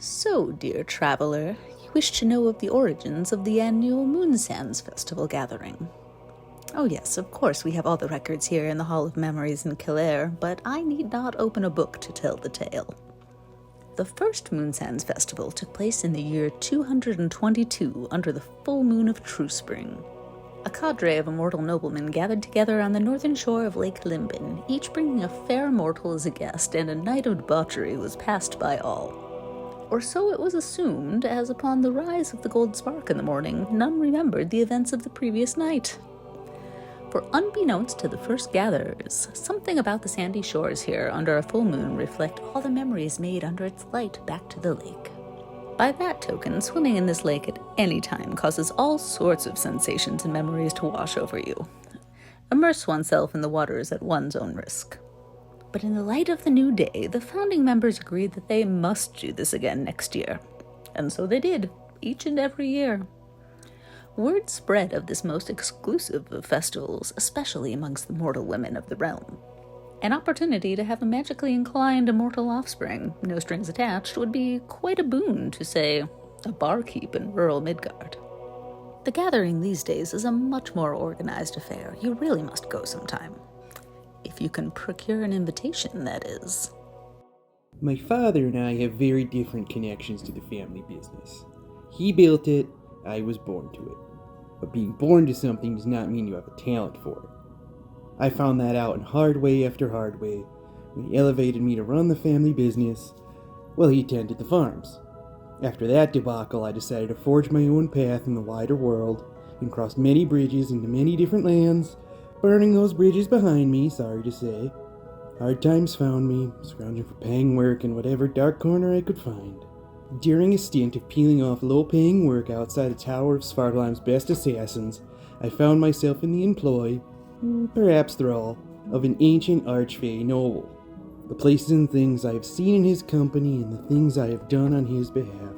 So, dear traveler, you wish to know of the origins of the annual Moonsands Festival gathering. Oh yes, of course we have all the records here in the Hall of Memories in Kildare, but I need not open a book to tell the tale. The first Moonsands Festival took place in the year 222 under the full moon of Truespring. A cadre of immortal noblemen gathered together on the northern shore of Lake Limbin, each bringing a fair mortal as a guest, and a night of debauchery was passed by all. Or so it was assumed, as upon the rise of the gold spark in the morning, none remembered the events of the previous night. For unbeknownst to the first gatherers, something about the sandy shores here under a full moon reflect all the memories made under its light back to the lake. By that token, swimming in this lake at any time causes all sorts of sensations and memories to wash over you. Immerse oneself in the waters at one's own risk. But in the light of the new day, the founding members agreed that they must do this again next year. And so they did, each and every year. Word spread of this most exclusive of festivals, especially amongst the mortal women of the realm. An opportunity to have a magically inclined immortal offspring, no strings attached, would be quite a boon to, say, a barkeep in rural Midgard. The gathering these days is a much more organized affair. You really must go sometime. If you can procure an invitation, that is. My father and I have very different connections to the family business. He built it, I was born to it. But being born to something does not mean you have a talent for it. I found that out in hard way after hard way when he elevated me to run the family business while he tended the farms. After that debacle, I decided to forge my own path in the wider world and crossed many bridges into many different lands, burning those bridges behind me, sorry to say. Hard times found me, scrounging for paying work in whatever dark corner I could find. During a stint of peeling off low-paying work outside the Tower of Svartalheim's best assassins, I found myself in the employ, perhaps thrall, of an ancient archfey noble. The places and things I have seen in his company and the things I have done on his behalf,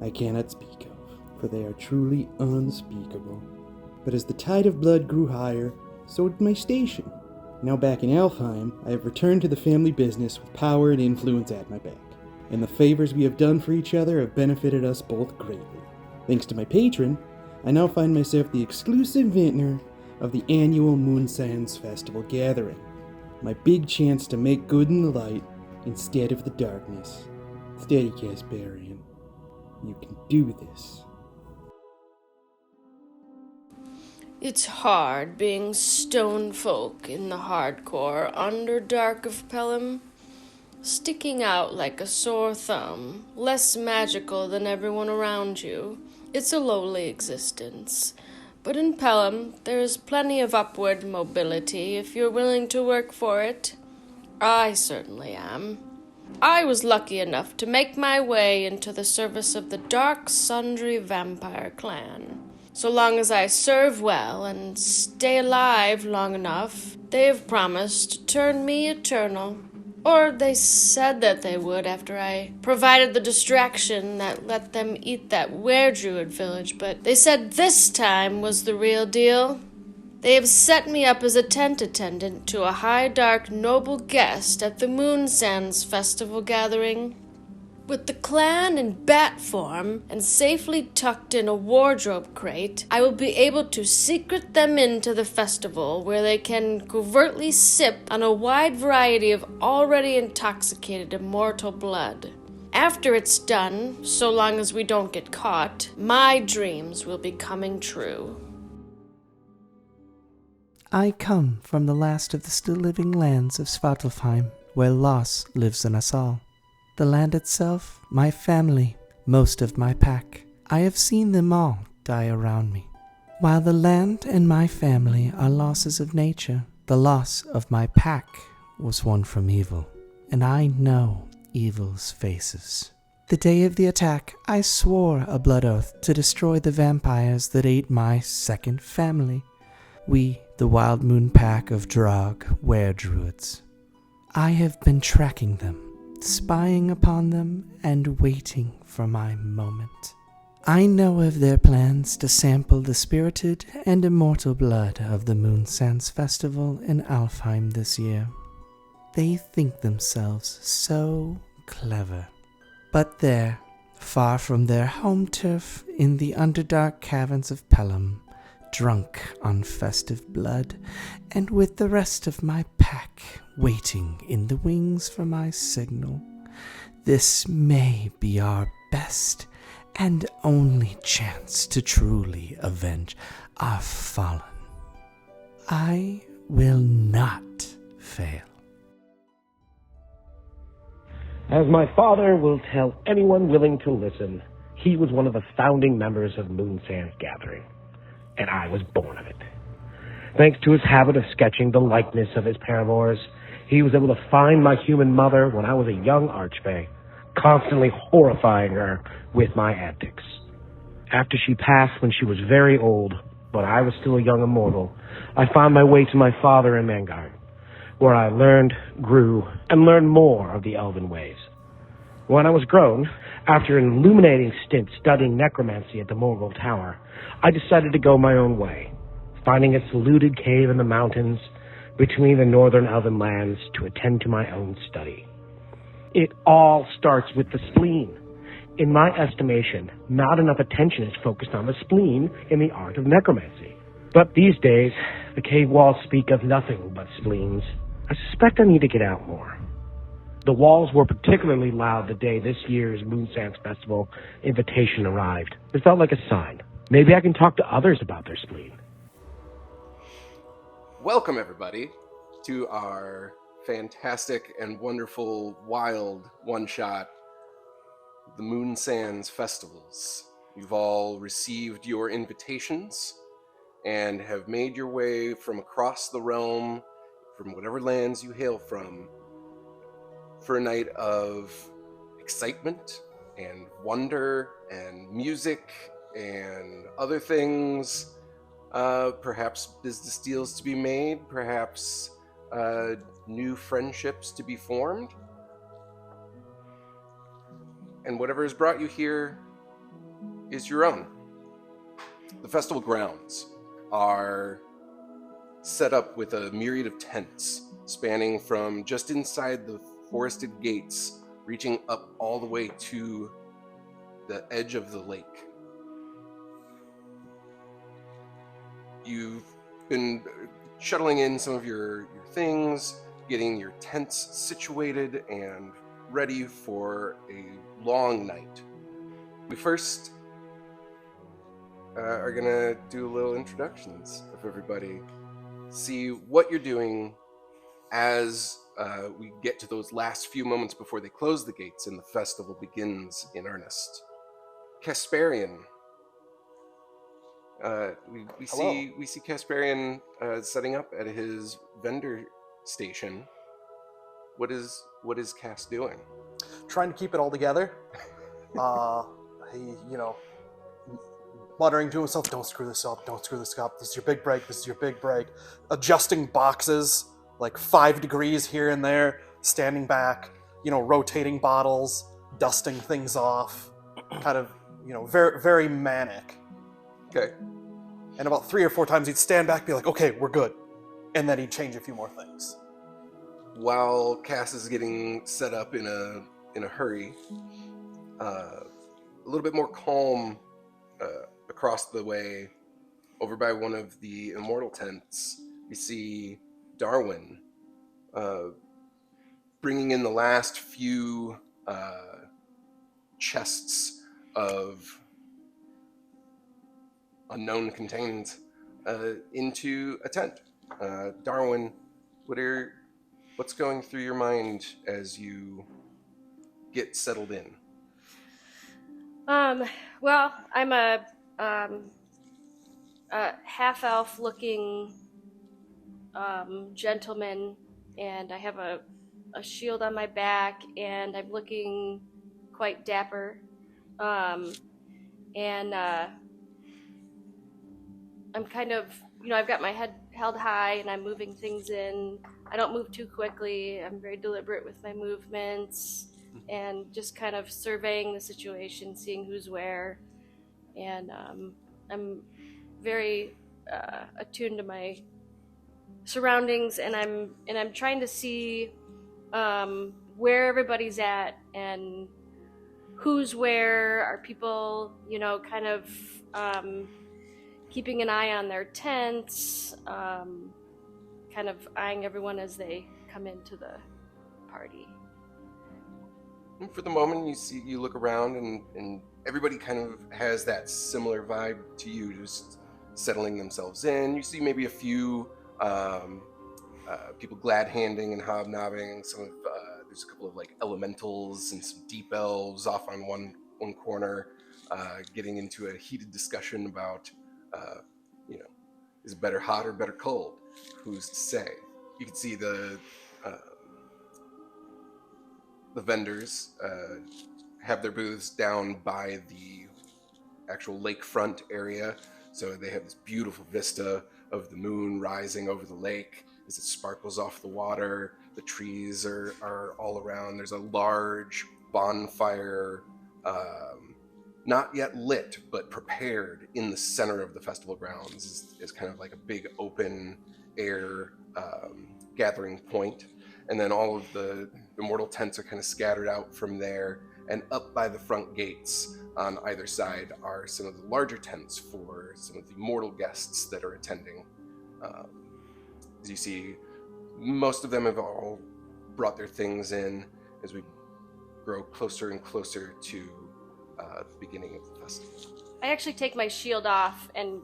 I cannot speak of, for they are truly unspeakable. But as the tide of blood grew higher, so did my station. Now back in Alfheim, I have returned to the family business with power and influence at my back, and the favors we have done for each other have benefited us both greatly. Thanks to my patron, I now find myself the exclusive vintner of the annual Moonsands Festival gathering. My big chance to make good in the light instead of the darkness. Steady, Casparian. You can do this. It's hard being stone folk in the hardcore Underdark of Pelham. Sticking out like a sore thumb, less magical than everyone around you. It's a lowly existence. But in Pelham, there is plenty of upward mobility if you're willing to work for it. I certainly am. I was lucky enough to make my way into the service of the Dark Sundry Vampire Clan. So long as I serve well and stay alive long enough, they have promised to turn me eternal. Or they said that they would after I provided the distraction that let them eat that were-druid village, but they said this time was the real deal. They have set me up as a tent attendant to a high dark noble guest at the Moonsands Festival gathering. With the clan in bat form and safely tucked in a wardrobe crate, I will be able to secret them into the festival where they can covertly sip on a wide variety of already intoxicated immortal blood. After it's done, so long as we don't get caught, my dreams will be coming true. I come from the last of the still living lands of Svartalfheim, where loss lives in us all. The land itself, my family, most of my pack. I have seen them all die around me. While the land and my family are losses of nature, the loss of my pack was one from evil, and I know evil's faces. The day of the attack, I swore a blood oath to destroy the vampires that ate my second family. We, the Wild Moon Pack of Drog were-druids. I have been tracking them, spying upon them and waiting for my moment. I know of their plans to sample the spirited and immortal blood of the Moonsands Festival in Alfheim this year. They think themselves so clever. But there, far from their home turf in the underdark caverns of Pelham, drunk on festive blood, and with the rest of my pack waiting in the wings for my signal. This may be our best and only chance to truly avenge our fallen. I will not fail. As my father will tell anyone willing to listen, he was one of the founding members of Moonsands Gathering, and I was born of it. Thanks to his habit of sketching the likeness of his paramours, he was able to find my human mother when I was a young archfey, constantly horrifying her with my antics. After she passed when she was very old, but I was still a young immortal, I found my way to my father in Mangard, where I learned, grew, and learned more of the elven ways. When I was grown, after an illuminating stint studying necromancy at the Morgul Tower, I decided to go my own way, finding a secluded cave in the mountains between the northern elven lands to attend to my own study. It all starts with the spleen. In my estimation, not enough attention is focused on the spleen in the art of necromancy. But these days, the cave walls speak of nothing but spleens. I suspect I need to get out more. The walls were particularly loud the day this year's Moonsands Festival invitation arrived. It felt like a sign. Maybe I can talk to others about their spleen. Welcome, everybody, to our fantastic and wonderful, wild one-shot, the Moonsands Festivals. You've all received your invitations and have made your way from across the realm, from whatever lands you hail from, for a night of excitement and wonder and music and other things. Perhaps business deals to be made, perhaps new friendships to be formed. And whatever has brought you here is your own. The festival grounds are set up with a myriad of tents spanning from just inside the forested gates, reaching up all the way to the edge of the lake. You've been shuttling in some of your things, getting your tents situated and ready for a long night. We first are gonna do a little introductions of everybody, see what you're doing as we get to those last few moments before they close the gates and the festival begins in earnest. Casparian. We see Casparian setting up at his vendor station. What is Cass doing? Trying to keep it all together. He, muttering to himself, "Don't screw this up, don't screw this up. This is your big break, this is your big break." Adjusting boxes, like 5 degrees here and there, standing back, rotating bottles, dusting things off. Kind of, very, very manic. Okay. And about 3 or 4 times he'd stand back, be like, "Okay, we're good." And then he'd change a few more things. While Cass is getting set up in a hurry, a little bit more calm across the way, over by one of the immortal tents, we see Darwin bringing in the last few chests of unknown contained into a tent. Darwin, what's going through your mind as you get settled in? Well, I'm a half-elf looking gentleman, and I have a shield on my back, and I'm looking quite dapper. And I'm kind of, I've got my head held high, and I'm moving things in. I don't move too quickly. I'm very deliberate with my movements, and just kind of surveying the situation, seeing who's where. And I'm very attuned to my surroundings, and I'm trying to see where everybody's at, and who's where? Are people, kind of keeping an eye on their tents, kind of eyeing everyone as they come into the party? And for the moment, you look around, and everybody kind of has that similar vibe to you, just settling themselves in. You see maybe a few people glad handing and hobnobbing. There's a couple of like elementals and some deep elves off on one corner, getting into a heated discussion about, you know, is it better hot or better cold? Who's to say? You can see the vendors have their booths down by the actual lakefront area, so they have this beautiful vista of the moon rising over the lake as it sparkles off the water. The trees are all around. There's a large bonfire, not yet lit, but prepared in the center of the festival grounds. Is kind of like a big open air gathering point. And then all of the immortal tents are kind of scattered out from there. And up by the front gates on either side are some of the larger tents for some of the mortal guests that are attending. As you see, most of them have all brought their things in as we grow closer and closer to the beginning of the festival. I actually take my shield off and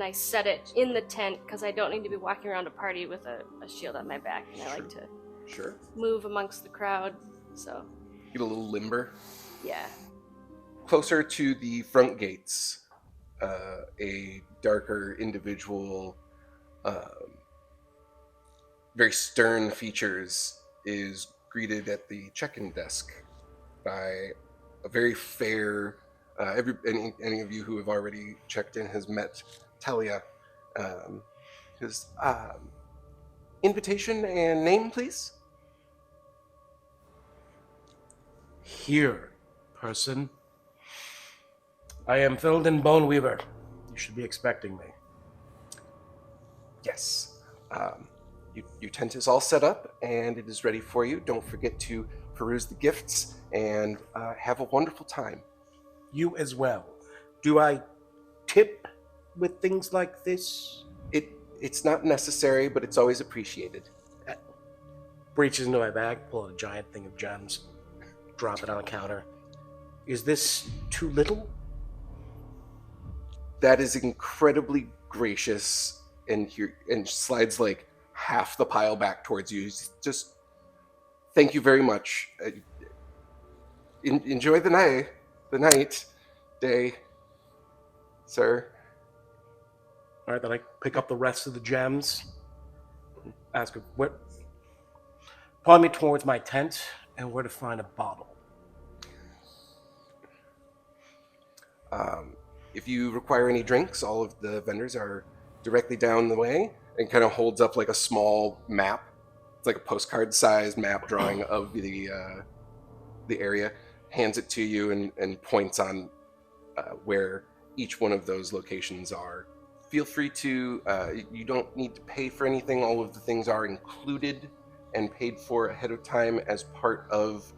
I set it in the tent because I don't need to be walking around a party with a shield on my back, and I like to move amongst the crowd, so... Get a little limber. Yeah. Closer to the front gates, a darker individual, very stern features, is greeted at the check-in desk by a very fair, any of you who have already checked in has met Talia. His invitation and name, please? Here, person. I am Thilden Boneweaver. You should be expecting me. Yes. Your tent is all set up, and it is ready for you. Don't forget to peruse the gifts, and have a wonderful time. You as well. Do I tip with things like this? It's not necessary, but it's always appreciated. Reaches into my bag, pull out a giant thing of gems, drop it on a counter. Is this too little? That is incredibly gracious, and slides like half the pile back towards you. Just thank you very much. Enjoy the night, day, sir. All right, then I pick up the rest of the gems. Ask her point me towards my tent and where to find a bottle. If you require any drinks, all of the vendors are directly down the way, and kind of holds up like a small map. It's like a postcard-sized map drawing of the area. Hands it to you and points on where each one of those locations are. Feel free to. You don't need to pay for anything. All of the things are included and paid for ahead of time as part of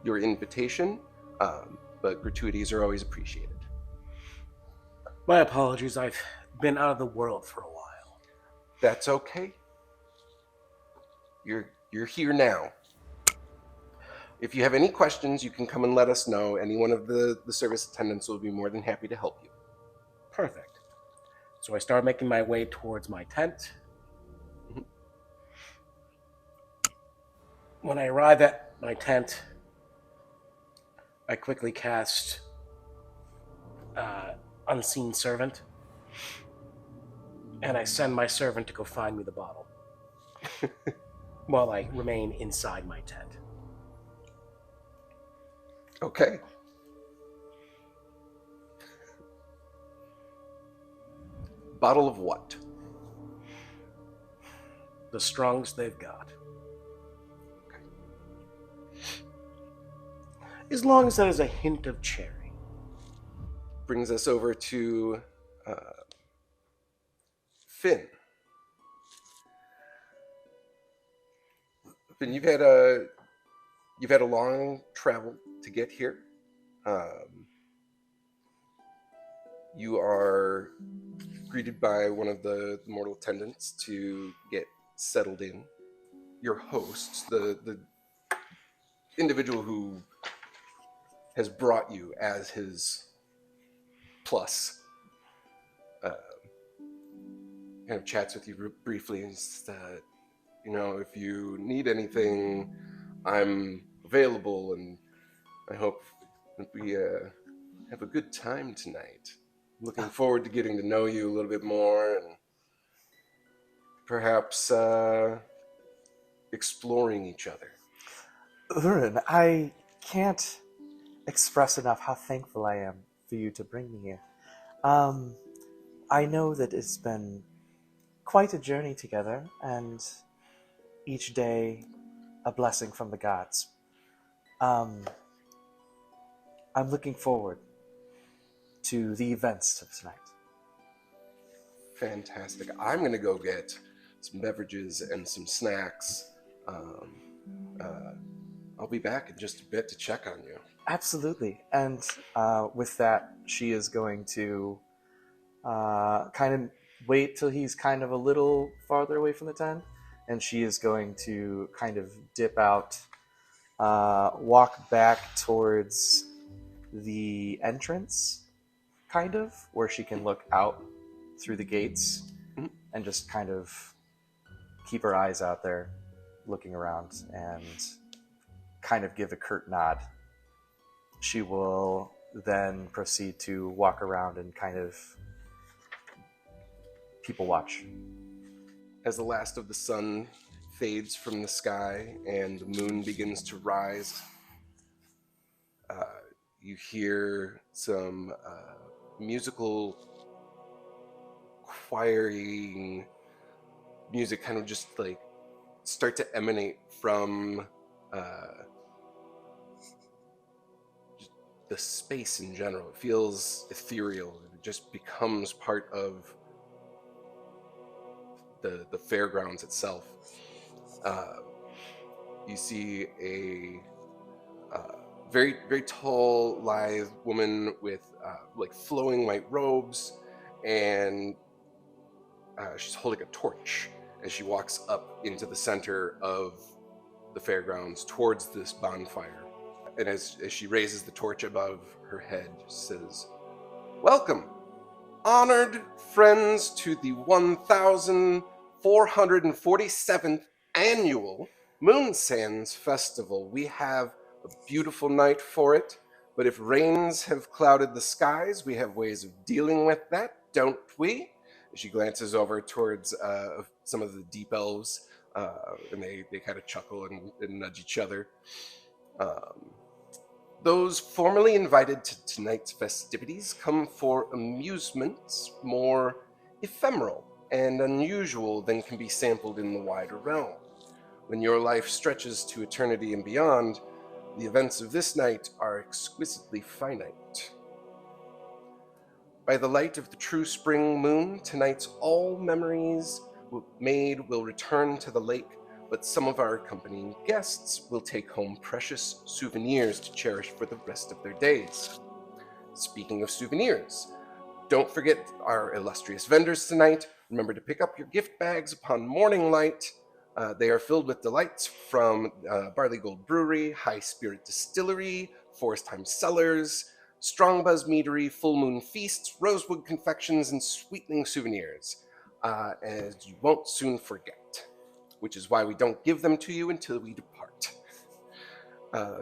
your invitation. But gratuities are always appreciated. My apologies, I've been out of the world for a while. That's okay. You're here now. If you have any questions, you can come and let us know. Any one of the service attendants will be more than happy to help you. Perfect. So I start making my way towards my tent. Mm-hmm. When I arrive at my tent, I quickly cast Unseen Servant, and I send my servant to go find me the bottle while I remain inside my tent. Okay. Bottle of what? The strongest they've got. Okay. As long as that is a hint of cherry. Brings us over to Finn. Finn, you've had a long travel to get here. You are greeted by one of the mortal attendants to get settled in. Your host, the individual who has brought you as his plus, kind of chats with you briefly and says, if you need anything, I'm available, and I hope that we have a good time tonight. Looking forward to getting to know you a little bit more and perhaps exploring each other. Urin, I can't express enough how thankful I am for you to bring me here. I know that it's been quite a journey together, and each day a blessing from the gods. I'm looking forward to the events of tonight. Fantastic. I'm going to go get some beverages and some snacks. I'll be back in just a bit to check on you. Absolutely. And with that, she is going to kind of wait till he's kind of a little farther away from the tent, and she is going to kind of dip out, walk back towards the entrance, kind of, where she can look out through the gates and just kind of keep her eyes out there looking around and kind of give a curt nod. She will then proceed to walk around and kind of people watch. As the last of the sun fades from the sky and the moon begins to rise, you hear some musical choiring music kind of just like start to emanate from the space in general. It feels ethereal. It just becomes part of the fairgrounds itself. You see a very, very tall, lithe woman with like flowing white robes, and she's holding a torch as she walks up into the center of the fairgrounds towards this bonfire. And as she raises the torch above her head, she says, "Welcome, honored friends, to the 1447th annual Moonsands Festival. We have a beautiful night for it, but if rains have clouded the skies, we have ways of dealing with that, don't we?" She glances over towards some of the deep elves, and they kind of chuckle and nudge each other. Those formally invited to tonight's festivities come for amusements more ephemeral and unusual than can be sampled in the wider realm. When your life stretches to eternity and beyond, the events of this night are exquisitely finite. By the light of the true spring moon, tonight's all memories made will return to the lake, but some of our accompanying guests will take home precious souvenirs to cherish for the rest of their days. Speaking of souvenirs, don't forget our illustrious vendors tonight. Remember to pick up your gift bags upon morning light. They are filled with delights from Barley Gold Brewery, High Spirit Distillery, Forest Time Cellars, Strong Buzz Meadery, Full Moon Feasts, Rosewood Confections, and Sweetling Souvenirs, as you won't soon forget, which is why we don't give them to you until we depart.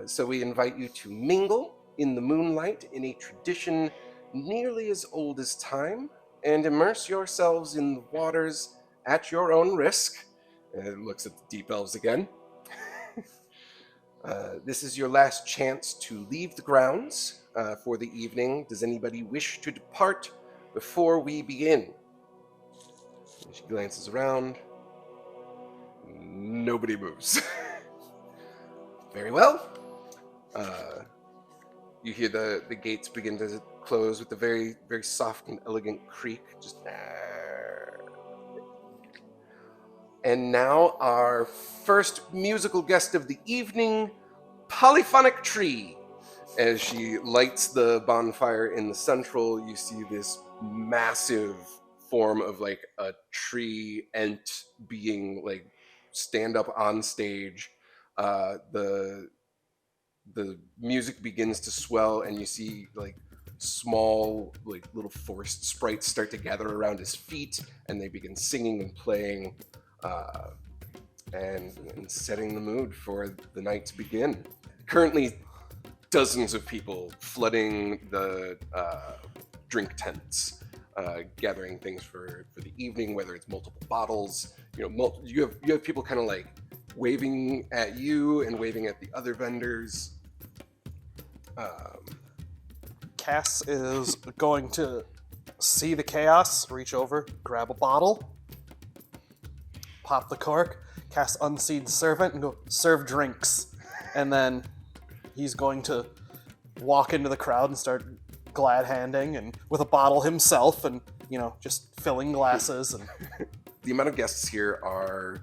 So we invite you to mingle in the moonlight in a tradition nearly as old as time, and immerse yourselves in the waters at your own risk. And it looks at the deep elves again. This is your last chance to leave the grounds for the evening. Does anybody wish to depart before we begin? She glances around. Nobody moves. Very well. You hear the gates begin to close with a very, very soft and elegant creak. Just. And now our first musical guest of the evening, Polyphonic Tree. As she lights the bonfire in the central, you see this massive form of like a tree ent being like stand up on stage. The music begins to swell, and you see like small like little forest sprites start to gather around his feet, and they begin singing and playing, and setting the mood for the night to begin. Currently, dozens of people flooding the drink tents, gathering things for the evening, whether it's multiple bottles. You have people kind of like waving at you and waving at the other vendors. Cass is going to see the chaos, reach over, grab a bottle, pop the cork, cast Unseen Servant, and go, serve drinks. And then he's going to walk into the crowd and start glad-handing and with a bottle himself and, just filling glasses. And the amount of guests here are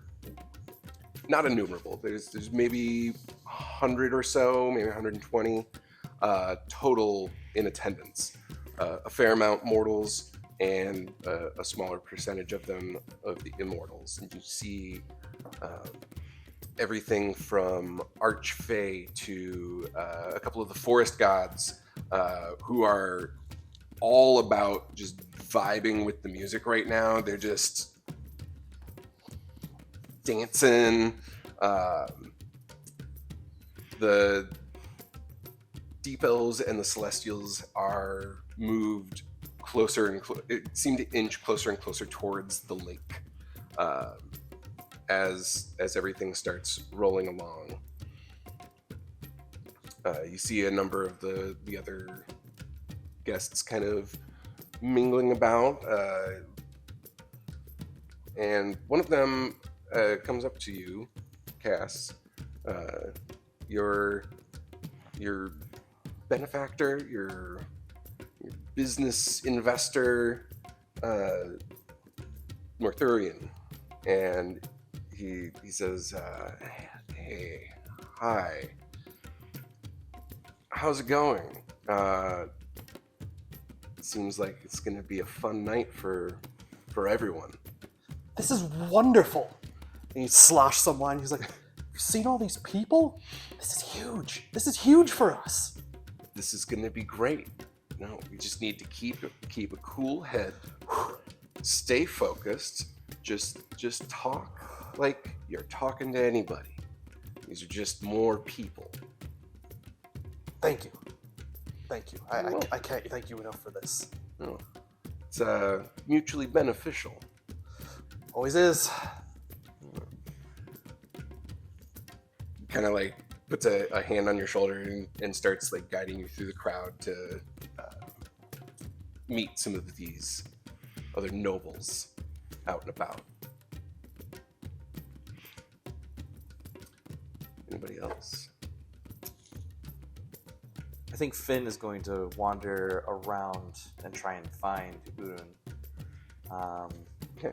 not innumerable. There's maybe 100 or so, maybe 120 total in attendance. A fair amount mortals and a smaller percentage of them of the immortals. And you see everything from Archfey to a couple of the forest gods who are all about just vibing with the music right now. They're just dancing. The Deep Elves and the Celestials are moved closer and it seemed to inch closer and closer towards the lake as everything starts rolling along. You see a number of the other guests kind of mingling about, and one of them comes up to you, Cass. Your benefactor, your business investor, Northurian, and he says, "Hey, hi, how's it going? It seems like it's going to be a fun night for everyone." this is wonderful. And he sloshed some wine. He's like, "You've seen all these people? This is huge. This is huge for us." This is going to be great. No, we just need to keep a cool head, stay focused, just talk like you're talking to anybody. These are just more people. Thank you. I can't thank you enough for this. No, it's mutually beneficial. Always is. Kind of like puts a hand on your shoulder and starts like guiding you through the crowd to meet some of these other nobles out and about. Anybody else? I think Finn is going to wander around and try and find Urun. Okay.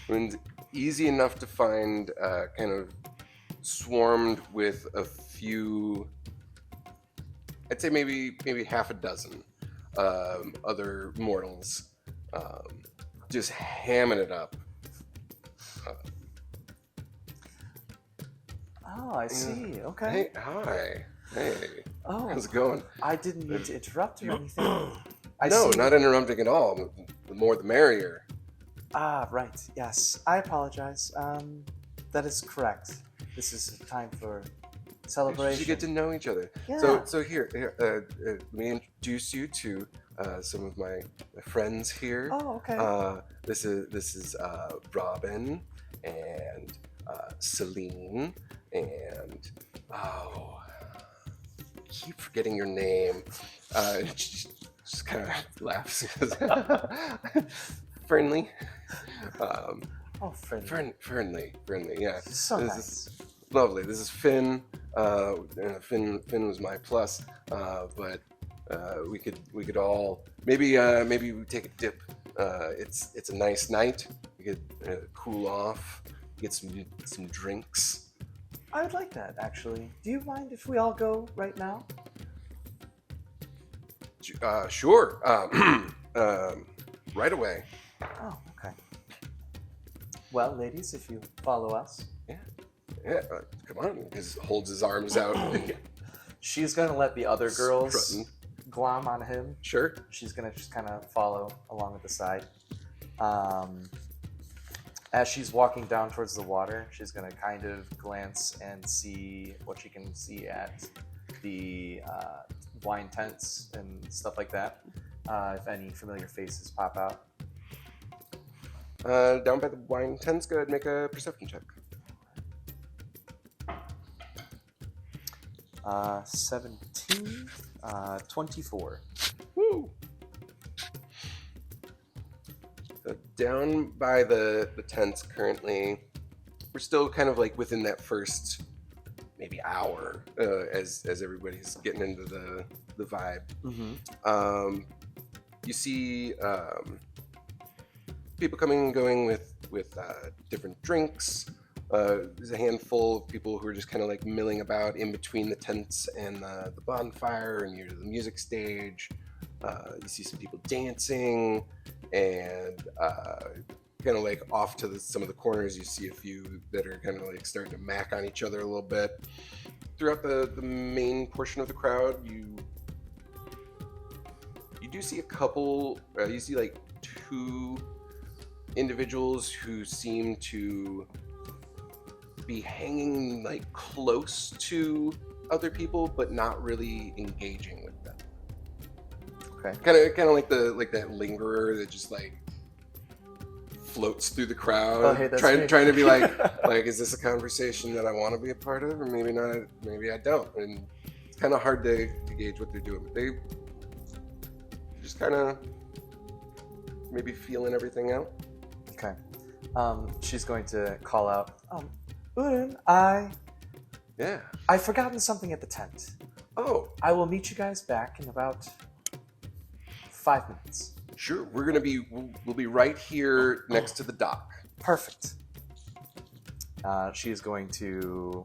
Urun's easy enough to find, kind of swarmed with a few, I'd say maybe half a dozen other mortals, just hamming it up. Oh, I see. Okay. Hey, hi. Hey, Oh, how's it going? I didn't mean to interrupt or anything. No, not interrupting at all. The more the merrier. Ah, right. Yes, I apologize. That is correct. This is a time for celebration. You get to know each other. Yeah. So here, let me introduce you to some of my friends here. Oh, okay. This is Robin and Celine and keep forgetting your name. Just kind of laughs. Friendly. Friendly. Yeah. So This nice. is lovely. This is Finn. Finn was my plus, but we could all maybe we take a dip. It's a nice night. We could cool off, get some drinks. I would like that, actually. Do you mind if we all go right now? Sure. Right away. Oh, okay. Well, ladies, if you follow us. Yeah, come on. He holds his arms out. And She's going to let the other girls strutting. glom on him. Sure. She's going to just kind of follow along at the side. As she's walking down towards the water, she's going to kind of glance and see what she can see at the wine tents and stuff like that. If any familiar faces pop out. Down by the wine tents, go ahead and make a perception check. 17, 24. Woo! So down by the tents currently, we're still kind of like within that first maybe hour as everybody's getting into the vibe. Mm-hmm. You see people coming and going with different drinks. There's a handful of people who are just kind of like milling about in between the tents and the bonfire and near the music stage. You see some people dancing, and kind of like off to some of the corners, you see a few that are kind of like starting to mac on each other a little bit. Throughout the main portion of the crowd, you do see a couple. You see like two individuals who seem to be hanging like close to other people, but not really engaging with them. Okay. Kind of like that lingerer that just like floats through the crowd, Oh, hey, that's me. trying to be like is this a conversation that I want to be a part of, or maybe not? Maybe I don't. And it's kind of hard to gauge what they're doing, but they just kind of maybe feeling everything out. Okay. She's going to call out, Udin, I've forgotten something at the tent. Oh, I will meet you guys back in about 5 minutes. sure. We'll be right here next to the dock. Perfect. She is going to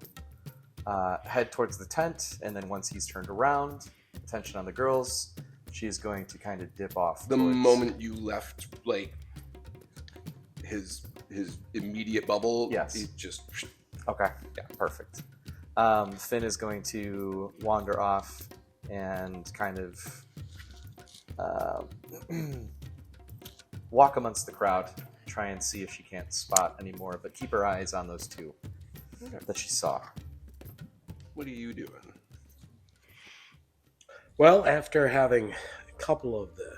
head towards the tent, and then once he's turned around, attention on the girls, she's going to kind of dip off. The moment you left, like his immediate bubble, Yes. he just Okay. Yeah, perfect. Finn is going to wander off and kind of walk amongst the crowd, try and see if she can't spot any more, but keep her eyes on those two that she saw. What are you doing? Well, after having a couple of the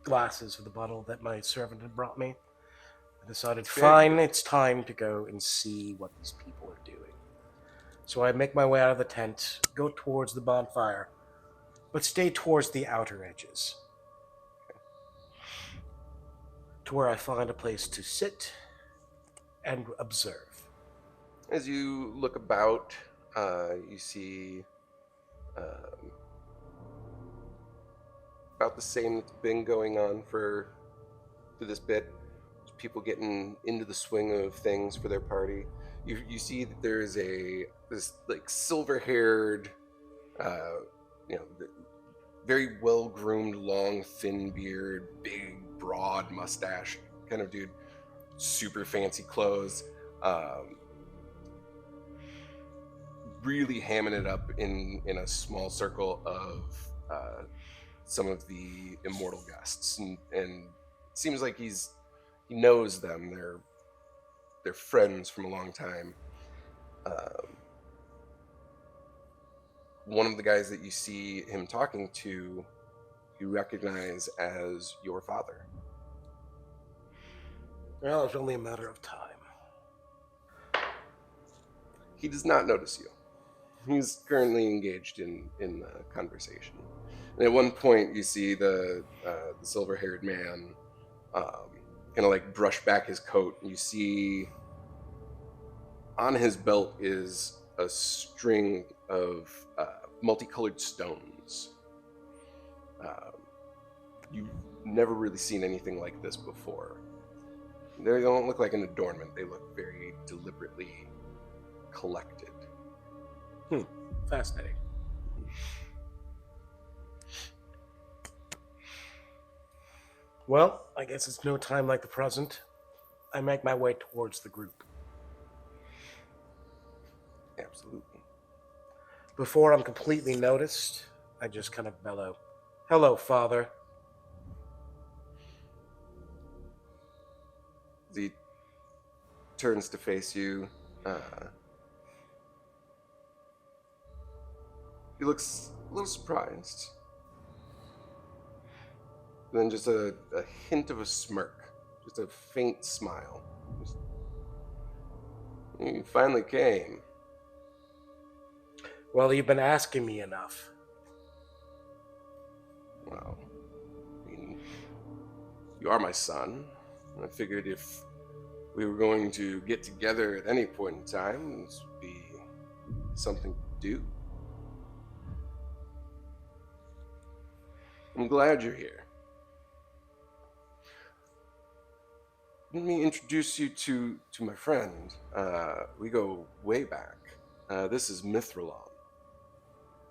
glasses of the bottle that my servant had brought me, I decided, fine, it's time to go and see what these people are doing. So I make my way out of the tent, go towards the bonfire, but stay towards the outer edges, to where I find a place to sit and observe. As you look about, you see about the same that's been going on for this bit. There's people getting into the swing of things for their party. You see that there's this like silver-haired, very well-groomed, long, thin beard, big, broad mustache kind of dude, super fancy clothes, really hamming it up in a small circle of some of the immortal guests, and it seems like he knows them. They're friends from a long time. One of the guys that you see him talking to, you recognize as your father. Well, it's only a matter of time. He does not notice you. He's currently engaged in conversation. And at one point, you see the silver-haired man kind of like brush back his coat. And you see on his belt is a string of multicolored stones. You've never really seen anything like this before. They don't look like an adornment. They look very deliberately collected. Fascinating. Well, I guess it's no time like the present. I make my way towards the group. Absolutely. Before I'm completely noticed, I just kind of bellow, "Hello, Father." He turns to face you. He looks a little surprised. Then just a hint of a smirk, just a faint smile. You finally came. Well, you've been asking me enough. Well, I mean, you are my son. I figured if we were going to get together at any point in time, this would be something to do. I'm glad you're here. Let me introduce you to my friend. We go way back. This is Mithralon.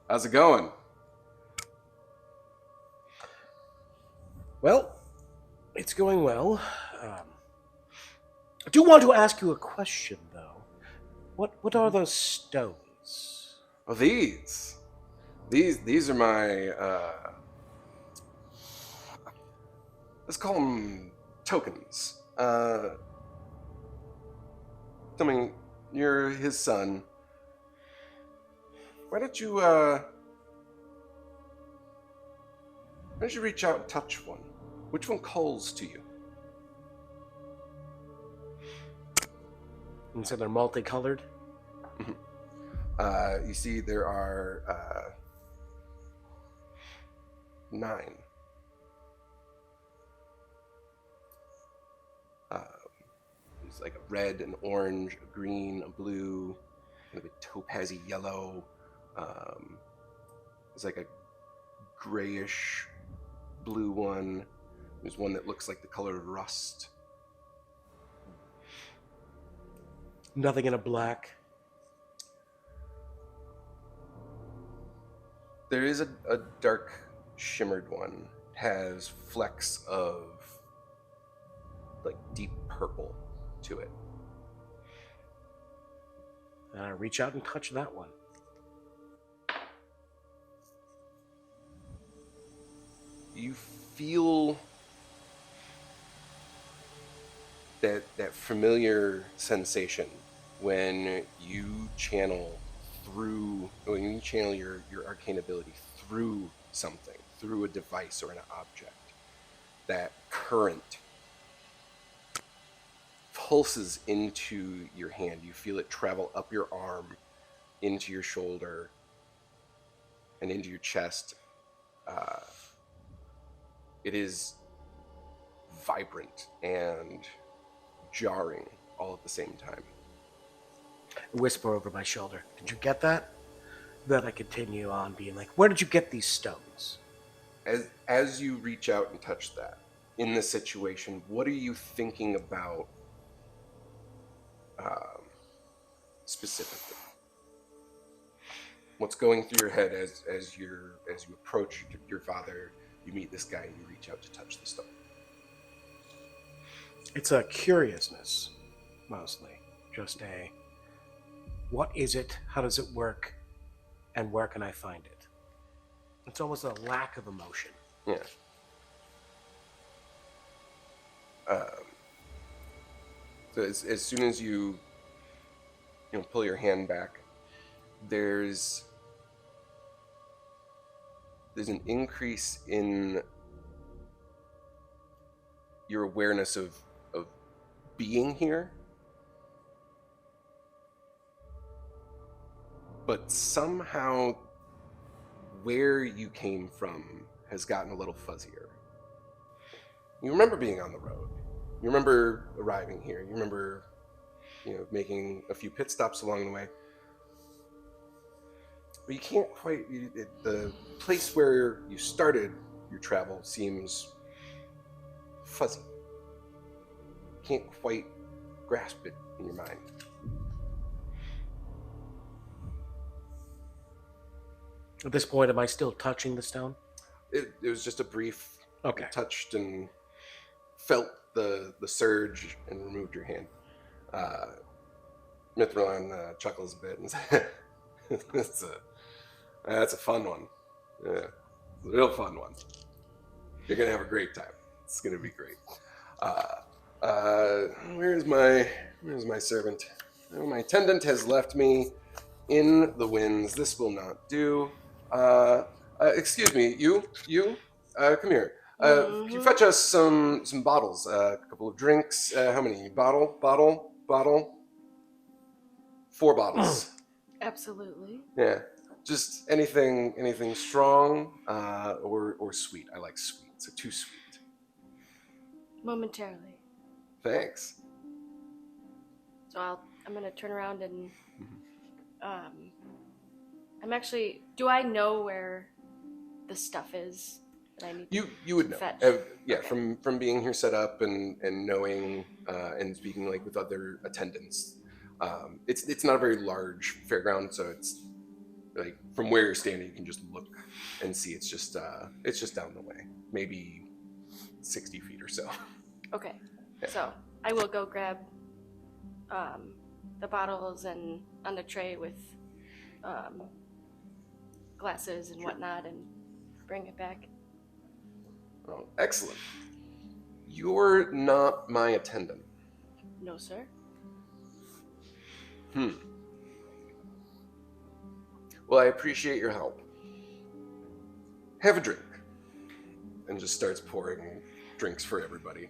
How's it going? Well, it's going well. I do want to ask you a question, though. What are those stones? Oh, these are my let's call them tokens. Tell me, you're his son. Why don't you reach out and touch one? Which one calls to you? And so they're multicolored? You see, there are 9. There's like a red, an orange, a green, a blue, kind of a topazy yellow. There's like a grayish blue one. There's one that looks like the color of rust. Nothing in a black. There is a dark shimmered one. It has flecks of like deep purple to it. Reach out and touch that one. You feel that familiar sensation when you channel your arcane ability through something, through a device or an object. That current pulses into your hand. You feel it travel up your arm, into your shoulder, and into your chest. It is vibrant and jarring all at the same time. Whisper over my shoulder. Did you get that? Then I continue on being like, where did you get these stones? As you reach out and touch that, in this situation, what are you thinking about specifically? What's going through your head as you approach your father, you meet this guy, and you reach out to touch the stone? It's a curiousness, mostly. Just a, what is it? How does it work? And where can I find it? It's almost a lack of emotion. Yeah. So as soon as you pull your hand back, there's an increase in your awareness of being here, but somehow where you came from has gotten a little fuzzier. You remember being on the road. You remember arriving here. You remember, making a few pit stops along the way. But you can't quite. The place where you started your travel seems fuzzy. You can't quite grasp it in your mind. At this point, am I still touching the stone? It was just a brief. Okay. You touched and felt the surge and removed your hand. Mithril chuckles a bit and says, that's a fun one. Yeah, it's a real fun one. You're gonna have a great time. It's gonna be great. Where's my servant? Oh, my attendant has left me in the winds. This will not do. Excuse me, you, come here. Can you fetch us some bottles? A couple of drinks. How many? Bottle. 4 bottles. Absolutely. Yeah. Just anything strong or sweet. I like sweet, so 2 sweet. Momentarily. Thanks. So I'm gonna turn around and I'm actually. Do I know where the stuff is that I need? You would know. Fetch? Yeah, okay. From being here set up and knowing and speaking like with other attendants. It's not a very large fairground, so it's like from where you're standing, you can just look and see it's just down the way, maybe 60 feet or so. Okay, Yeah. so I will go grab the bottles and on the tray with glasses and whatnot, and bring it back. Oh, excellent. You're not my attendant. No, sir. Well, I appreciate your help. Have a drink. And just starts pouring drinks for everybody.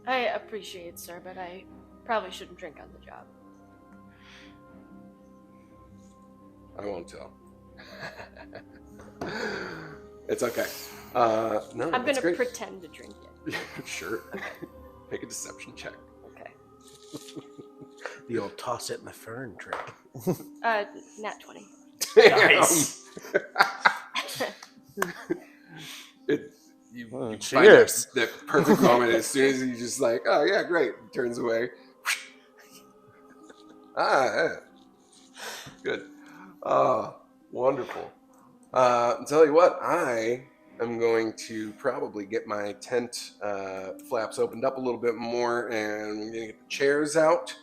I appreciate it, sir, but I probably shouldn't drink on the job. I won't tell. It's okay. No, I'm that's gonna great. pretend to drink it. Sure. Make a deception check. Okay. The old toss it in the fern trick. Nat 20. Nice. You Cheers. find that perfect moment as soon as you just like, oh yeah, great, turns away. Yeah. Good. Wonderful. Tell you what, I am going to probably get my tent flaps opened up a little bit more, and we're gonna get the chairs out.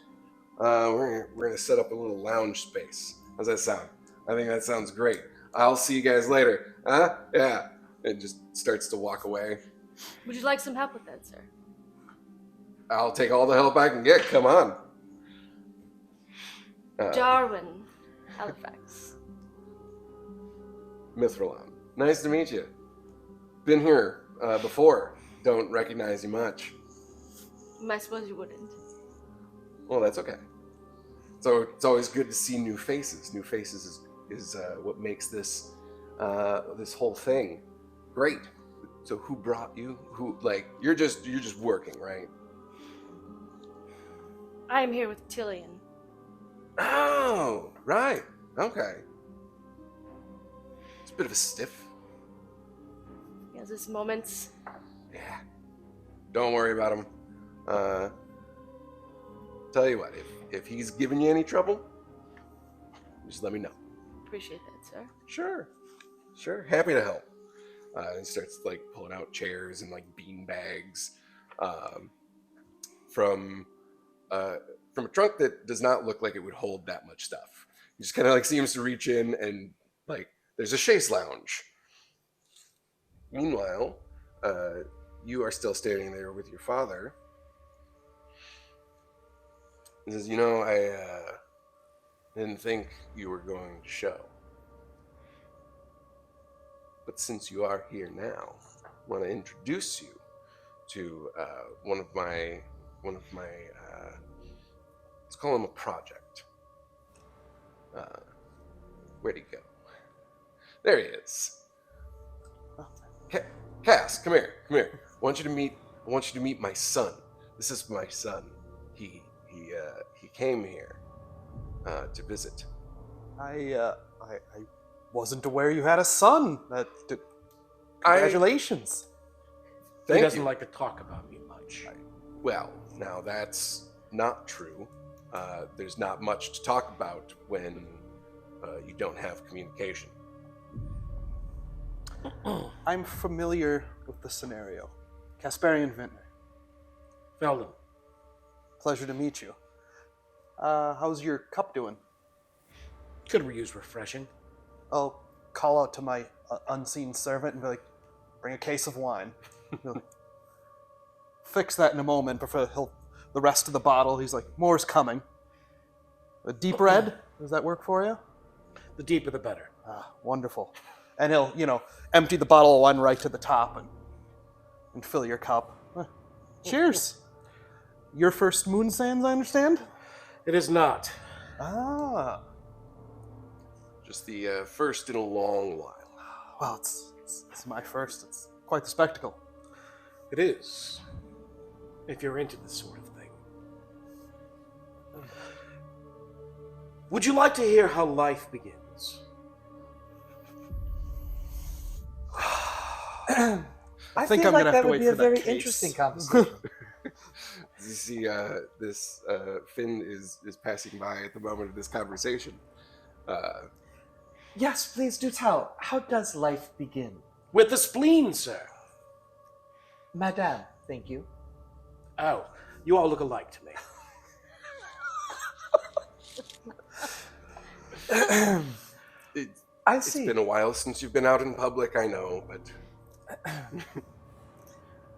We're gonna set up a little lounge space. How's that sound? I think that sounds great. I'll see you guys later. Huh? Yeah. And just starts to walk away. Would you like some help with that, sir? I'll take all the help I can get. Come on. Darwin, Halifax. Mithralon. Nice to meet you. Been here before. Don't recognize you much. I suppose you wouldn't. Well, that's okay. So it's always good to see new faces. New faces is what makes this this whole thing great. So who brought you? Who you're just working, right? I am here with Tillian. Oh, right. Okay. It's a bit of a stiff. He has his moments. Yeah. Don't worry about him. Tell you what, if he's giving you any trouble, just let me know. Appreciate that, sir. Sure. Happy to help. He starts pulling out chairs and bean bags from a trunk that does not look like it would hold that much stuff. He just kind of seems to reach in and there's a chaise lounge. Meanwhile, you are still standing there with your father. He says, I didn't think you were going to show. But since you are here now, I want to introduce you to one of my let's call him a project. Where'd he go? There he is. Cass, come here. I want you to meet my son. This is my son. He came here to visit. I wasn't aware you had a son. Congratulations. Thank He doesn't you. like to talk about me much. Well, now that's not true. There's not much to talk about when you don't have communication. I'm familiar with the scenario. Casparian Vintner. Felden. Pleasure to meet you. How's your cup doing? Could we use refreshing? I'll call out to my unseen servant and be like, bring a case of wine. He'll fix that in a moment before the rest of the bottle. He's like, more's coming. A deep red? Does that work for you? The deeper the better. Ah, wonderful. And he'll, empty the bottle of wine right to the top and fill your cup. Cheers. Your first Moon Sands, I understand? It is not. Ah. Just the first in a long while. Well, it's my first. It's quite the spectacle. It is. If you're into this sort of thing. Would you like to hear how life begins? I think feel I'm like gonna have that to would wait be a for that very case. interesting conversation. You see, this Finn is passing by at the moment of this conversation. Yes, please do tell. How does life begin? With the spleen, sir. Madame, thank you. Oh, you all look alike to me. I It's see. been a while since you've been out in public, I know, but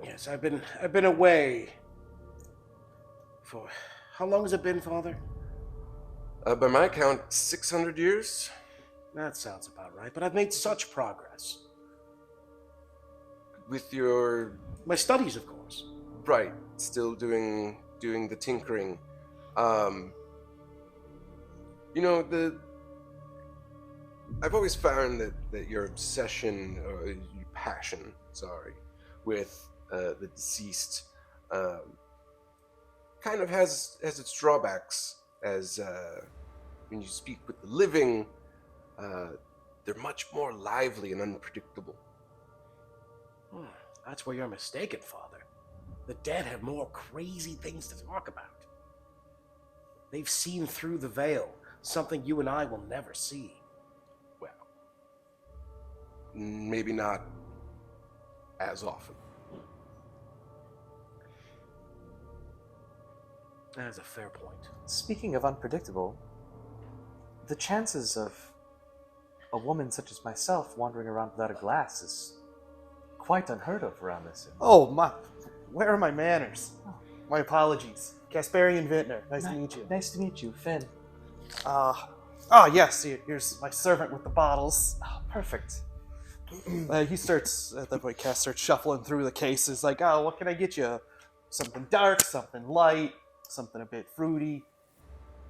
Yes, I've been away for how long has it been, Father? by my count, 600 years. That sounds about right, but I've made such progress. With your My studies, of course. right, still doing the tinkering. I've always found that your obsession or your passion, with the deceased, kind of has its drawbacks. As when you speak with the living, they're much more lively and unpredictable. That's where you're mistaken, Father. The dead have more crazy things to talk about. They've seen through the veil, something you and I will never see. Well, maybe not as often. That's a fair point. Speaking of unpredictable, the chances of a woman such as myself wandering around without a glass is quite unheard of around this. Oh, where are my manners? My apologies. Casparian Vintner, nice to meet you. Nice to meet you, Finn. Yes, here's my servant with the bottles. Oh, perfect. He starts, at that point, Cass starts shuffling through the cases, like, oh, what can I get you? Something dark, something light, something a bit fruity.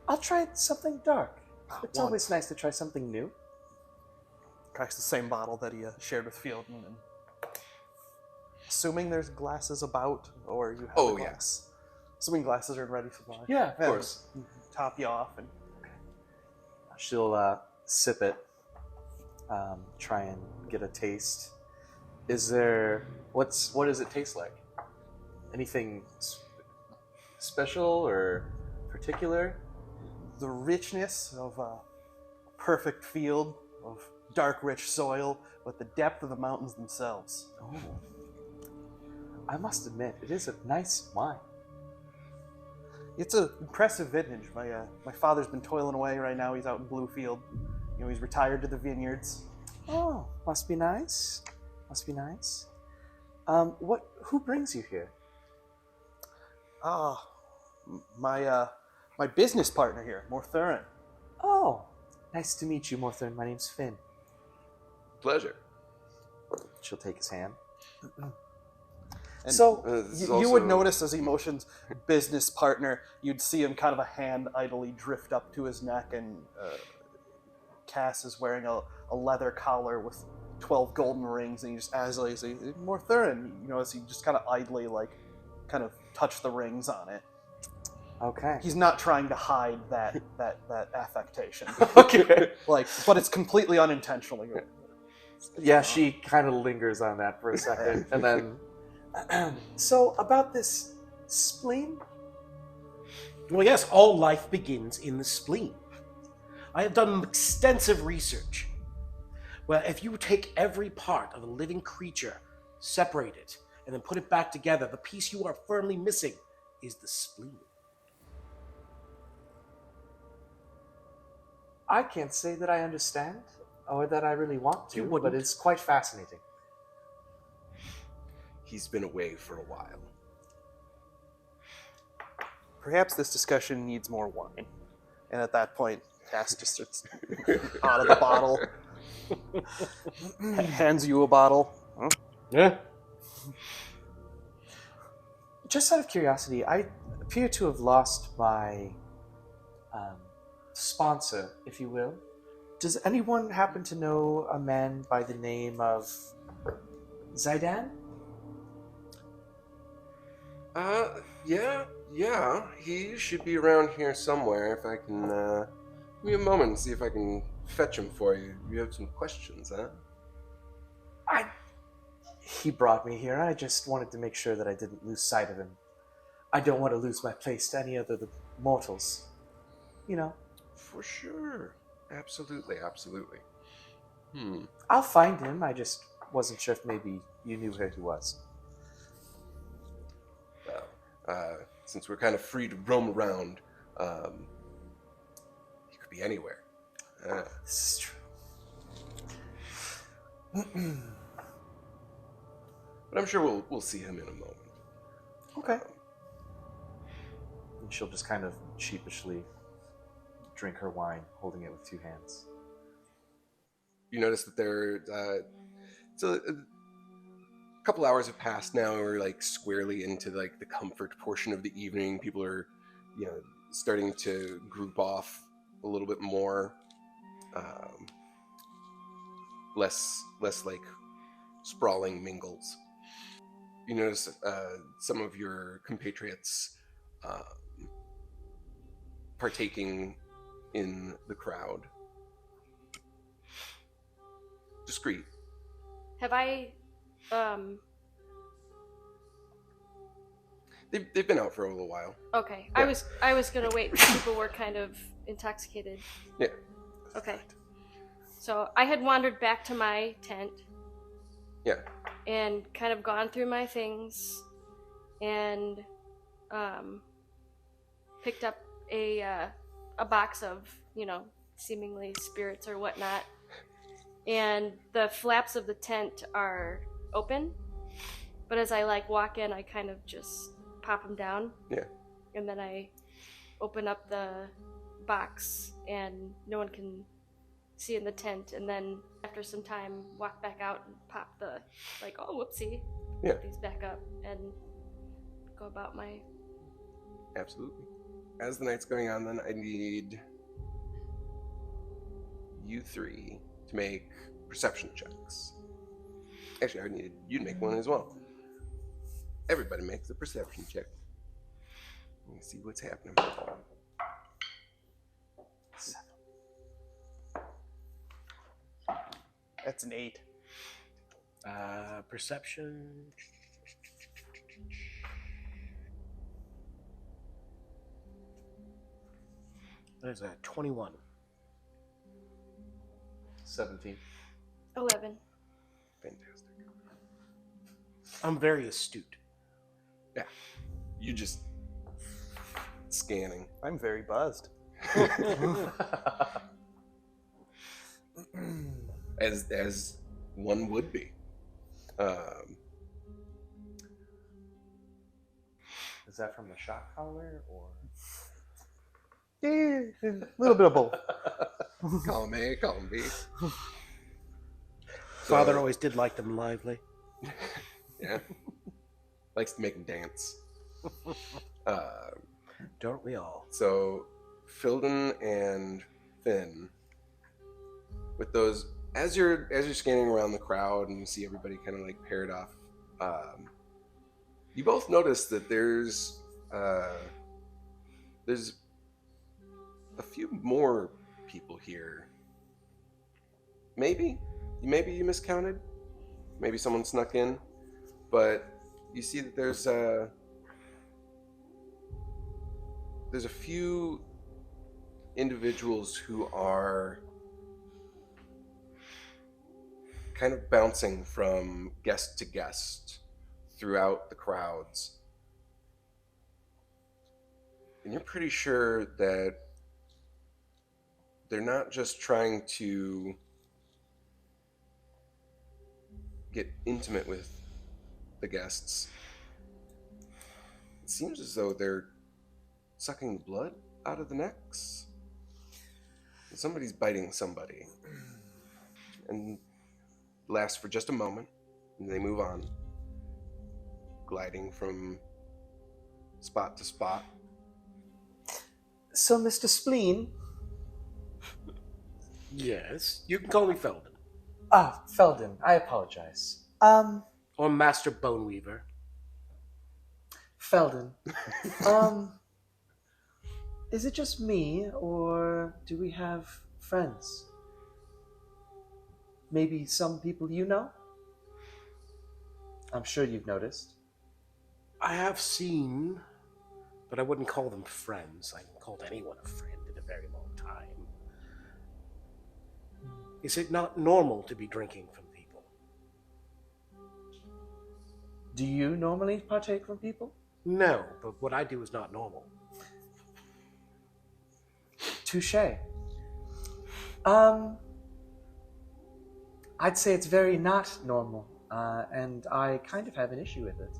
I'll try something dark. It's one. always nice to try something new. Cracks the same bottle that he shared with Fielden. And assuming there's glasses about, or you have Oh, a yeah. glass. Assuming glasses are in ready supply. Yeah, of course. Top you off. And She'll sip it, try and get a taste. Is there what does it taste like? Anything special or particular? the richness of a perfect field of dark, rich soil, but the depth of the mountains themselves. Oh. I must admit, it is a nice wine. It's an impressive vintage. My father's been toiling away right now. He's out in Bluefield. You know, he's retired to the vineyards. Oh, must be nice. Must be nice. Who brings you here? My business partner here, Morthurin. Oh, nice to meet you, Morthern. My name's Finn. Pleasure. She'll take his hand. And So, This is you would also- notice as he motions business partner, you'd see him kind of a hand idly drift up to his neck, and Cass is wearing a leather collar with 12 golden rings, and he just as he says, Morthurin, you know, as he just kind of idly kind of touch the rings on it. Okay. He's not trying to hide that affectation. Okay. But it's completely unintentional. Yeah, she kind of lingers on that for a second, and then. So, about this spleen? Well, yes, all life begins in the spleen. I have done extensive research. Well, if you take every part of a living creature, separate it, and then put it back together, the piece you are firmly missing is the spleen. I can't say that I understand or that I really want You to, wouldn't. but it's quite fascinating. He's been away for a while. Perhaps this discussion needs more wine. And at that point, Cass just starts out of the bottle, hands you a bottle. Huh? Yeah. Just out of curiosity, I appear to have lost my sponsor, if you will. Does anyone happen to know a man by the name of Zaidan? Yeah. He should be around here somewhere. If I can, give me a moment and see if I can fetch him for you. You have some questions, huh? He brought me here. I just wanted to make sure that I didn't lose sight of him. I don't want to lose my place to any other the mortals. You know. For sure. Absolutely. I'll find him. I just wasn't sure if maybe you knew who he was. Well, since we're kind of free to roam around, he could be anywhere. This is true. But I'm sure we'll see him in a moment. Okay. And she'll just kind of sheepishly drink her wine, holding it with two hands. You notice that so a couple hours have passed now, and we're like squarely into like the comfort portion of the evening. People are, starting to group off a little bit more. Less like sprawling mingles. You notice some of your compatriots partaking in the crowd. Discreet. Have I, They've been out for a little while. okay. Yeah. I was gonna wait because people were kind of intoxicated. Yeah. Okay. So I had wandered back to my tent. Yeah. And kind of gone through my things and picked up a box of, seemingly spirits or whatnot. And the flaps of the tent are open. But as I walk in, I kind of just pop them down. Yeah. And then I open up the box and no one can see in the tent, and then after some time walk back out and pop the oh whoopsie, Yeah. put these back up and go about my. Absolutely. As the night's going on, then I need you three to make perception checks. Actually, I need you to make one as well. Everybody makes a perception check. Let me see what's happening. That's an 8. Perception. That is a 21. 17. 11. Fantastic. I'm very astute. Yeah. You just scanning. I'm very buzzed. As one would be. Is that from the shock collar or? Yeah, a little bit of both. Column A, column B. Father So- always did like them lively. Yeah. Likes to make them dance. Don't we all? So, Filden and Finn, with those, as you're scanning around the crowd and you see everybody kind of paired off, you both notice that there's a few more people here. Maybe you miscounted. Maybe someone snuck in, but you see that there's a few individuals who are kind of bouncing from guest to guest throughout the crowds. And you're pretty sure that they're not just trying to get intimate with the guests. It seems as though they're sucking the blood out of the necks. Somebody's biting somebody. And lasts for just a moment, and they move on, gliding from spot to spot. So, Mr. Spleen. Yes, you can call me Felden. Ah, Felden, I apologize. Or Master Boneweaver. Felden. Is it just me, or do we have friends? Maybe some people you know? I'm sure you've noticed. I have seen, but I wouldn't call them friends. I haven't called anyone a friend in a very long time. Is it not normal to be drinking from people? Do you normally partake from people? No, but what I do is not normal. Touché. I'd say it's very not normal, and I kind of have an issue with it.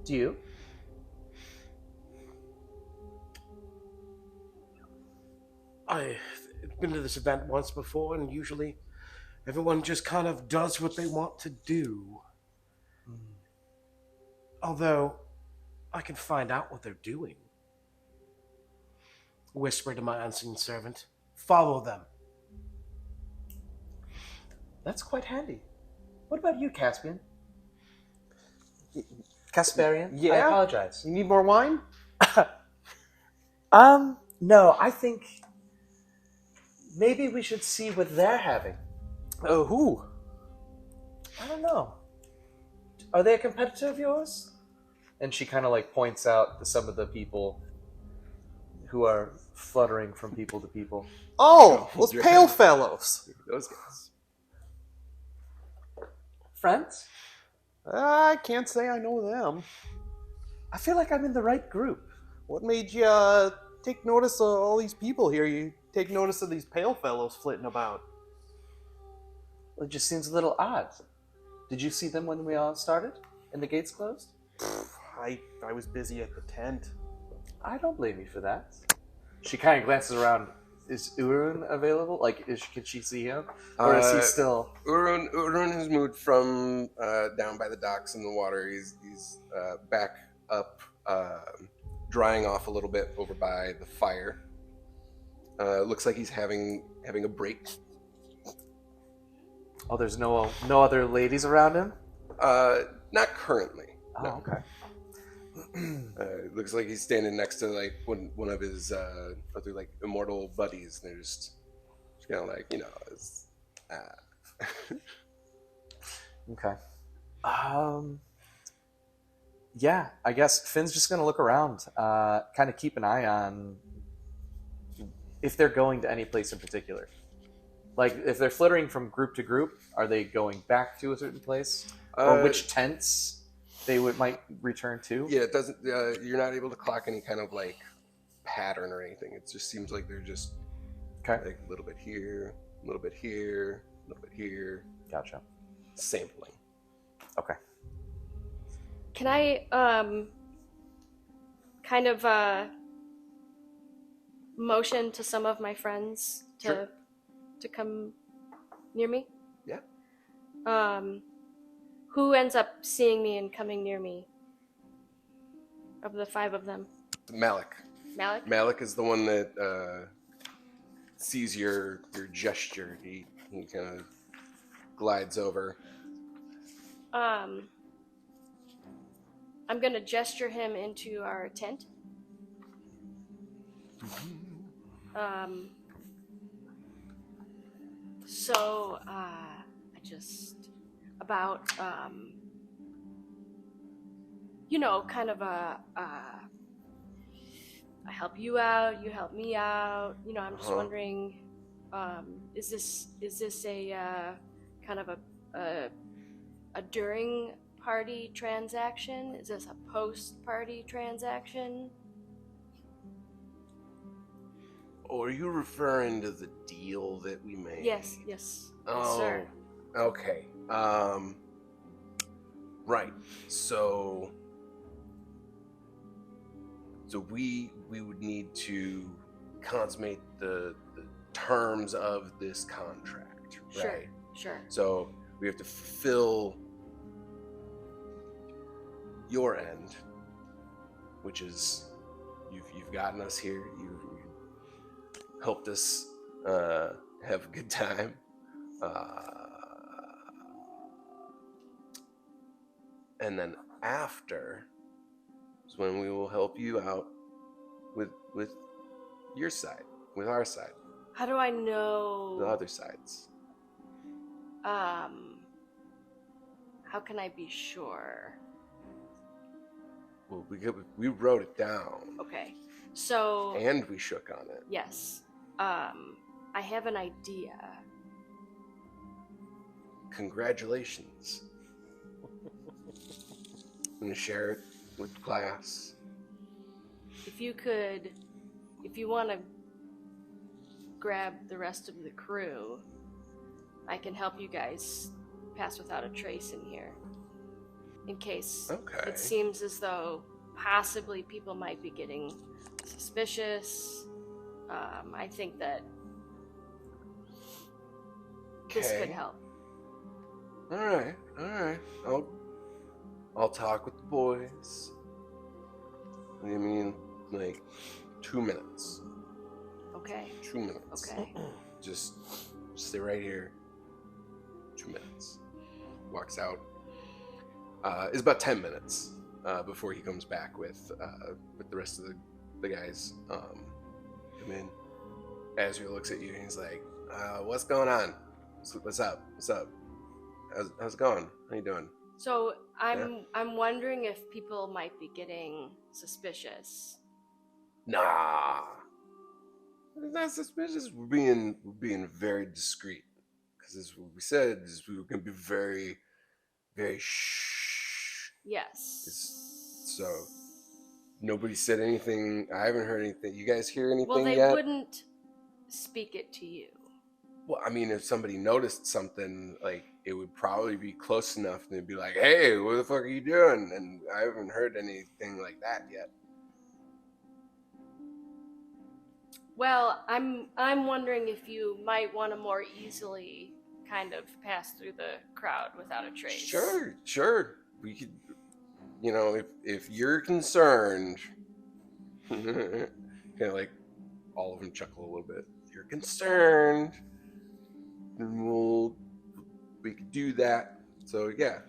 Do you? I've been to this event once before, and usually everyone just kind of does what they want to do. Although, I can find out what they're doing. Whisper to my unseen servant, follow them. That's quite handy. What about you, Caspian? Casparian? Yeah? I apologize. You need more wine? No, I think maybe we should see what they're having. Who? I don't know. Are they a competitor of yours? And she kind of like points out to some of the people who are fluttering from people to people. Oh, those pale fellows. Those guys. Friends? I can't say I know them. I feel like I'm in the right group. What made you take notice of all these people here? You take notice of these pale fellows flitting about. It just seems a little odd. Did you see them when we all started and the gates closed? I was busy at the tent. I don't blame you for that. She kind of glances around. Is Urun available? Like, can she see him? Or is he still... Urun has moved from down by the docks in the water. He's back up, drying off a little bit over by the fire. Looks like he's having a break. Oh, there's no other ladies around him? Not currently. Oh, no. okay. Looks like he's standing next to like one of his other like immortal buddies. And they're just kind of like, Okay. Yeah, I guess Finn's just gonna look around, kind of keep an eye on if they're going to any place in particular. Like, if they're flittering from group to group, are they going back to a certain place, or which tents they might return to? Yeah, it doesn't. You're not able to clock any kind of like pattern or anything. It just seems like they're just like a little bit here, a little bit here, a little bit here. Gotcha. Sampling. Okay. Can I kind of motion to some of my friends to come near me? Yeah. Who ends up seeing me and coming near me? Of the 5 of them. Malik. Malik? Malik is the one that sees your gesture. He kind of glides over. I'm gonna gesture him into our tent. So I just about kind of I help you out, you help me out. You know, I'm just Uh-huh. wondering, is this a kind of a during party transaction? Is this a post party transaction? Or are you referring to the deal that we made? Yes, yes, Oh, sir. okay. Right. So we would need to consummate the terms of this contract, Sure, right? sure. So we have to fulfill your end, which is you've gotten us here. You helped us have a good time. And then after is when we will help you out with your side, with our side, How do I know? the other sides. How can I be sure? Well, we wrote it down Okay, so and we shook on it. yes, I have an idea. Congratulations. I'm gonna share it with the class. If you want to grab the rest of the crew, I can help you guys pass without a trace in here. In case Okay. it seems as though possibly people might be getting suspicious. I think that this could Okay. help. All right. I'll talk with the boys. I mean, like 2 minutes. Okay. 2 minutes. Okay. Just stay right here. 2 minutes. Walks out. It's about 10 minutes before he comes back with the rest of the guys. Come in. Azrael looks at you and he's like, "What's going on? What's up? What's up? How's it going? How you doing?" So I'm wondering if people might be getting suspicious. Nah. It's not suspicious. We're being very discreet. Because as we said, is we were gonna be very, very shh. Yes. So nobody said anything. I haven't heard anything. You guys hear anything Well, they yet? wouldn't speak it to you. Well, I mean, if somebody noticed something, like it would probably be close enough, and they'd be like, "Hey, what the fuck are you doing?" And I haven't heard anything like that yet. Well, I'm wondering if you might want to more easily kind of pass through the crowd without a trace. Sure. We could, if you're concerned, kind of like all of them chuckle a little bit. If you're concerned, then we could do that. So yeah,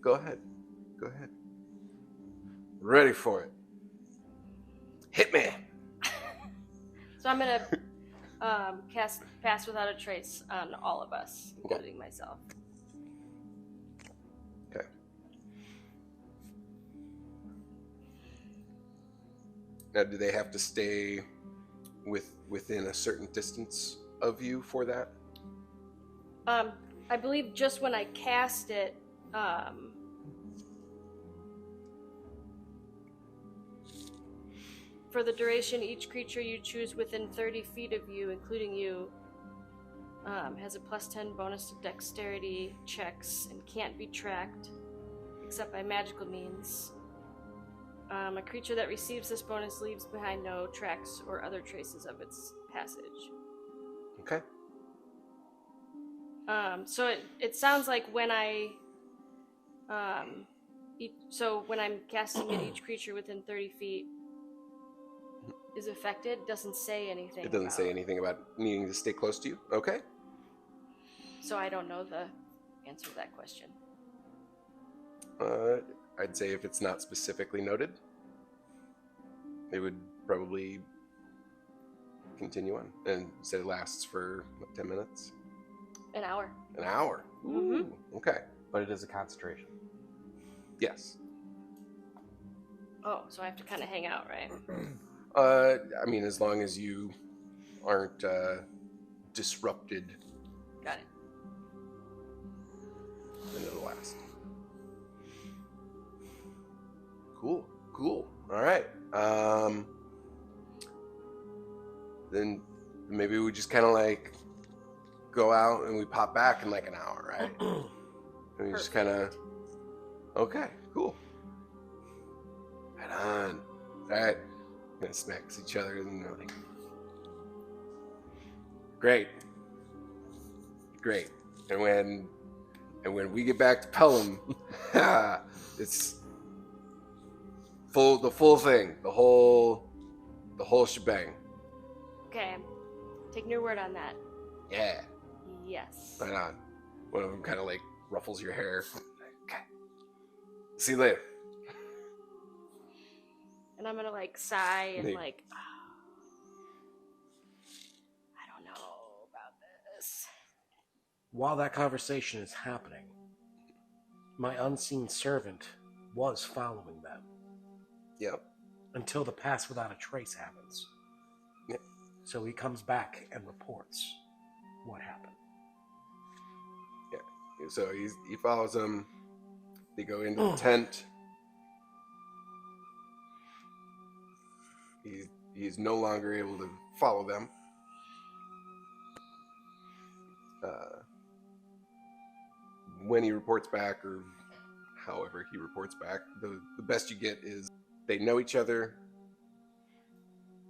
go ahead. Ready for it. Hit me. So I'm gonna cast pass without a trace on all of us, Okay. including myself. Okay. Now, do they have to stay within a certain distance of you for that? I believe just when I cast it, for the duration, each creature you choose within 30 feet of you, including you, has a +10 bonus to dexterity checks and can't be tracked except by magical means. A creature that receives this bonus leaves behind no tracks or other traces of its passage. Okay. So it sounds like when when I'm casting it, each creature within 30 feet is affected. Doesn't say anything. It doesn't say anything about needing to stay close to you. Okay. So I don't know the answer to that question. I'd say if it's not specifically noted, it would probably continue on. And you said it lasts for what, 10 minutes? An hour. An hour. Mhm. Ooh, okay. But it is a concentration. Yes. Oh, so I have to kind of hang out, right? I mean, as long as you aren't disrupted, Got it. then it'll last. Cool. All right. Then maybe we just kind of like go out and we pop back in like an hour, right? And we just kind of. Okay. Cool. Right on. All right. Gonna smacks each other and they're like, great. And when we get back to Pelham, it's the full thing, the whole shebang. Okay. Taking your word on that. Yeah. Yes. Right on. One of them kind of like ruffles your hair. Okay. See you later. And I'm gonna like sigh and Neat. like, I don't know about this. While that conversation is happening, my unseen servant was following them Yep. until the pass without a trace happens. Yep. So he comes back and reports what happened. Yeah. So he follows them. They go into the tent. He's no longer able to follow them. When he reports back, or however he reports back, the best you get is they know each other.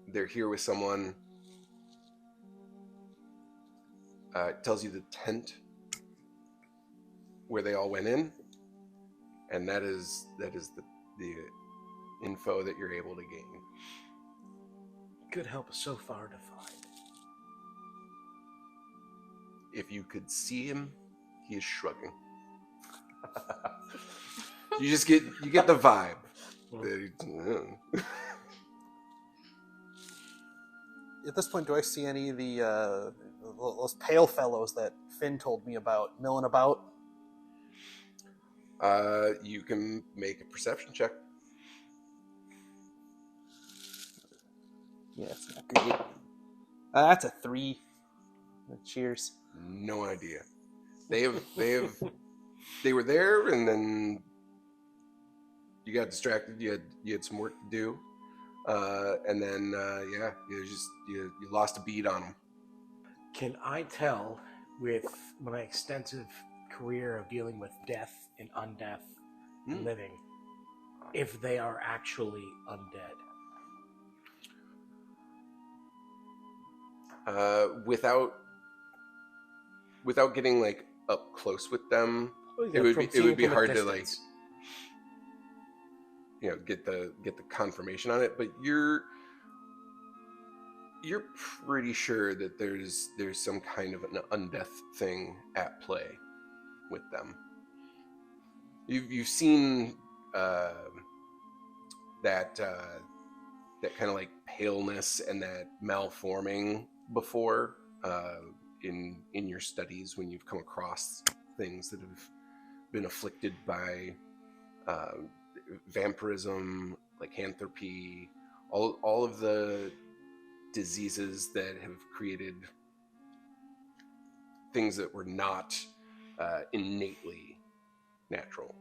They're here with someone. It tells you the tent where they all went in, and that is the info that you're able to gain. Good help is so far to find. If you could see him, he is shrugging. You get the vibe. At this point, do I see any of those pale fellows that Finn told me about milling about? You can make a perception check. Yeah, it's not great. That's a 3. Cheers. No idea. They were there, and then you got distracted. You had some work to do, and then you lost a beat on them. Can I tell, with my extensive career of dealing with death and undeath and living, if they are actually undead? Without getting like up close with them, it would be hard to like get the confirmation on it. But you're pretty sure that there's some kind of an undeath thing at play with them. You've seen that kind of like paleness and that malforming before in your studies when you've come across things that have been afflicted by vampirism, lycanthropy, all of the diseases that have created things that were not innately natural.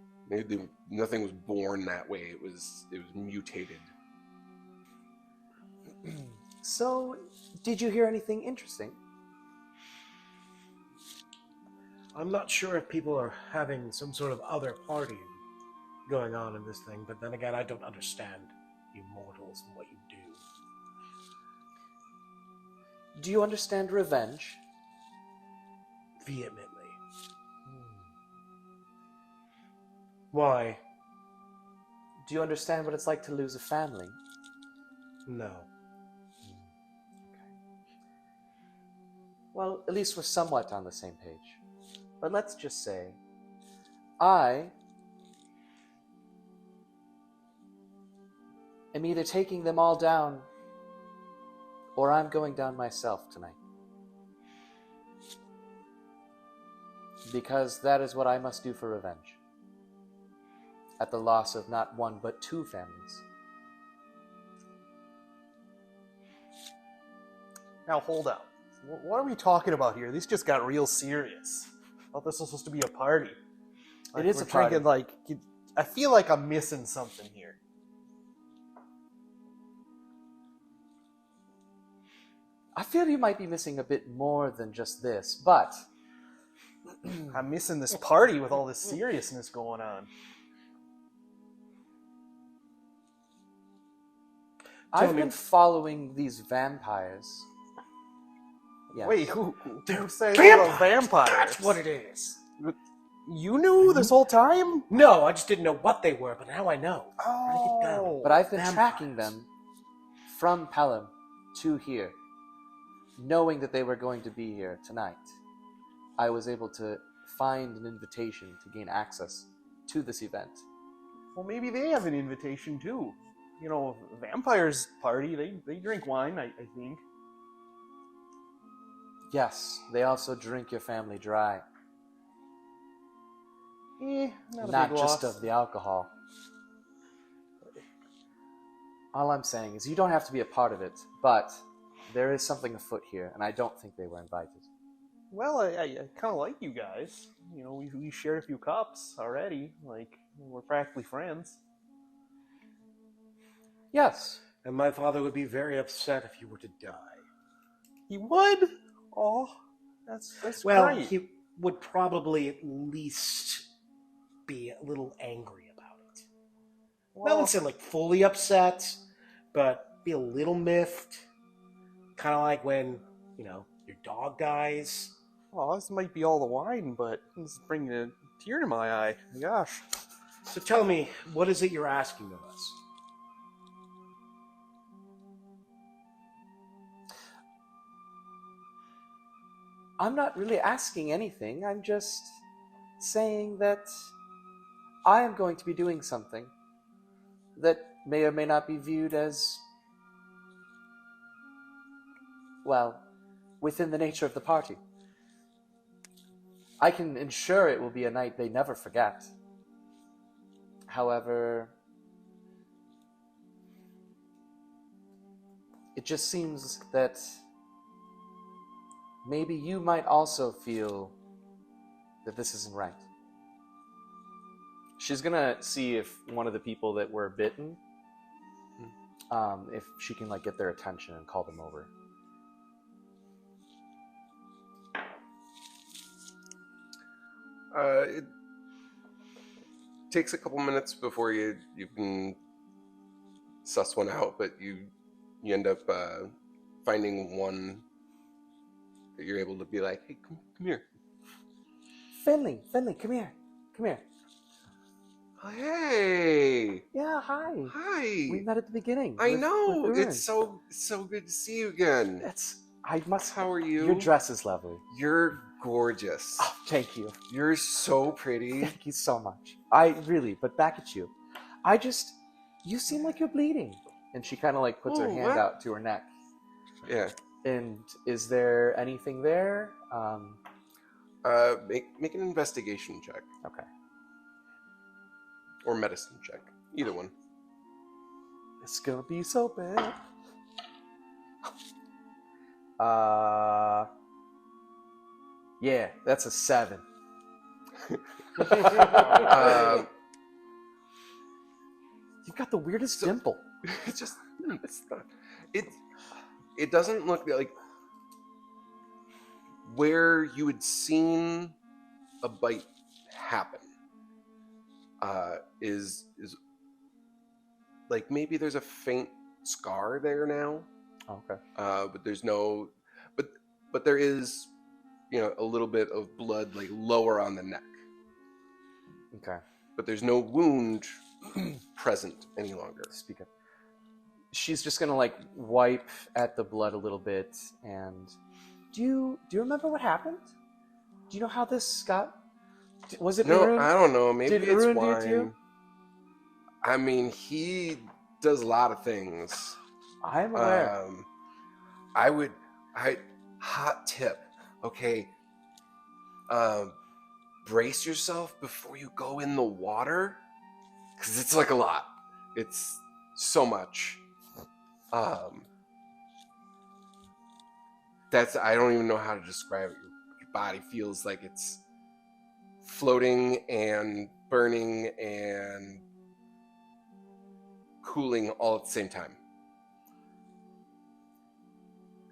Nothing was born that way. It was mutated. So, did you hear anything interesting? I'm not sure if people are having some sort of other party going on in this thing, but then again, I don't understand you mortals and what you do. Do you understand revenge? Vehemently. Why? Do you understand what it's like to lose a family? No. Well, at least we're somewhat on the same page. But let's just say, I am either taking them all down, or I'm going down myself tonight. Because that is what I must do for revenge. At the loss of not one but two families. Now hold up. What are we talking about here? This just got real serious. I thought this was supposed to be a party. It is we're a party. drinking, like, I feel like I'm missing something here. I feel you might be missing a bit more than just this, but I'm missing this party with all this seriousness going on. I've been following these vampires. Yes. Wait, who say Vampires! vampires? That's what it is. You knew this whole time? No, I just didn't know what they were, but now I know. Oh. But I've been Vampires. tracking them from Pelham to here, knowing that they were going to be here tonight. I was able to find an invitation to gain access to this event. Well, maybe they have an invitation too. You know, vampires party, they drink wine, I think. Yes, they also drink your family dry. Not a Not big just loss. of the alcohol. All I'm saying is you don't have to be a part of it, but there is something afoot here, and I don't think they were invited. Well, I kind of like you guys. You know, we shared a few cups already. Like, we're practically friends. Yes. And my father would be very upset if you were to die. He would? Oh, that's Well, great. he would probably at least be a little angry about it. I Well, wouldn't say like fully upset, but be a little miffed. Kind of like when, you know, your dog dies. well, this might be all the wine, but this is bringing a tear to my eye. Gosh. So tell me, what is it you're asking of us? I'm not really asking anything. I'm just saying that I am going to be doing something that may or may not be viewed as, well, within the nature of the party. I can ensure it will be a night they never forget. However, it just seems that maybe you might also feel that this isn't right. She's gonna see if one of the people that were bitten, if she can like get their attention and call them over. It takes a couple minutes before you can suss one out, but you end up finding one that you're able to be like, hey, come here. Finley, come here. Come here. Oh, hey. Yeah, hi. Hi. We met at the beginning. I with know. Urin. It's so good to see you again. I must. How are you? Your dress is lovely. You're gorgeous. Oh, thank you. You're so pretty. Thank you so much. But back at you. You seem like you're bleeding. And she kind of like puts her Ooh, hand what? out to her neck. Yeah. And is there anything there? Make an investigation check Okay. or medicine check. Either one. It's gonna be so bad. Yeah, that's a 7. You've got the weirdest dimple. It's just it's not, it doesn't look like where you had seen a bite happen. Is like maybe there's a faint scar there now. Okay. But there's no, but there is, a little bit of blood like lower on the neck. Okay. But there's no wound present any longer. Speak up. She's just gonna like wipe at the blood a little bit, and do you remember what happened? Do you know how this got? Was it No, Urun? I don't know. Maybe Did it's Urun do it wine. to you? I mean, he does a lot of things. I'm aware. Hot tip, okay? Brace yourself before you go in the water, because it's like a lot. It's so much. I don't even know how to describe it. Your body feels like it's floating and burning and cooling all at the same time.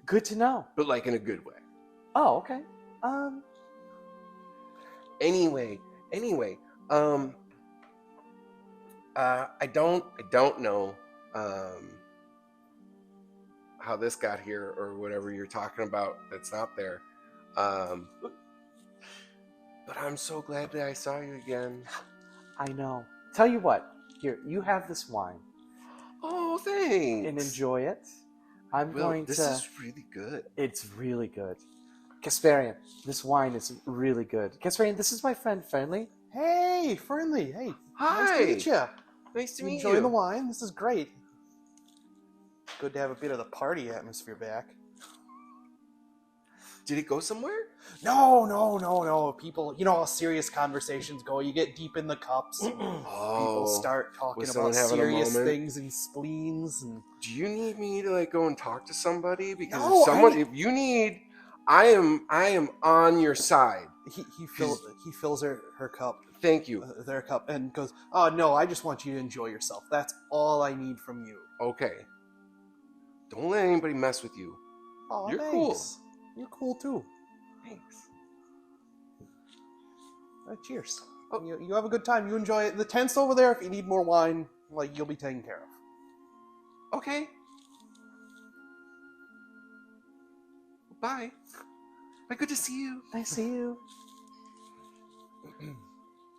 Good to know. But like in a good way. Oh, okay. Anyway, I don't know how this got here or whatever you're talking about that's not there. But I'm so glad that I saw you again. I know. Tell you what, here, you have this wine Oh, thanks. and enjoy it. I'm going this to. is really good. It's really good. Kasparian, this wine is really good. Kasparian, this is my friend Fernley. Hey, Fernley. Hey. Hi. Nice to meet you. Nice to meet Enjoying you. the wine? This is great. Good to have a bit of the party atmosphere back. Did it go somewhere? No. People, you know how serious conversations go. You get deep in the cups. People Oh, start talking was about someone having a serious moment? things and spleens and. do you need me to like go and talk to somebody? Because No, if you need, I am on your side. He fills her cup, Thank you. their cup, and goes, "Oh no, I just want you to enjoy yourself. That's all I need from you." Okay. Don't let anybody mess with you. Oh, You're thanks. cool. You're cool too. Thanks. Cheers. Oh. You have a good time. You enjoy it. The tent's over there. If you need more wine, like you'll be taken care of. Okay. Bye. Bye. Good to see you. I see you.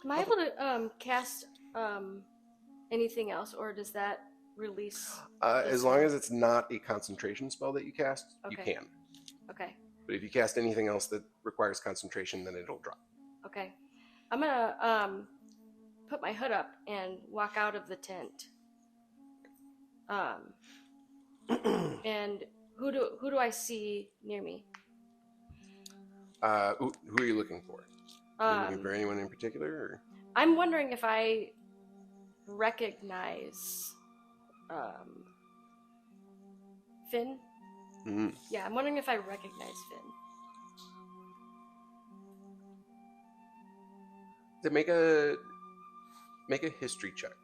Am I able to cast anything else, or does that release? As long as it's not a concentration spell that you cast, you Okay. can. Okay. But if you cast anything else that requires concentration, then it'll drop. Okay. I'm gonna put my hood up and walk out of the tent. And who do I see near me? Who are you looking for? Are you looking for anyone in particular? Or? I'm wondering if I recognize Finn. Mhm. Yeah, I'm wondering if I recognize Finn. To make a history check.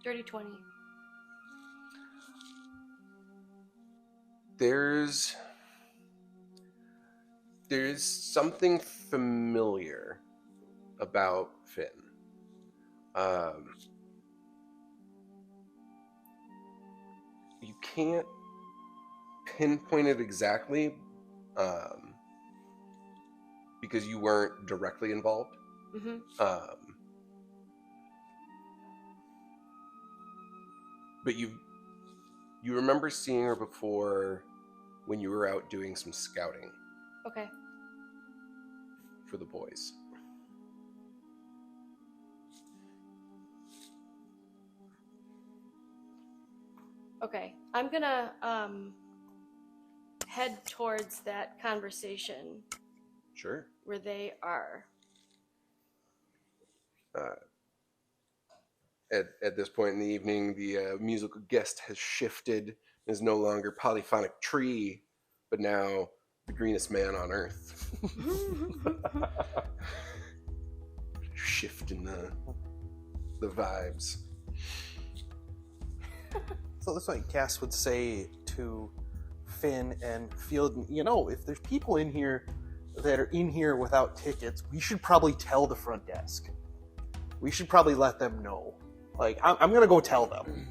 Dirty 20. There's something familiar about Finn. You can't pinpoint it exactly because you weren't directly involved. Mm-hmm. But you remember seeing her before when you were out doing some scouting Okay. for the boys. Okay. I'm gonna head towards that conversation Sure. where they are. At this point in the evening, the musical guest has shifted. Is no longer Polyphonic Tree, but now the greenest man on earth. Shifting the vibes. So that's what Cass would say to Finn and Field. You know, if there's people in here that are in here without tickets, we should probably tell the front desk. We should probably let them know. Like, I'm gonna go tell them.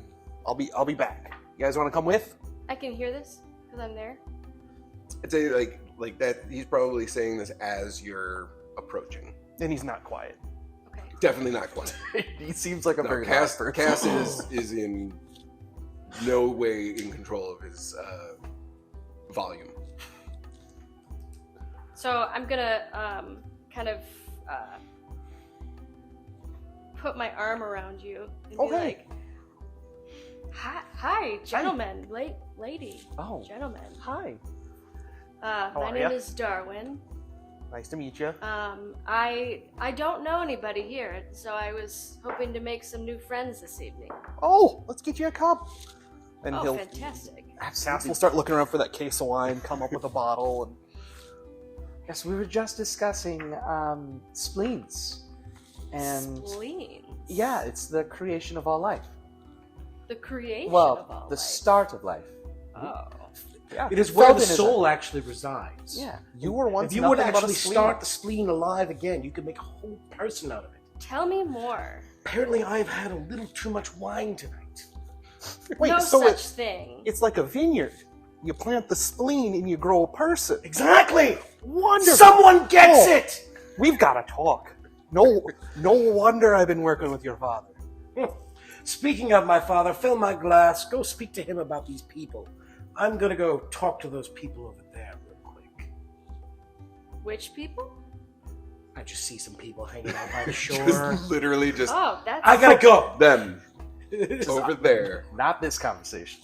I'll be back. You guys want to come with? I can hear this because I'm there. I'd say like that. He's probably saying this as you're approaching. And he's not quiet. Okay. Definitely not quite. He seems like a No, very Cass, nice person. Cass is in no way in control of his volume. So I'm gonna kind of put my arm around you and be like, "Hi, gentlemen, lady, Oh, gentlemen. hi. My are name ya? is Darwin. Nice to meet you. I don't know anybody here, so I was hoping to make some new friends this evening. Oh, let's get you a cup. And Oh, fantastic. Cass will start looking around for that case of wine, come up with a bottle, and Yes, we were just discussing spleens. And Spleens. yeah, it's the creation of all life. The creation of Well, all the life. start of life. Oh. yeah. It is where the Feldinism. soul actually resides. Yeah. You were once If you would nothing but a actually spleen. start the spleen alive again, you could make a whole person out of it. Tell me more. Apparently, I've had a little too much wine tonight. Wait, no so such thing. it's like a vineyard. You plant the spleen and you grow a person. Exactly! Wonderful. Someone gets Oh. it! We've got to talk. No wonder I've been working with your father. Speaking of my father, fill my glass. Go speak to him about these people. I'm gonna go talk to those people over there real quick. Which people? I just see some people hanging out by the shore. Just literally just Oh, that's. I gotta go. them over there. Not this conversation.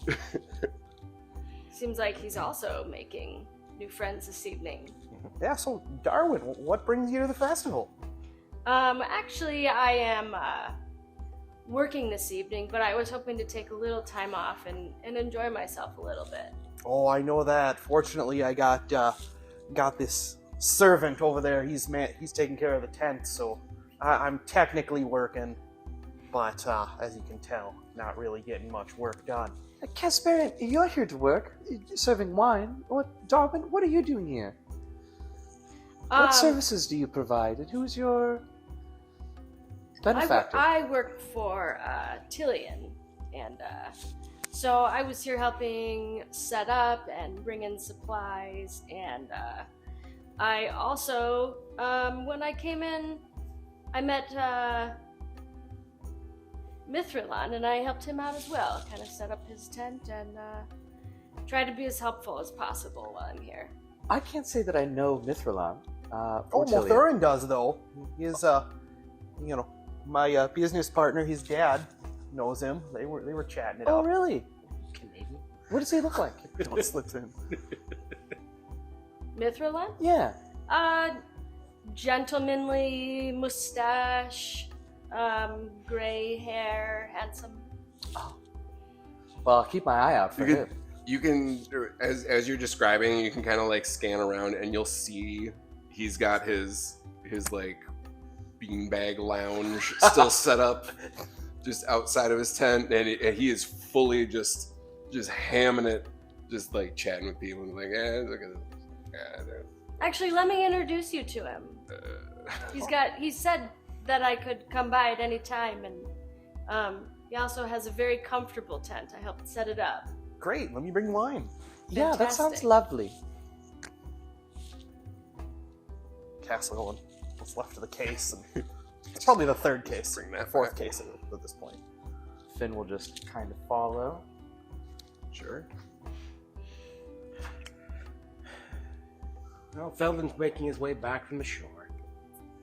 Seems like he's also making new friends this evening. Yeah, so Darwin, what brings you to the festival? Actually, I am working this evening, but I was hoping to take a little time off and enjoy myself a little bit. Oh, I know that. Fortunately, I got this servant over there. He's taking care of the tent, so I'm technically working, but as you can tell, not really getting much work done. Casparian, you're here to work, serving wine. Darwin, what are you doing here? What services do you provide, and who's your benefactor? I work for Tillian, and so I was here helping set up and bring in supplies, and I also, when I came in, I met Mithrilon, and I helped him out as well, kind of set up his tent and try to be as helpful as possible while I'm here. I can't say that I know Mithrilon. Oh, Fortillion. Mothurin does, though. He's, my business partner, his dad, knows him. They were chatting it Oh, up. really? Canadian. What does he look like? Don't slip to him. Mithrilon? Yeah. Gentlemanly mustache, gray hair, handsome. Well, I'll keep my eye out for him. You can, as you're describing, you can kind of like scan around, and you'll see he's got his like beanbag lounge still set up just outside of his tent, and he is fully just hamming it, just like chatting with people, and like, look at this. Actually, let me introduce you to him. He said that I could come by at any time, and he also has a very comfortable tent. I helped set it up. Great, let me bring wine. Yeah, that sounds Fantastic. lovely. Castle going what's left of the case. And it's probably the third case. Bring that fourth back. case at this point. Finn will just kind of follow. Sure. Well, Feldon's making his way back from the shore.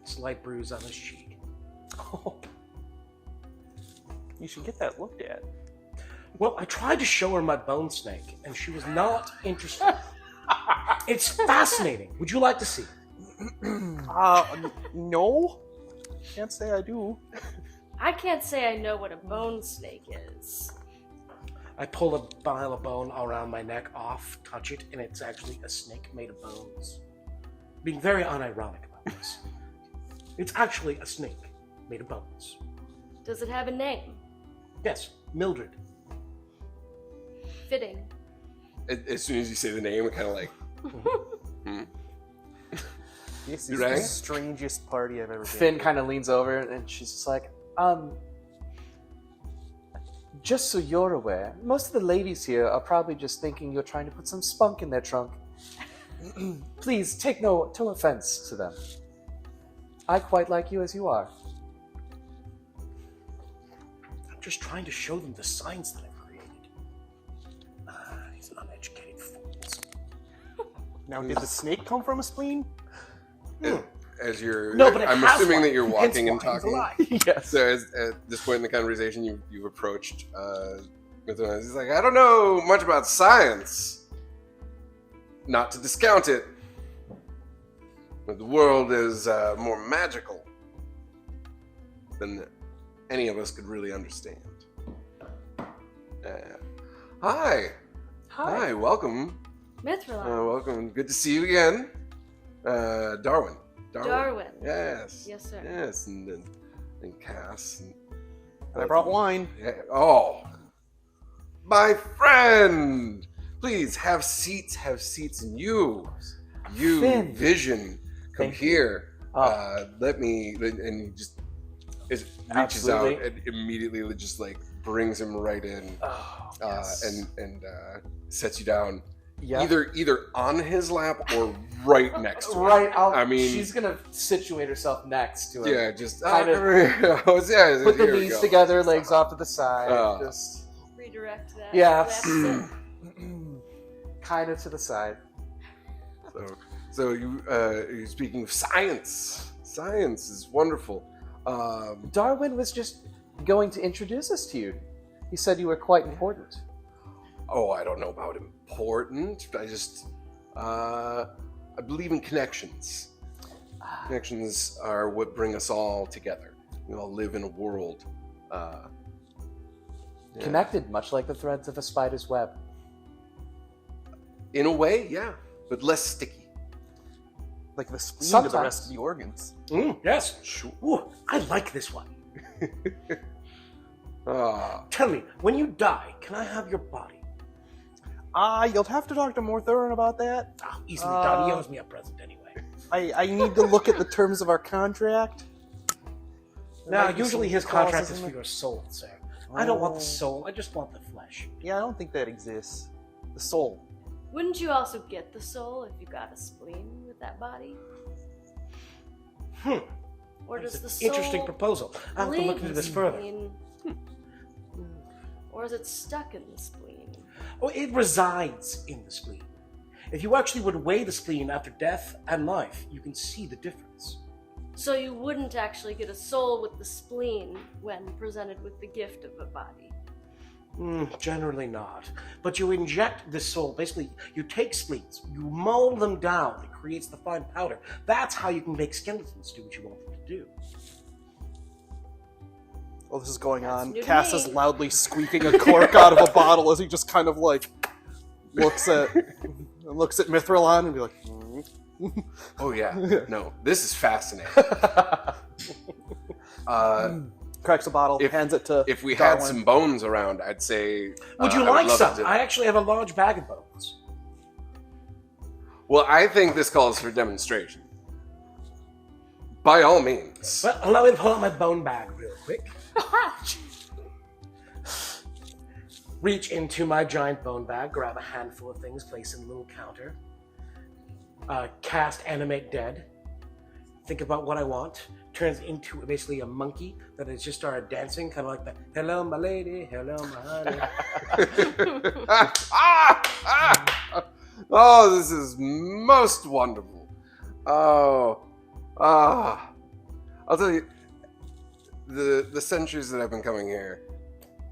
Slight bruise on his cheek. You should get that looked at. Well, I tried to show her my bone snake, and she was not interested. It's fascinating. Would you like to see? No. Can't say I do. I can't say I know what a bone snake is. I pull a pile of bone around my neck off, touch it, and it's actually a snake made of bones. Being very unironic about this. It's actually a snake made of bones. Does it have a name? Yes, Mildred. Fitting. As soon as you say the name, it kind of like, This You is rang? the strangest party I've ever been Finn to. kind of leans over and she's just like, just so you're aware, most of the ladies here are probably just thinking you're trying to put some spunk in their trunk. Please take no offense to them. I quite like you as you are. I'm just trying to show them the science that I've created. These uneducated fools. Now, did the snake come from a spleen? as you're, No, but it I'm has assuming one. that you're Hence walking and why he's talking. alive. Yes. So at this point in the conversation, you've approached Mithrilon. He's like, I don't know much about science. Not to discount it. But the world is more magical than any of us could really understand. Hi. Hi, welcome. Mithril. Welcome. Good to see you again. Darwin. Darwin. Yes. Yes, sir. Yes, and Cass. And I brought wine. Yeah. Oh, my friend. Please have seats. And you, Finn. Vision, come Thank here. Oh. Let me. And he just reaches Absolutely. out and immediately just like brings him right in, Yes. and sets you down. Yeah. Either on his lap or right next to him. Right. I mean, she's gonna situate herself next to him. yeah, just kind of yeah, put the here we knees go. together, legs off to the side. Oh. Just Redirect that. yeah, That's it. kind of to the side. So you're speaking of science. Science is wonderful. Darwin was just going to introduce us to you. He said you were quite important. Oh, I don't know about important. I just I believe in connections. Connections are what bring us all together. We all live in a world. Yeah. Connected, much like the threads of a spider's web. In a way, yeah, but less sticky. Like the spleen to Sometimes. the rest of the organs. Yes. Sure. Ooh, I like this one. Ah, Tell me, when you die, can I have your body? You'll have to talk to Morthurin about that. Ah, easily done. He owes me a present anyway. I need to look at the terms of our contract. There Now, might be usually some his contract clauses is in for there. your soul, sir. I don't want the Oh. soul. I just want the flesh. Yeah, I don't think that exists. The soul. Wouldn't you also get the soul if you got a spleen with that body? Or does That's the an soul interesting proposal. I have to look leave into the this further. spleen? Or is it stuck in the spleen? Oh, it resides in the spleen. If you actually would weigh the spleen after death and life, you can see the difference. So you wouldn't actually get a soul with the spleen when presented with the gift of a body. Generally not. But you inject this soul. Basically, you take spleens, you mull them down, it creates the fine powder. That's how you can make skeletons do what you want them to do. While this is going That's on, new to Cass me. is loudly squeaking a cork out of a bottle as he just kind of like looks at Mithril and be like, oh yeah. No, this is fascinating. cracks a bottle, If- hands it to If we Darwin. had some bones around, I'd say. Would you I like love some? to- I actually have a large bag of bones. Well, I think this calls for demonstration. By all means. Well, allow me to pull out my bone bag real quick. Reach into my giant bone bag, grab a handful of things, place in a little counter. Cast Animate Dead. Think about what I want. Turns into basically a monkey that has just started dancing, kind of like the "Hello, my lady, hello, my honey." Oh, this is most wonderful. I'll tell you, the centuries that I've been coming here,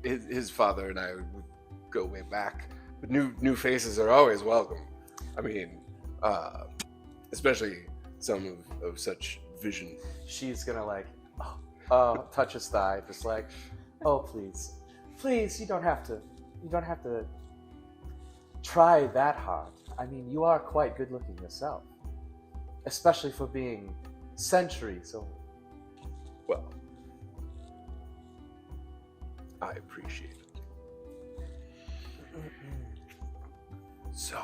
his father and I would go way back, but new faces are always welcome. I mean, especially some of such vision. She's gonna like, touch his thigh, just like, oh please, you don't have to try that hard. I mean, you are quite good looking yourself, especially for being centuries old. Well, I appreciate it. So,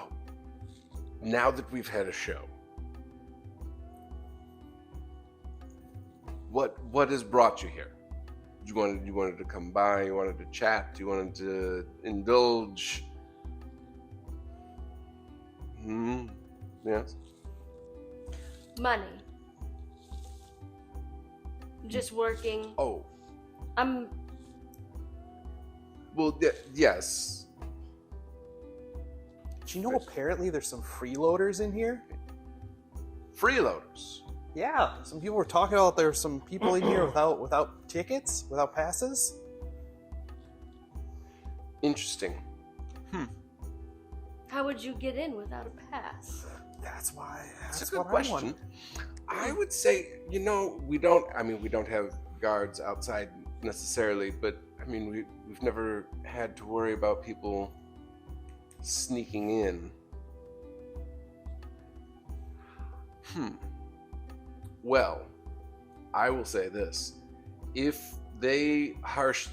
now that we've had a show, what has brought you here? You wanted to come by, you wanted to chat, you wanted to indulge. Yes. Money. Just working. Oh, I'm well, yes. Do you know apparently there's some freeloaders in here? Freeloaders. Yeah, some people were talking about there's some people in here without tickets, without passes. Interesting. How would you get in without a pass? That's why. That's That's a good what I question. want. I would say, we don't have guards outside necessarily, but I mean, we've never had to worry about people sneaking in. Well, I will say this. If they harsh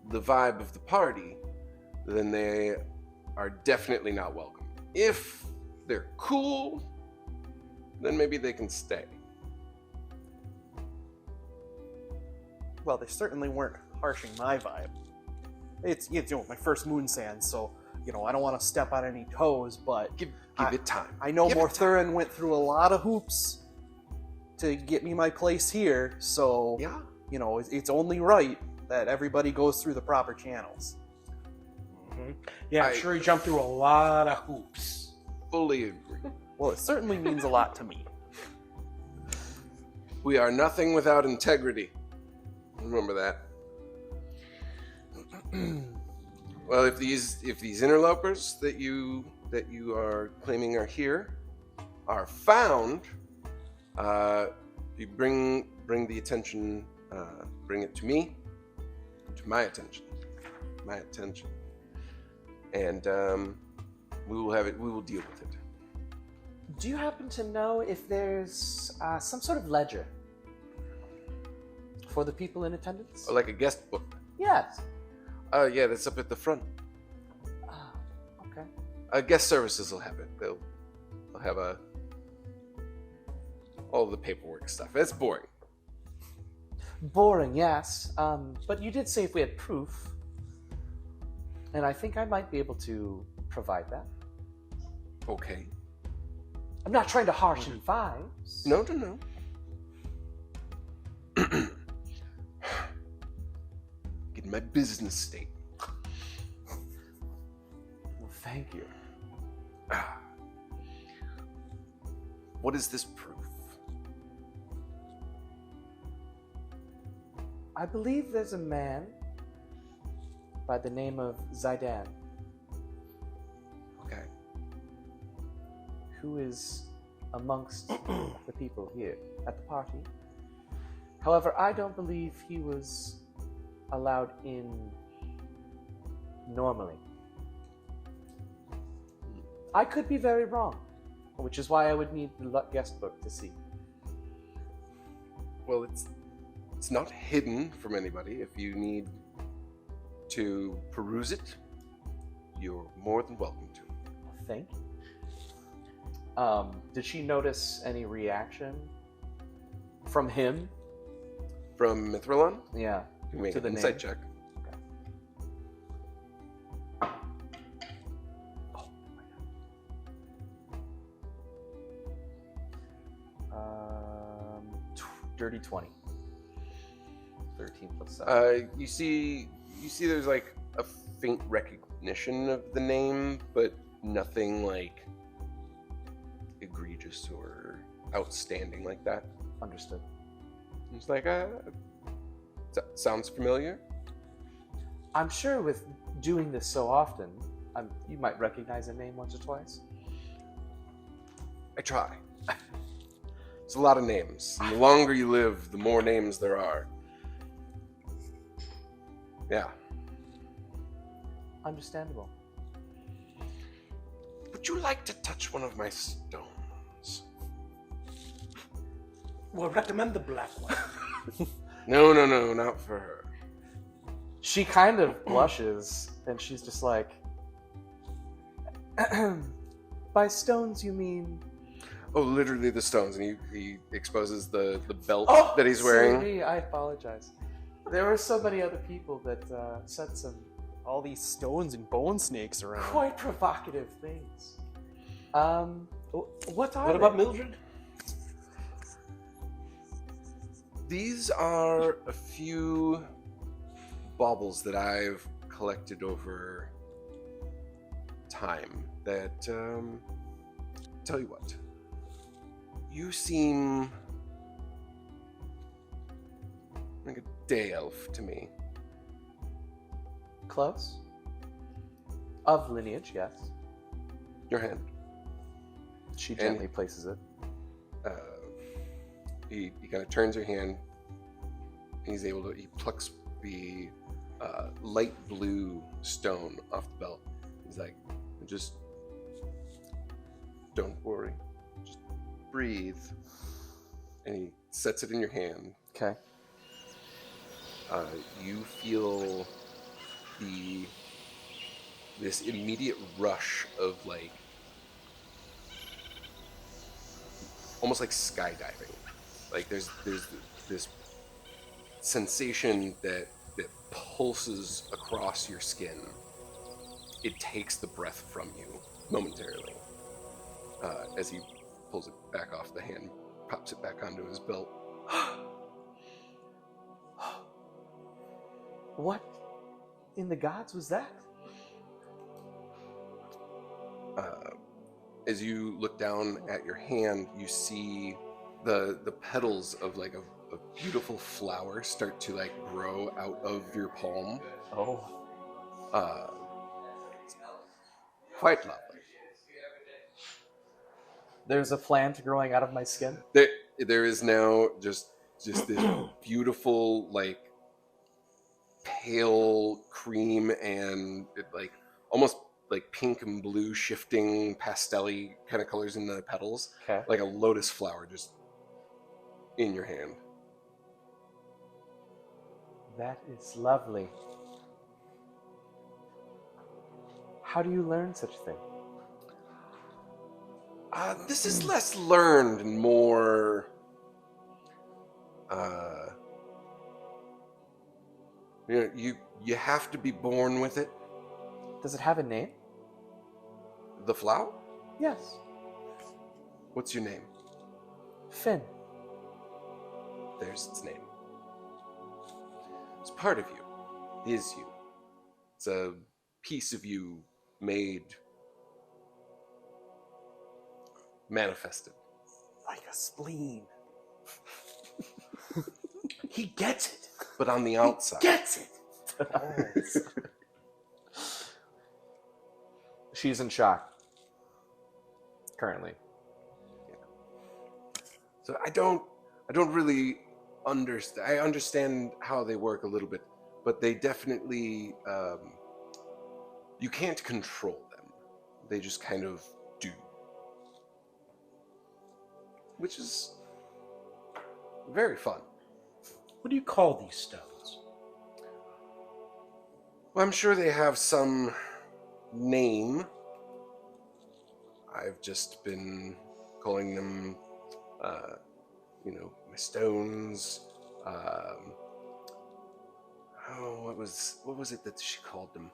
the vibe of the party, then they are definitely not welcome. If they're cool, then maybe they can stay. Well, they certainly weren't harshing my vibe. It's my first moon sand, so I don't want to step on any toes, but Give it time. I know Give it time. Morthurin went through a lot of hoops to get me my place here, so Yeah. it's only right that everybody goes through the proper channels. Yeah, I'm sure he jumped through a lot of hoops. Fully agree. Well, it certainly means a lot to me. We are nothing without integrity. Remember that. Well, if these interlopers that you are claiming are here are found, you bring the attention, bring it to me, to my attention, and we will deal with it. Do you happen to know if there's some sort of ledger for the people in attendance? Or like a guest book. Yes. Yeah, that's up at the front. Okay. Guest services will have it. They'll have all the paperwork stuff. It's boring. Boring, yes. But you did say if we had proof, and I think I might be able to provide that. Okay. I'm not trying to harsh any vibes. No. Get my business statement. Well, thank you. What is this proof? I believe there's a man by the name of Zaidan Okay. who is amongst the people here at the party. However, I don't believe he was allowed in normally. I could be very wrong, which is why I would need the guest book to see. Well, it's not hidden from anybody. If you need to peruse it, you're more than welcome to. Thank you. Did she notice any reaction from him? From Mithralon, Yeah. you make To an the insight name. check. Dirty 20. 13 plus 7. You see there's like a faint recognition of the name, but nothing like egregious or outstanding like that. Understood. It's like, sounds familiar? I'm sure with doing this so often, you might recognize a name once or twice. I try. It's a lot of names. And the longer you live, the more names there are. Yeah. Understandable. Would you like to touch one of my stones? Well, recommend the black one. No, not for her. She kind of blushes, and she's just like, by stones you mean... Oh, literally the stones, and he exposes the belt Oh, that he's wearing. Sorry, I apologize. There were so many other people that said some All these stones and bone snakes around. quite provocative things. What are What they? about Mildred? These are a few baubles that I've collected over time that, tell you what, you seem like a day elf to me. Close. Of lineage, yes. Your hand. She gently places it. He kind of turns her hand. And he plucks the light blue stone off the belt. He's like, just don't worry, just breathe. And he sets it in your hand. Okay. You feel this immediate rush of like, almost like skydiving. Like there's this sensation that pulses across your skin. It takes the breath from you momentarily. As he pulls it back off the hand, pops it back onto his belt. What in the gods was that? As you look down at your hand, you see the petals of like a beautiful flower start to like grow out of your palm. Oh. Quite lovely. There's a plant growing out of my skin? There is now just this beautiful like pale cream and like almost like pink and blue shifting pastel-y kind of colors in the petals. Okay. Like a lotus flower just in your hand. That is lovely. How do you learn such a thing? This is less learned and more you have to be born with it. Does it have a name? The flower? Yes. What's your name? Finn. There's its name. It's part of you. It is you. It's a piece of you made manifested. Like a spleen. He gets it. But on the outside. Gets it. She's in shock. Currently. So I don't really understand. I understand how they work a little bit, but they definitely you can't control them. They just kind of do, which is very fun. What do you call these stones? Well, I'm sure they have some name. I've just been calling them, my stones. What was it that she called them?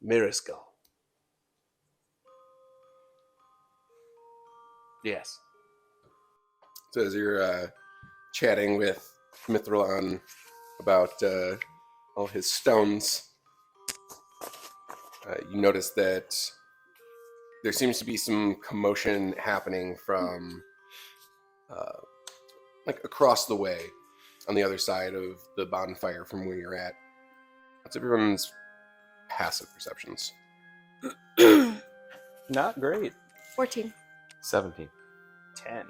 Mirror Skull. Yes. So as you're chatting with Mithralon about all his stones, you notice that there seems to be some commotion happening from like across the way on the other side of the bonfire from where you're at. What's everyone's passive perceptions? Not great. 14. 17. 10.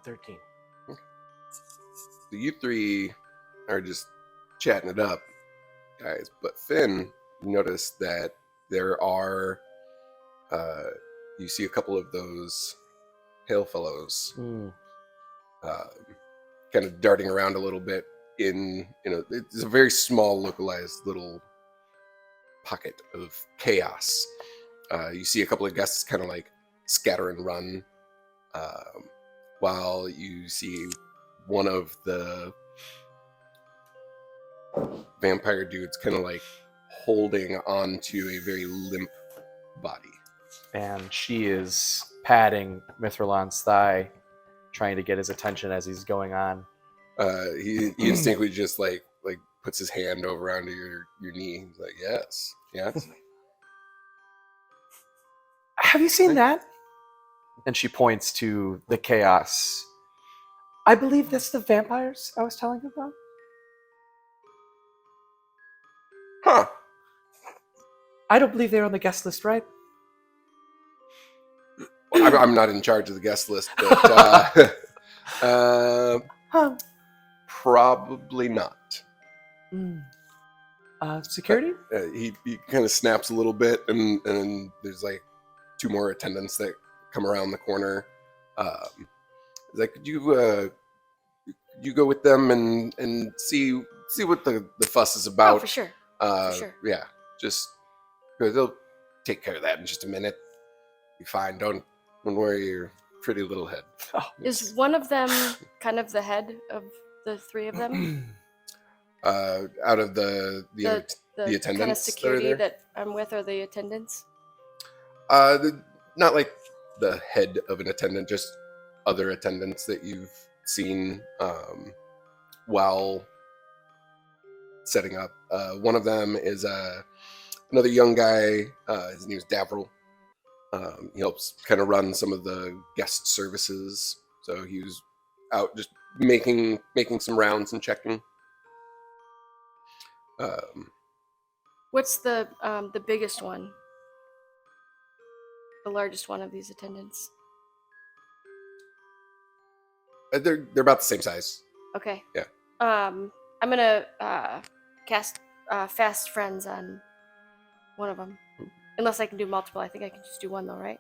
13. So you three are just chatting it up, guys. But Finn, you notice that there are, you see a couple of those hail fellows kind of darting around a little bit in, it's a very small localized little pocket of chaos. You see a couple of guests kind of like scatter and run, while you see one of the vampire dudes kind of like holding on to a very limp body. And she is patting Mithralon's thigh, trying to get his attention as he's going on. He instinctively just like puts his hand over onto your knee. He's like, yes. Have you seen that? And she points to the chaos. I believe that's the vampires I was telling you about. Huh. I don't believe they're on the guest list, right? I'm not in charge of the guest list, but probably not. Security? He kind of snaps a little bit, and there's like 2 more attendants that come around the corner. He's like, could you go with them and see what the fuss is about? Oh, for sure. For sure. Yeah, just they'll take care of that in just a minute. Be fine. Don't worry your pretty little head. Is one of them kind of the head of the 3 of them? Out of the attendants kind of security that are there? that I'm with, or the attendants? Not like the head of an attendant, just other attendants that you've seen while setting up. One of them is another young guy. His name is Davril. He helps kind of run some of the guest services. So he was out just making some rounds and checking. What's the biggest one? The largest one of these attendants? They're about the same size. Okay. Yeah. I'm gonna cast Fast Friends on one of them. Unless I can do multiple. I think I can just do one though, right?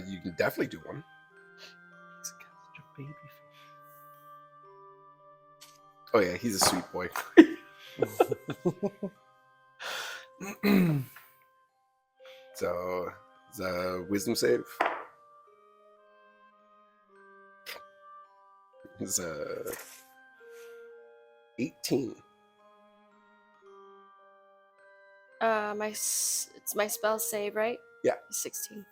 You can definitely do one. He's got such a baby Oh yeah, he's a sweet boy. So it's a wisdom save. It's 18. It's my spell save, right? Yeah. 16.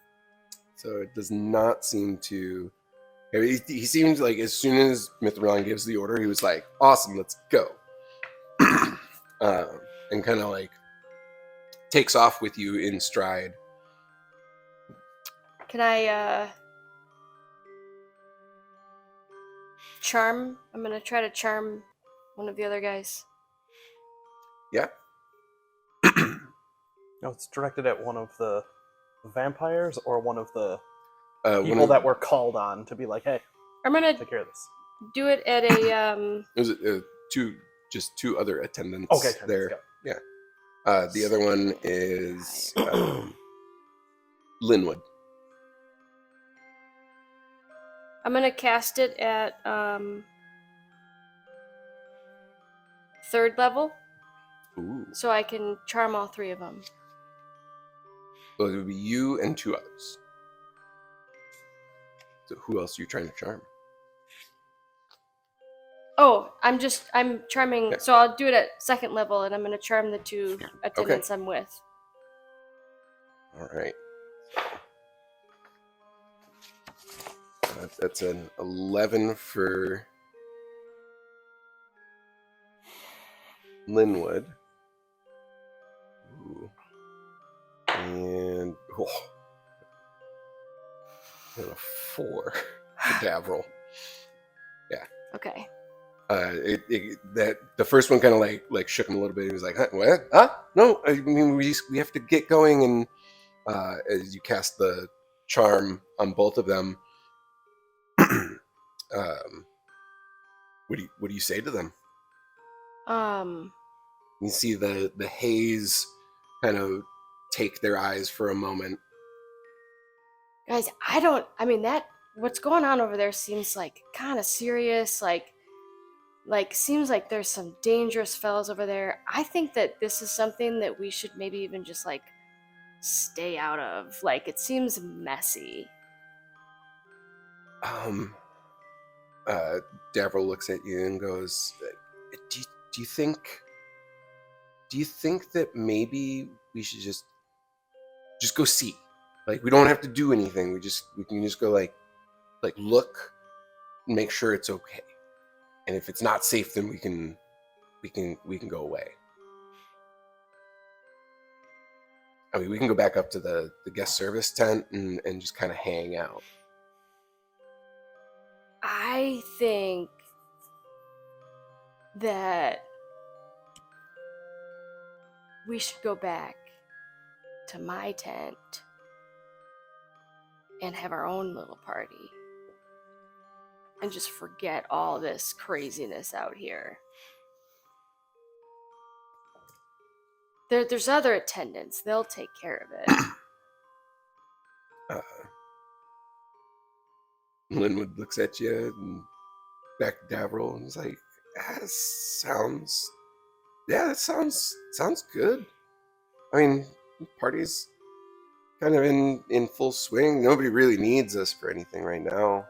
So it does not seem to. He seems like as soon as Mithrilon gives the order, he was like, "Awesome, let's go," and kind of like takes off with you in stride. Can I charm? I'm gonna try to charm one of the other guys. Yeah. No, it's directed at one of the vampires or one of the One people of- that were called on to be like, hey, I'm gonna take care of this. do it at a There's two other attendants Okay, there. let's Yeah. The other one is Linwood. I'm gonna cast it at 3rd level, Ooh. so I can charm all 3 of them. So it would be you and 2 others. So who else are you trying to charm? Oh, I'm charming. Yeah. So I'll do it at 2nd level, and I'm gonna charm the 2 attendants I'm with. All right. That's an 11 for Linwood. Ooh. And and a 4 for Davril. Okay. That the first one kind of like shook him a little bit. He was like, "Huh, what? Huh? No, I mean we have to get going." And as you cast the charm on both of them, what do you say to them? You see the haze kind of take their eyes for a moment. Guys, I mean that what's going on over there seems like kind of serious, like seems like there's some dangerous fellows over there. I think that this is something that we should maybe even just like stay out of. Like it seems messy. Davril looks at you and goes, do you think that maybe we should just go see? Like we don't have to do anything. We can just go like look and make sure it's okay. And if it's not safe, then we can go away. I mean, we can go back up to the guest service tent and just kind of hang out. I think that we should go back to my tent and have our own little party. And just forget all this craziness out here. There's other attendants. They'll take care of it. Linwood looks at you and back to Davril and is like, that sounds good. I mean, the party's kind of in full swing. Nobody really needs us for anything right now.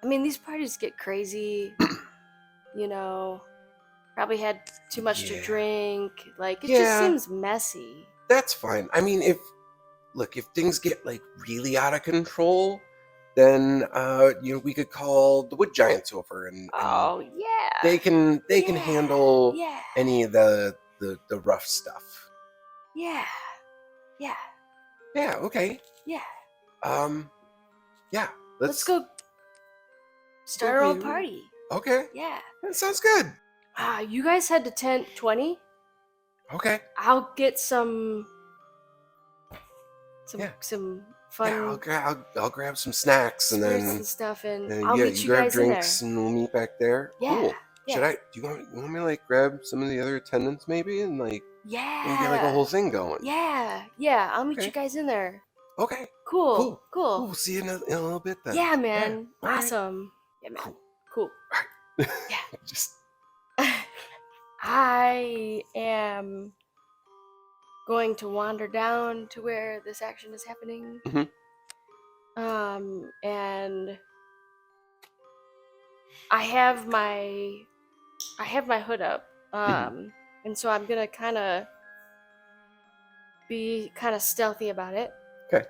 I mean, these parties get crazy, you know. Probably had too much to drink. Like, it just seems messy. That's fine. I mean, if things get like really out of control, then we could call the wood giants over and they can handle any of the rough stuff. Yeah. Okay. Let's go start our own party. Okay. Yeah. That sounds good. You guys head to tent 20. Okay. I'll get some fun. Yeah, I'll grab some snacks and then and stuff, and I'll meet you grab guys drinks in and we'll meet back there. Yeah. Cool. Yeah. Do you want me to like grab some of the other attendants maybe and like there. Yeah. and get like a whole thing going? Yeah. I'll meet you guys in there. Okay. Cool. We'll see you in a little bit then. Yeah, man. Yeah. Awesome. Yeah, man. Cool. Yeah. Just. I am going to wander down to where this action is happening. And I have my hood up. And so I'm gonna be kind of stealthy about it. Okay.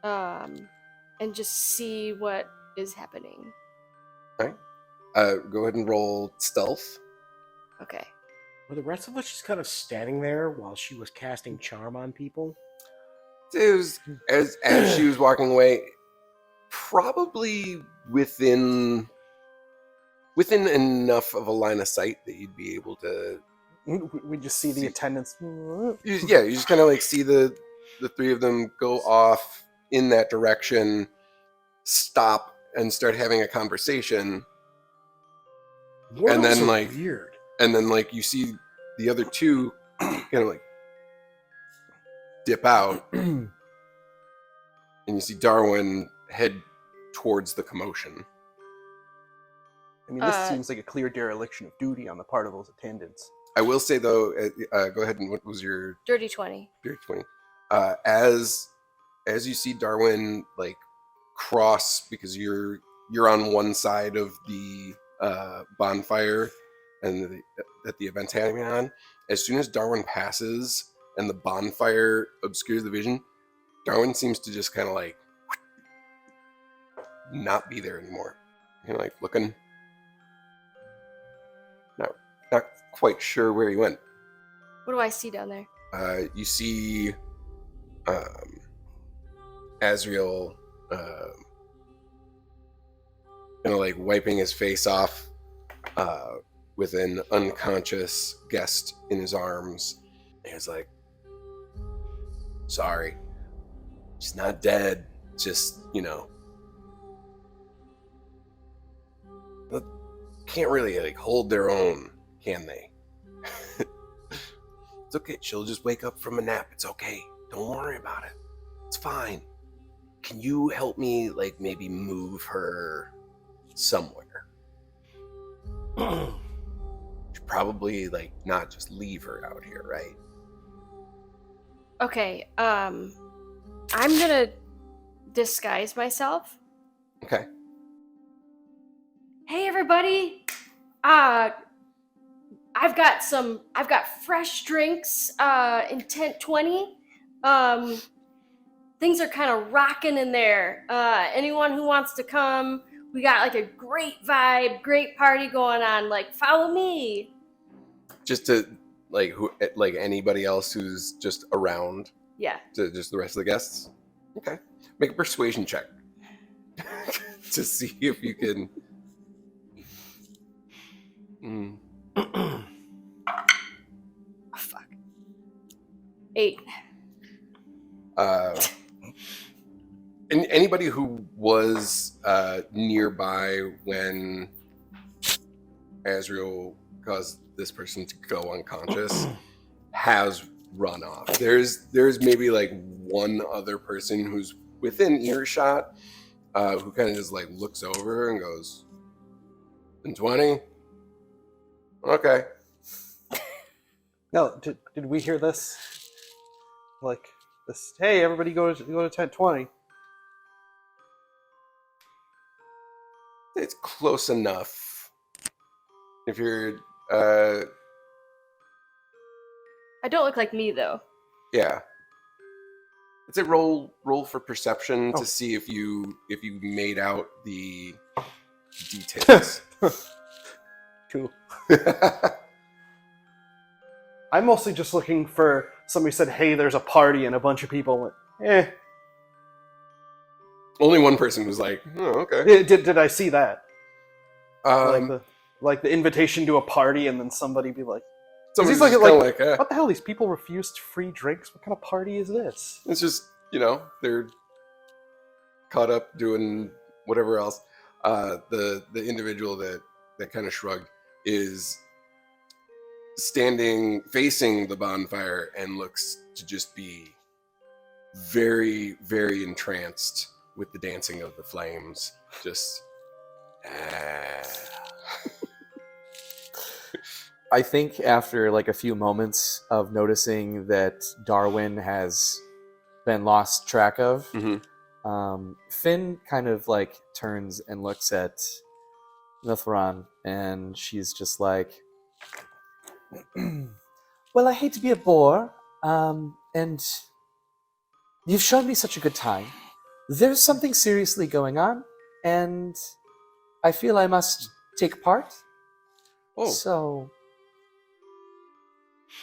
And just see what is happening. All right. Go ahead and roll stealth. Okay. Were the rest of us just kind of standing there while she was casting charm on people? It was, as she was walking away, probably within enough of a line of sight that you'd be able to. We just see the attendants. You just kind of like see the three of them go off in that direction, stop, and start having a conversation. And then weird. And then like you see the other two kind of like dip out, and you see Darwin head towards the commotion. I mean, this seems like a clear dereliction of duty on the part of those attendants. I will say though, go ahead and what was your dirty 20? Dirty 20. As you see Darwin like cross, because you're on one side of the bonfire and that the event's happening on. As soon as Darwin passes and the bonfire obscures the vision, Darwin seems to just kind of like not be there anymore. Like looking, not quite sure where he went. What do I see down there? You see Azriel kind of like wiping his face off with an unconscious guest in his arms. And he's like, sorry, she's not dead, just, can't really like hold their own, can they? It's okay, she'll just wake up from a nap, it's okay, don't worry about it, it's fine. Can you help me like maybe move her somewhere? Should probably like not just leave her out here, right? Okay, I'm gonna disguise myself. Okay. Hey everybody, I've got fresh drinks in tent 20. Things are kind of rocking in there. Anyone who wants to come, we got like a great vibe, great party going on. Like, follow me. Just to like anybody else who's just around. Yeah. To just the rest of the guests. Okay. Make a persuasion check to see if you can. Oh, fuck. 8. And anybody who was nearby when Azrael caused this person to go unconscious has run off. There's maybe like one other person who's within earshot who kind of just like looks over and goes, "In 20? Okay." No, did we hear this? Like this? Hey, everybody, go to tent 20. It's close enough. If you're, I don't look like me though. yeah. It's a roll for perception Oh. to see if you made out the details. Cool. I'm mostly just looking for somebody said, "Hey, there's a party," and a bunch of people went, "Eh." Only one person was like, "Oh, okay." Did I see that? Um, Like the invitation to a party, and then somebody be like, somebody's he's just like, kinda like, eh. "What the hell? These people refused free drinks. What kind of party is this?" It's just, they're caught up doing whatever else. The individual that kind of shrugged is standing facing the bonfire and looks to just be very, very entranced with the dancing of the flames. Just I think after like a few moments of noticing that Darwin has been lost track of, Finn kind of like turns and looks at Nithran, and she's just like, "Well, I hate to be a bore, and you've shown me such a good time. There's something seriously going on, and I feel I must take part. Oh, So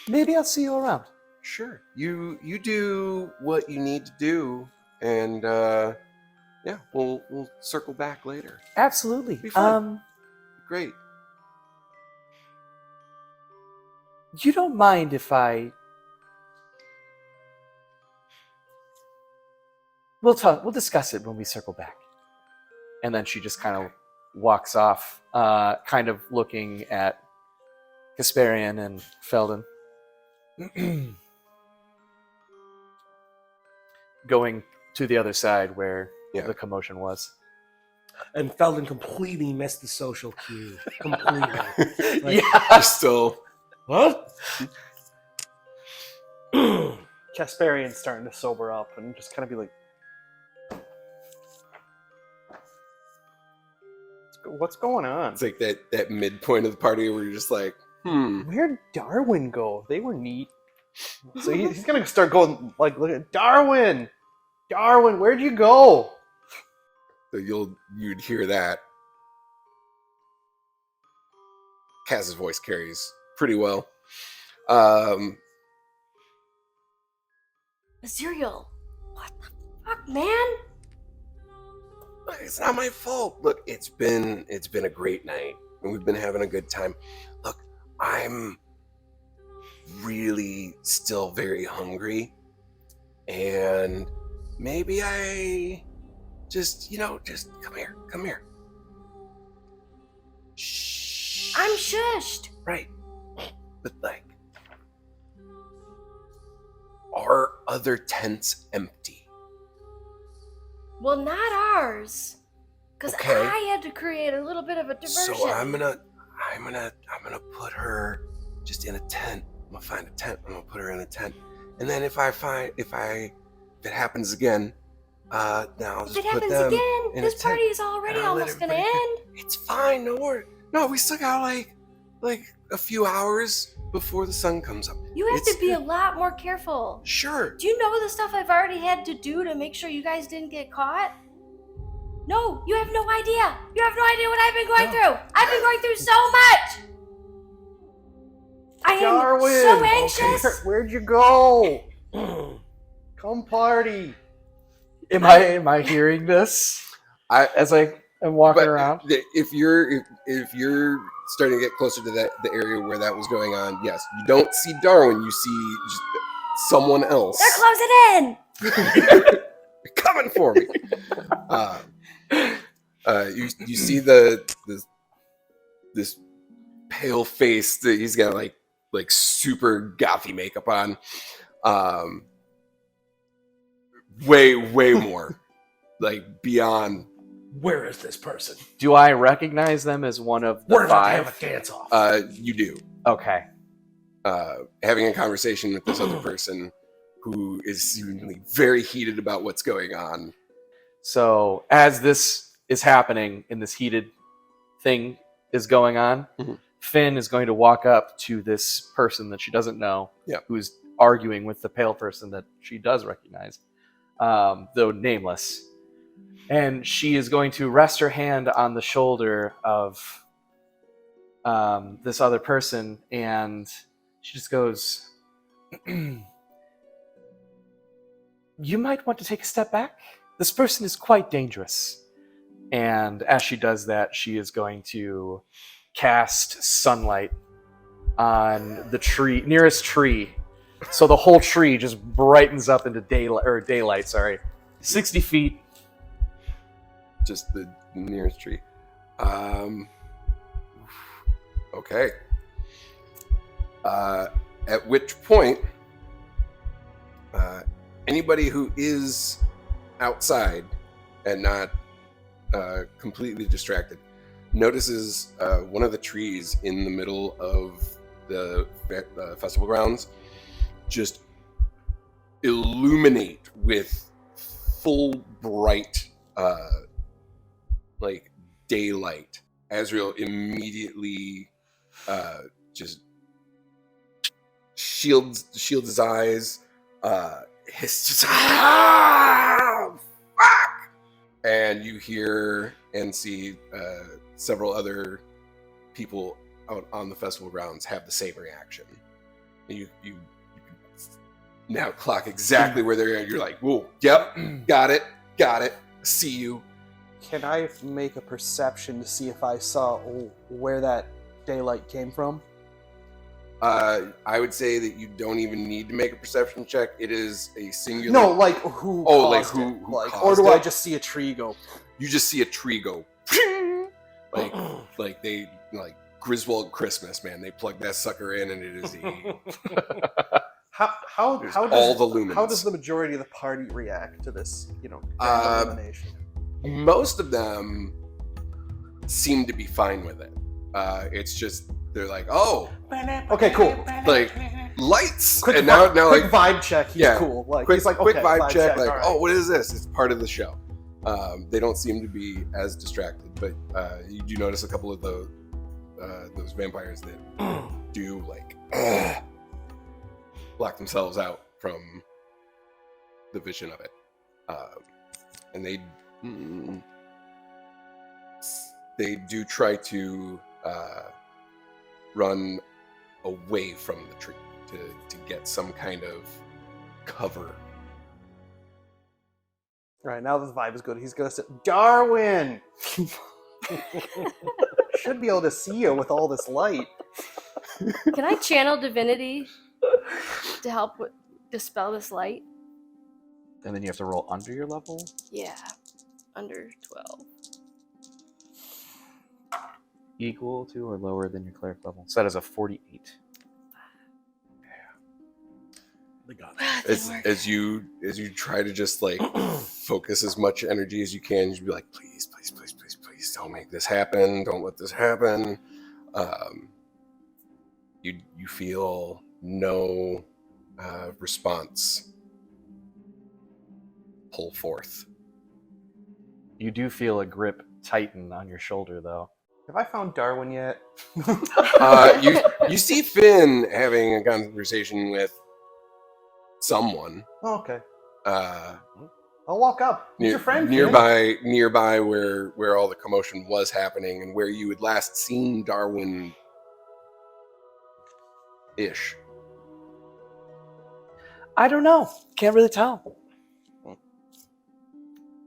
maybe I'll see you around." sure. You do what you need to do, and yeah, we'll circle back later. Absolutely. Be fun. Great. You don't mind if we'll discuss it when we circle back. And then she just kind of walks off, kind of looking at Kasparian and Felden. Going to the other side where the commotion was. And Felden completely missed the social cue. Completely. Like, You're still. What? Kasparian's starting to sober up and just kind of be like, "What's going on? It's like that midpoint of the party where you're just like, Where'd Darwin go? They were neat." So he's gonna start going like, "Look at Darwin! Darwin, where'd you go?" So you'd hear that. Kaz's voice carries pretty well. Azrael, what the fuck, man? It's not my fault. Look, it's been a great night, and we've been having a good time. Look, I'm really still very hungry, and maybe I just come here. Shh. I'm shushed. Right. But like, are other tents empty? Well, not ours. Because Okay. I had to create a little bit of a diversion. So I'm gonna put her just in a tent. I'm gonna find a tent. I'm gonna put her in a tent, and then if it happens again, now I'll If just it put happens them again, in this a tent. party is already and I'll let almost gonna everybody end. It's fine. No worry. No, we still got like a few hours before the sun comes up. You have It's to be a good. lot more careful. Sure. Do you know the stuff I've already had to do to make sure you guys didn't get caught? No, you have no idea. You have no idea what I've been going through. I've been going through so much. I am Darwin, so anxious. okay, where'd you go? Come party. Am I hearing this as I am walking around? If you're starting to get closer to the area where that was going on, yes, you don't see Darwin. You see just someone else. They're closing in. coming for me. You see this pale face that he's got like super gothy makeup on. Way more, like beyond. Where is this person? Do I recognize them as one of the We're about to have five? a dance off. You do. Okay. Having a conversation with this other person who is seemingly very heated about what's going on. So as this is happening and this heated thing is going on, Finn is going to walk up to this person that she doesn't know, who's arguing with the pale person that she does recognize, though nameless. And she is going to rest her hand on the shoulder of this other person, and she just goes, "You might want to take a step back. This person is quite dangerous." And as she does that, she is going to cast sunlight on the tree, nearest tree. So the whole tree just brightens up into daylight, 60 feet. Just the nearest tree. Okay. At which point, anybody who is outside and not completely distracted notices one of the trees in the middle of the festival grounds just illuminate with full bright like daylight. Azrael immediately just shields his eyes, hisses, fuck! And you hear and see several other people out on the festival grounds have the same reaction. You now clock exactly where they're at. You're like, whoa, yep, got it, see you. Can I make a perception to see if I saw where that daylight came from? I would say that you don't even need to make a perception check. It is a singular. No, like who? Oh, like caused who? it? Who like, caused or do it? I just see a tree go? You just see a tree go. like they like Griswold Christmas, man. They plug that sucker in, and it is How does all the lumens. How does the majority of the party react to this? Illumination. Most of them seem to be fine with it. It's just they're like, oh, okay, cool. like lights, Quick and now quick like vibe check. He's cool. Like quick, he's like, quick okay, vibe check. Like, all right. oh, what is this? It's part of the show. They don't seem to be as distracted, but you do notice a couple of those vampires that do like block themselves out from the vision of it, and they do try to run away from the tree to get some kind of cover. All right, now the vibe is good. He's gonna say, Darwin. Should be able to see you with all this light. Can I channel divinity to help dispel this light? And then you have to roll under your level? Yeah, under 12. Equal to or lower than your cleric level. So that is a 48. As you try to just like focus as much energy as you can, you'd be like, please don't make this happen. Don't let this happen. You feel no response pull forth. You do feel a grip tighten on your shoulder, though. Have I found Darwin yet? You see Finn having a conversation with someone. Oh, okay. I'll walk up. Who's your friend? Nearby where all the commotion was happening and where you had last seen Darwin ish. I don't know. Can't really tell.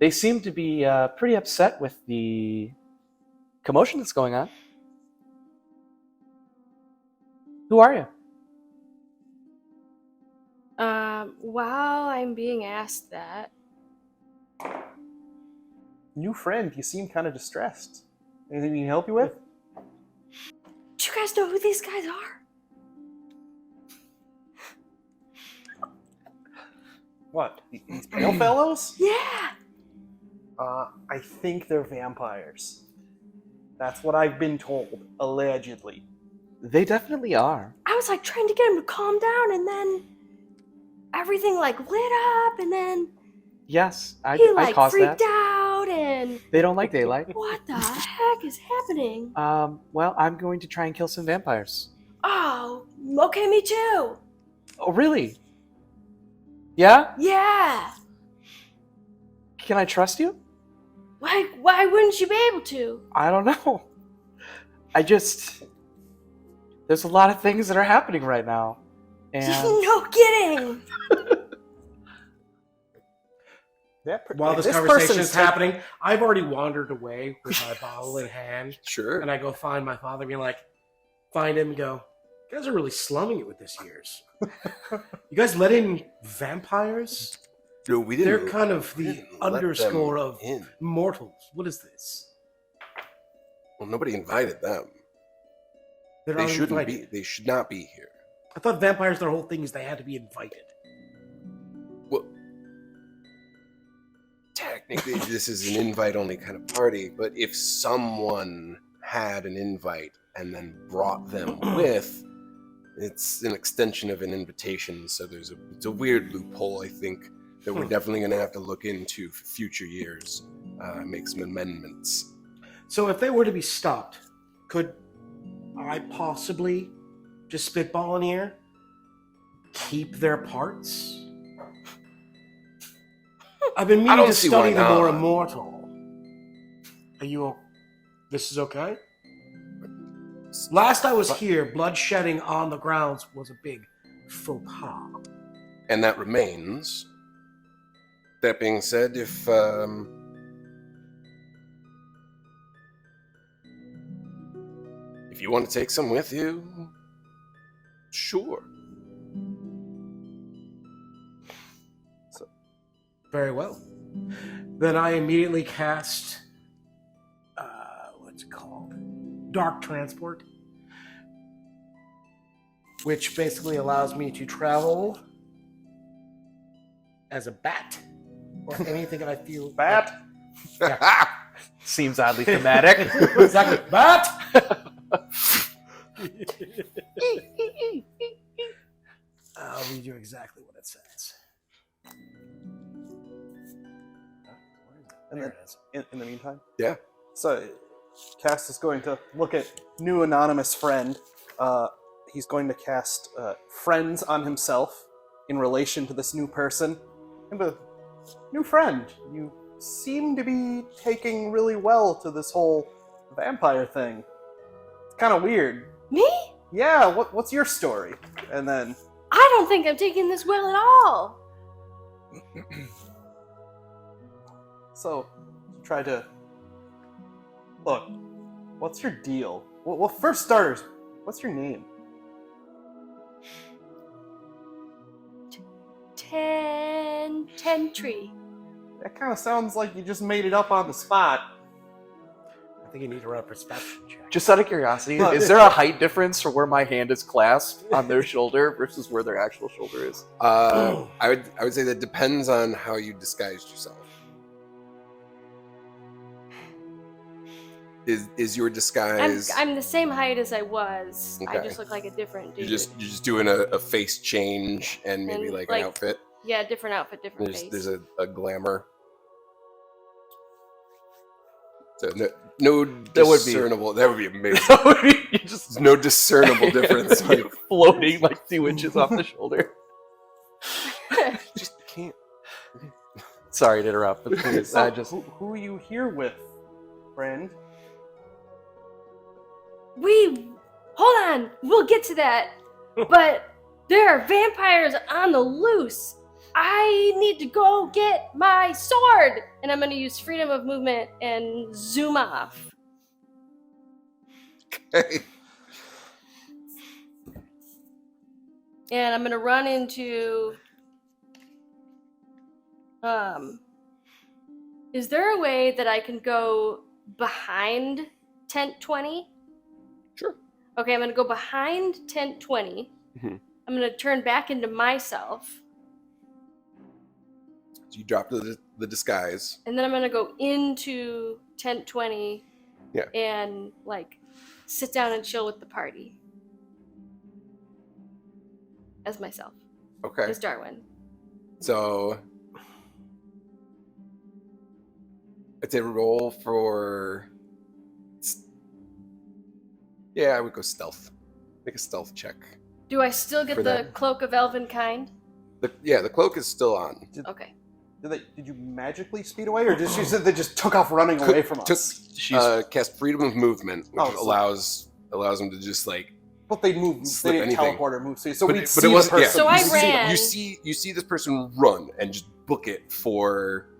They seem to be pretty upset with the commotion that's going on. Who are you? While I'm being asked that, New friend, you seem kind of distressed. Anything we can help you with? Do you guys know who these guys are? What? These pale fellows? Yeah. I think they're vampires. That's what I've been told, allegedly. They definitely are. I was like trying to get him to calm down, and then everything like lit up, and then Yes, he I like caused freaked that. out, and They don't like daylight. what the heck is happening? Well, I'm going to try and kill some vampires. Oh, okay, me too. Oh, really? Yeah? Yeah. Can I trust you? Why wouldn't you be able to? I don't know. There's a lot of things that are happening right now. And No kidding. While this This conversation person is is happening, I've already wandered away with my bottle in hand, Sure. and I go find my father, being like, find him and go, you guys are really slumming it with this years. You guys let in vampires? No, we didn't. They're kind of we the didn't let them underscore of in. mortals. What is this? Well, nobody invited them. They're They shouldn't uninvited. be. They should not be here. I thought vampires, their whole thing is they had to be invited. Well, technically, this is an invite-only kind of party. But if someone had an invite and then brought them with, it's an extension of an invitation. So it's a weird loophole, I think, that we're definitely going to have to look into for future years. Make some amendments. So if they were to be stopped, could I possibly, just spitball in here, keep their parts? I've been meaning don't to see study why the more not. immortal. Are you? This is okay? Last I was here, blood shedding on the grounds was a big faux pas. And that remains. That being said, if you want to take some with you, sure. Very well. Then I immediately cast, what's it called? Dark Transport. Which basically allows me to travel as a bat. Or anything that I feel. Bat? seems oddly thematic. Exactly. Bat! I'll read you exactly what it says. And There then, it is. in the meantime? Yeah. So, Cass is going to look at new anonymous friend. He's going to cast friends on himself in relation to this new person. And the new friend, you seem to be taking really well to this whole vampire thing. It's kind of weird. Me? Yeah, what's your story? And then, I don't think I'm taking this well at all. so, try to... Look, what's your deal? Well, first starters, what's your name? Tentry. That kind of sounds like you just made it up on the spot. I think you need to run a perception check. Just out of curiosity, is there a height difference for where my hand is clasped on their shoulder versus where their actual shoulder is? I would say that depends on how you disguised yourself. Is your disguise? I'm the same height as I was. I Okay. just look like a different dude. You're just doing a face change and maybe And, like like, an outfit. Yeah, different outfit, different face. There's a glamour. So no That would be- discernible. That would be amazing. You just There's no discernible difference. You're floating like 2 inches off the shoulder. Just can't. Sorry to interrupt, but please, So, I just who are you here with, friend? Hold on, we'll get to that. But there are vampires on the loose. I need to go get my sword, and I'm going to use freedom of movement and zoom off. Okay. And I'm going to run into Is there a way that I can go behind tent 20? Sure. Okay, I'm gonna go behind tent 20. Mhm. I'm gonna turn back into myself. So you drop the disguise. And then I'm gonna go into tent 20 Yeah. and like sit down and chill with the party. As myself. Okay. As Darwin. So it's a roll for. Yeah, I would go stealth. Make a stealth check. Do I still get For the that. cloak of elven kind? The cloak is still on. Okay. Did you magically speed away, or did she said they just took off running away from us? Cast freedom of movement, which so- allows them to just like. But they moved. Slip They didn't anything. teleport or move. So But we'd it see was- the person. yeah. So I you ran. You see this person run and just book it for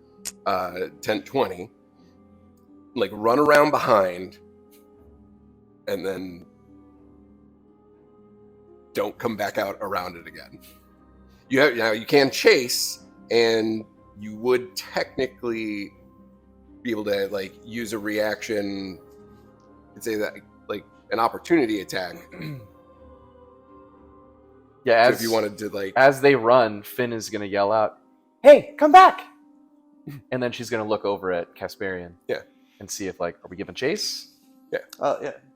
tent 20. Like run around behind, and then don't come back out around it again. You can chase, and you would technically be able to like use a reaction. I'd say that like an opportunity attack. Yeah, So if you wanted to like, as they run, Finn is gonna yell out, "Hey, come back!" And then she's gonna look over at Casparian. Yeah. And see if like, are we giving chase? Yeah,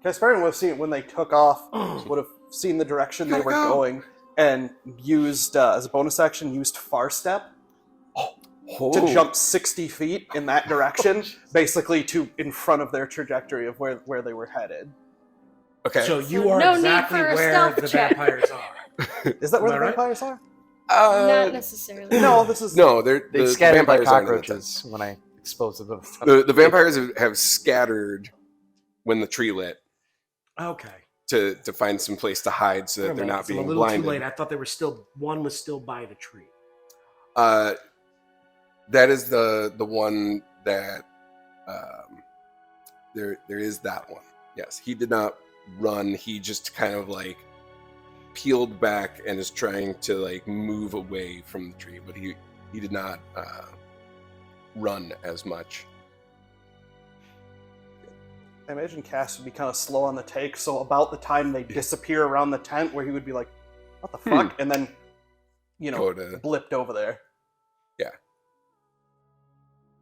Casparian would have seen it when they took off. Would have seen the direction they were going, and used as a bonus action used Far Step to jump 60 feet in that direction, basically to in front of their trajectory of where they were headed. Okay. So you So are no need exactly for a where stealth the check. vampires are. Is that where Am the I right? vampires are? Not necessarily. No, this is No, they They scattered like vampires aren't in the cockroaches when I exposed them. tent. The vampires have scattered when the tree lit Okay. to find some place to hide so that they're not I'm being a little blinded. too late. I thought one was still by the tree. That is the one that there is that one. Yes, he did not run. He just kind of like peeled back and is trying to like move away from the tree, but he did not run as much. I imagine Cass would be kind of slow on the take, so about the time they disappear around the tent, where he would be like, "What the fuck?" and then, Go to- blipped over there. Yeah.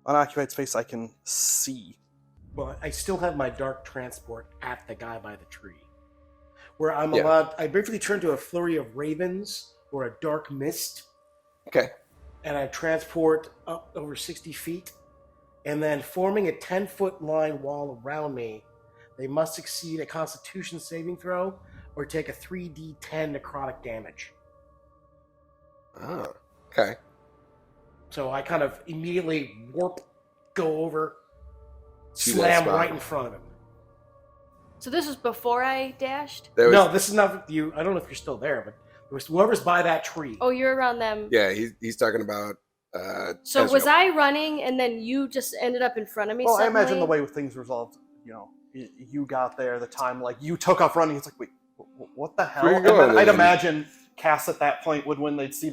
Unoccupied space I can see. Well, I still have my dark transport at the guy by the tree, where I'm Yeah. allowed. I briefly turn to a flurry of ravens or a dark mist, Okay. and I transport up over 60 feet, and then forming a 10-foot line wall around me. They must succeed a Constitution saving throw or take a 3d10 necrotic damage. Oh, okay. So I kind of immediately go over, To that slam spot. right in front of him. So this was before I dashed? That was, No, this is not you. I don't know if you're still there, but it was whoever's by that tree. Oh, you're around them. Yeah, he's talking about. So Ezreal. was I running and then you just ended up in front of me Well, I suddenly? imagine the way things resolved, you got there, the time, like, you took off running, it's like, wait, what the hell? Where you And going, then I'd then? imagine Cass at that point would, when they'd see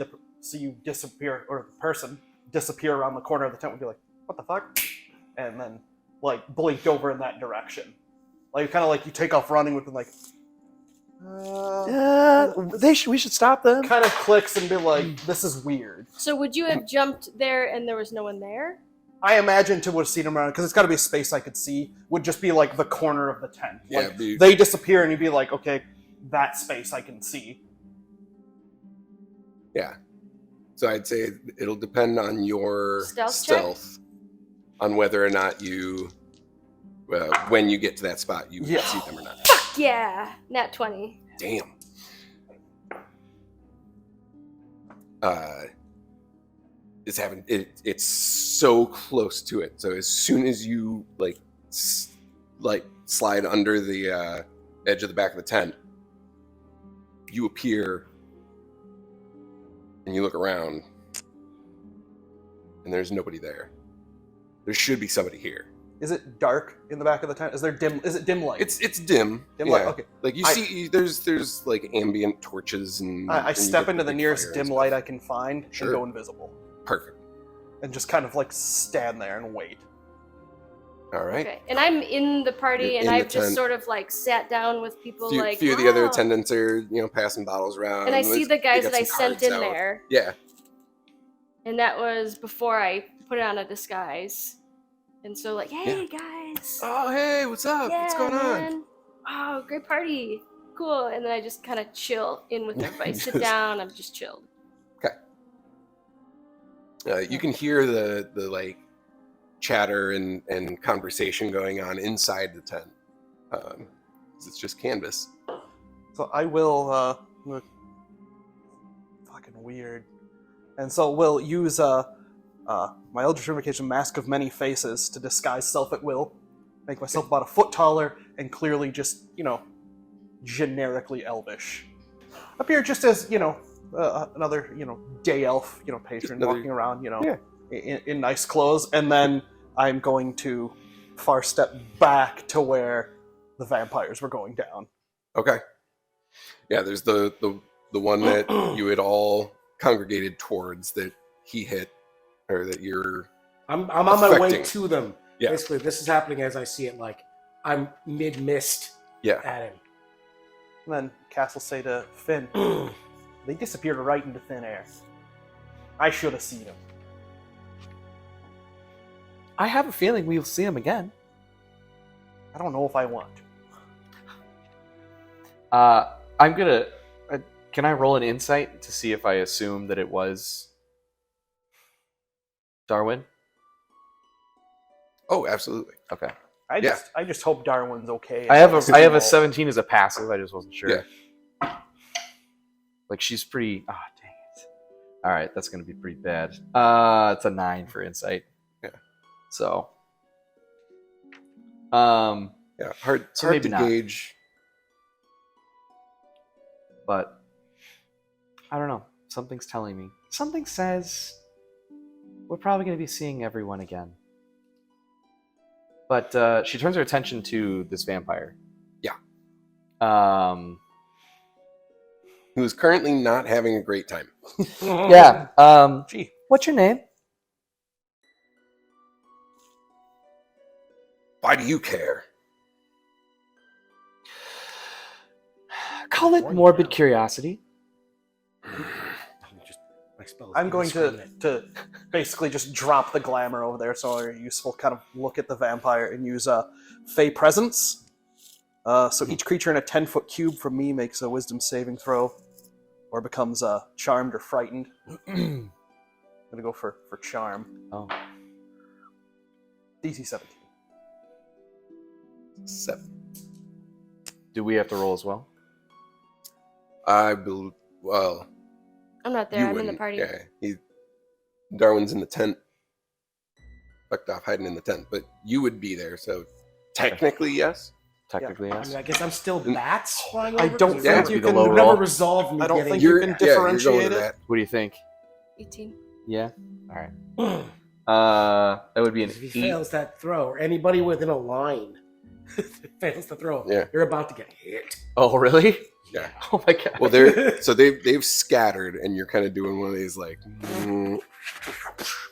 you disappear, or the person disappear around the corner of the tent, would be like, what the fuck? And then, like, blinked over in that direction. Like, kind of like you take off running with, like, We should stop them. kind of clicks and be like, this is weird. So would you have jumped there and there was no one there? I imagine to would have seen him around, because it's got to be a space I could see, would just be like the corner of the tent. Yeah, Like, be- they disappear and you'd be like, okay, that space I can see. Yeah. So I'd say it'll depend on your Stealth check? on whether or not you, when you get to that spot, you Yeah. see them or not. Fuck yeah! Nat 20. Damn. It's having it's so close to it. So as soon as you like slide under the edge of the back of the tent, you appear and you look around, and there's nobody there. There should be somebody here. Is it dark in the back of the tent? Is it dim light? It's dim. dim yeah. light. Okay. Like you I- see, there's like ambient torches and. I and you step get into the big nearest fire and dim stuff. light I can find Sure. and go invisible. Perfect. and just kind of like stand there and wait. All right. Okay. And I'm in the party, You're and in the I've just tent. sort of like sat down with people, A few of the other "Wow." attendants are, passing bottles around. And I see the They guys got that I some sent cards in out. there, Yeah. and that was before I put on a disguise. And so, like, hey guys, Oh, hey, what's up? What's yeah, going on? man. Oh, great party, cool. And then I just kind of chill in with everybody. Sit Just- down. I'm just chilled. You can hear the like chatter and conversation going on inside the tent. 'Cause it's just canvas. So I will look fucking weird. And so we'll use my Eldritch Invocation Mask of Many Faces to disguise self at will. Make myself about a foot taller and clearly just, generically elvish. Appear just as, another, day elf, patron Another- walking around, Yeah. in nice clothes. And then I'm going to far step back to where the vampires were going down. Okay. Yeah, there's the one that you had all congregated towards that he hit, or that you're. I'm on my way Affecting. to them. Yeah. Basically, this is happening as I see it. Like I'm mid mist Yeah. at him. And then Cass will say to Finn, they disappeared right into thin air. I should have seen them. I have a feeling we'll see him again. I don't know if I want to. I'm gonna. Can I roll an insight to see if I assume that it was Darwin? Oh, absolutely. Okay. I just hope Darwin's okay. I have a Well, 17 as a passive. I just wasn't sure. Yeah. Like she's pretty. Ah, dang it. All right, that's gonna be pretty bad. It's a 9 for insight. Yeah. So. Yeah, hard So hard maybe to not. gauge. But I don't know. Something's telling me. Something says we're probably going to be seeing everyone again. But she turns her attention to this vampire. Yeah. Who's currently not having a great time. Yeah. Gee. What's your name? Why do you care? Call it morbid curiosity. I'm going to basically just drop the glamour over there so they're useful. Kind of look at the vampire and use Fey Presence. So each creature in a 10-foot cube from me makes a wisdom saving throw or becomes charmed or frightened. I'm going to go for charm. Oh. DC 17. 7. Do we have to roll as well? Well, I'm not there. you I'm in the wouldn't. party. Yeah, Darwin's in the tent, fucked off, hiding in the tent. But you would be there, so technically, yes. Technically, I yes. mean, I guess I'm still bats flying I over. don't 'cause think it's you never- can low never roll. resolved me I don't getting- think you can differentiate you're going to it. that. What do you think? 18. Yeah. All right. That would be an If he 8. fails that throw, or anybody within a line fails the throw, Yeah. you're about to get hit. Oh, really? Yeah. Oh my god. Well, they've scattered, and you're kind of doing one of these like.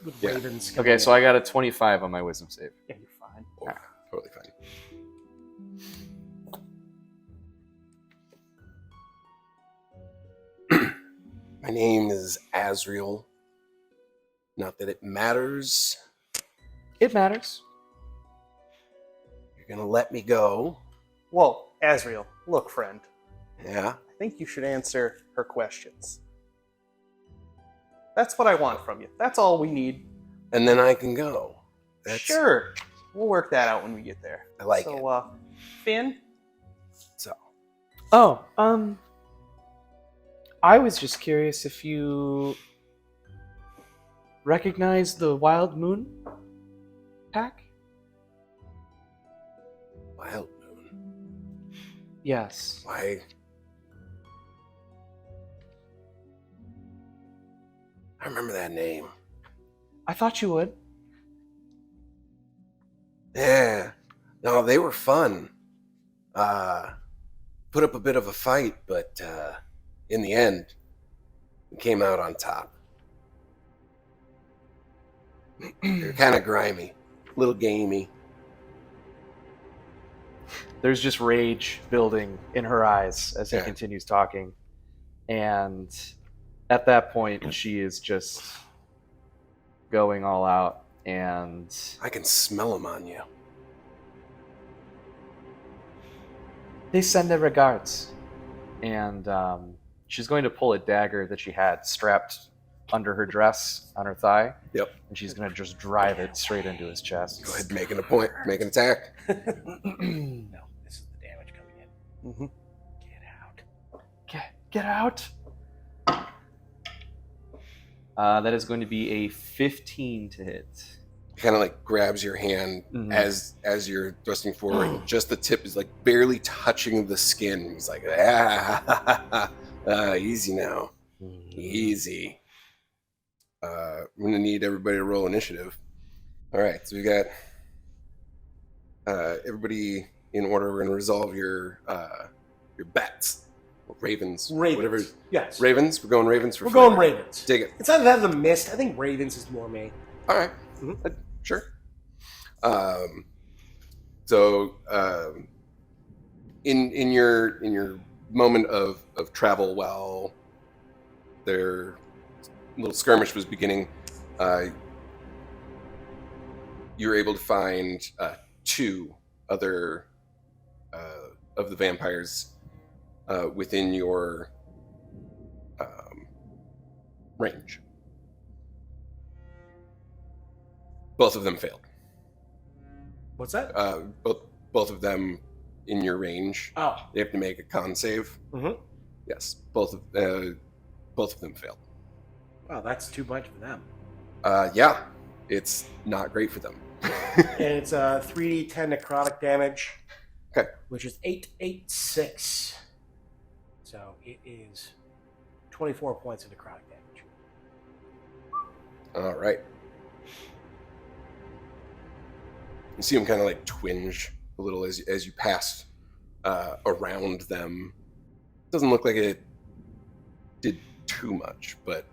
With Yeah. ravens. Okay, coming so in. I got a 25 on my wisdom save. Yeah, you're fine. Oh, totally fine. My name is Azriel. Not that it matters. It matters. You're gonna let me go. Whoa, Azriel, look, friend. Yeah. I think you should answer her questions. That's what I want from you. That's all we need. And then I can go. Sure. We'll work that out when we get there. I like so, it. Finn? So, Oh, I was just curious if you recognize the Wild Moon pack? Wild Moon. Yes. Why? I remember that name. I thought you would. Yeah. No, they were fun. Put up a bit of a fight, but in the end, we came out on top. You're kind of grimy, a little gamey. There's just rage building in her eyes as he Yeah. continues talking. And at that point, she is just going all out. And I can smell them on you. they send their regards. And she's going to pull a dagger that she had strapped under her dress on her thigh. Yep. And she's going to just drive it straight into his chest. Go ahead, make an point. Make an attack. No, this is the damage coming in. Mm-hmm. Get out. Get out. That is going to be a 15 to hit. Kind of like grabs your hand as you're thrusting forward. Just the tip is like barely touching the skin. He's like, easy now. Easy. I'm going to need everybody to roll initiative. All right, so we got everybody in order. We're going to resolve your bets. Ravens. Whatever. Yes. Ravens? We're going Ravens for We're flavor. going Ravens. Dig it. It's either that or the Mist. I think Ravens is more me. All right. Sure. In your moment of travel while their little skirmish was beginning, you were able to find 2 other of the vampires within your range. Both of them failed. What's that? Both of them in your range. Oh. They have to make a con save. Mm-hmm. Yes, both of them failed. Wow, that's too much for them. Yeah, it's not great for them. And it's 3d10 necrotic damage. Okay. Which is 886. So it is 24 points of necrotic damage. All right. You see them kind of like twinge a little as you pass around them. Doesn't look like it did too much, but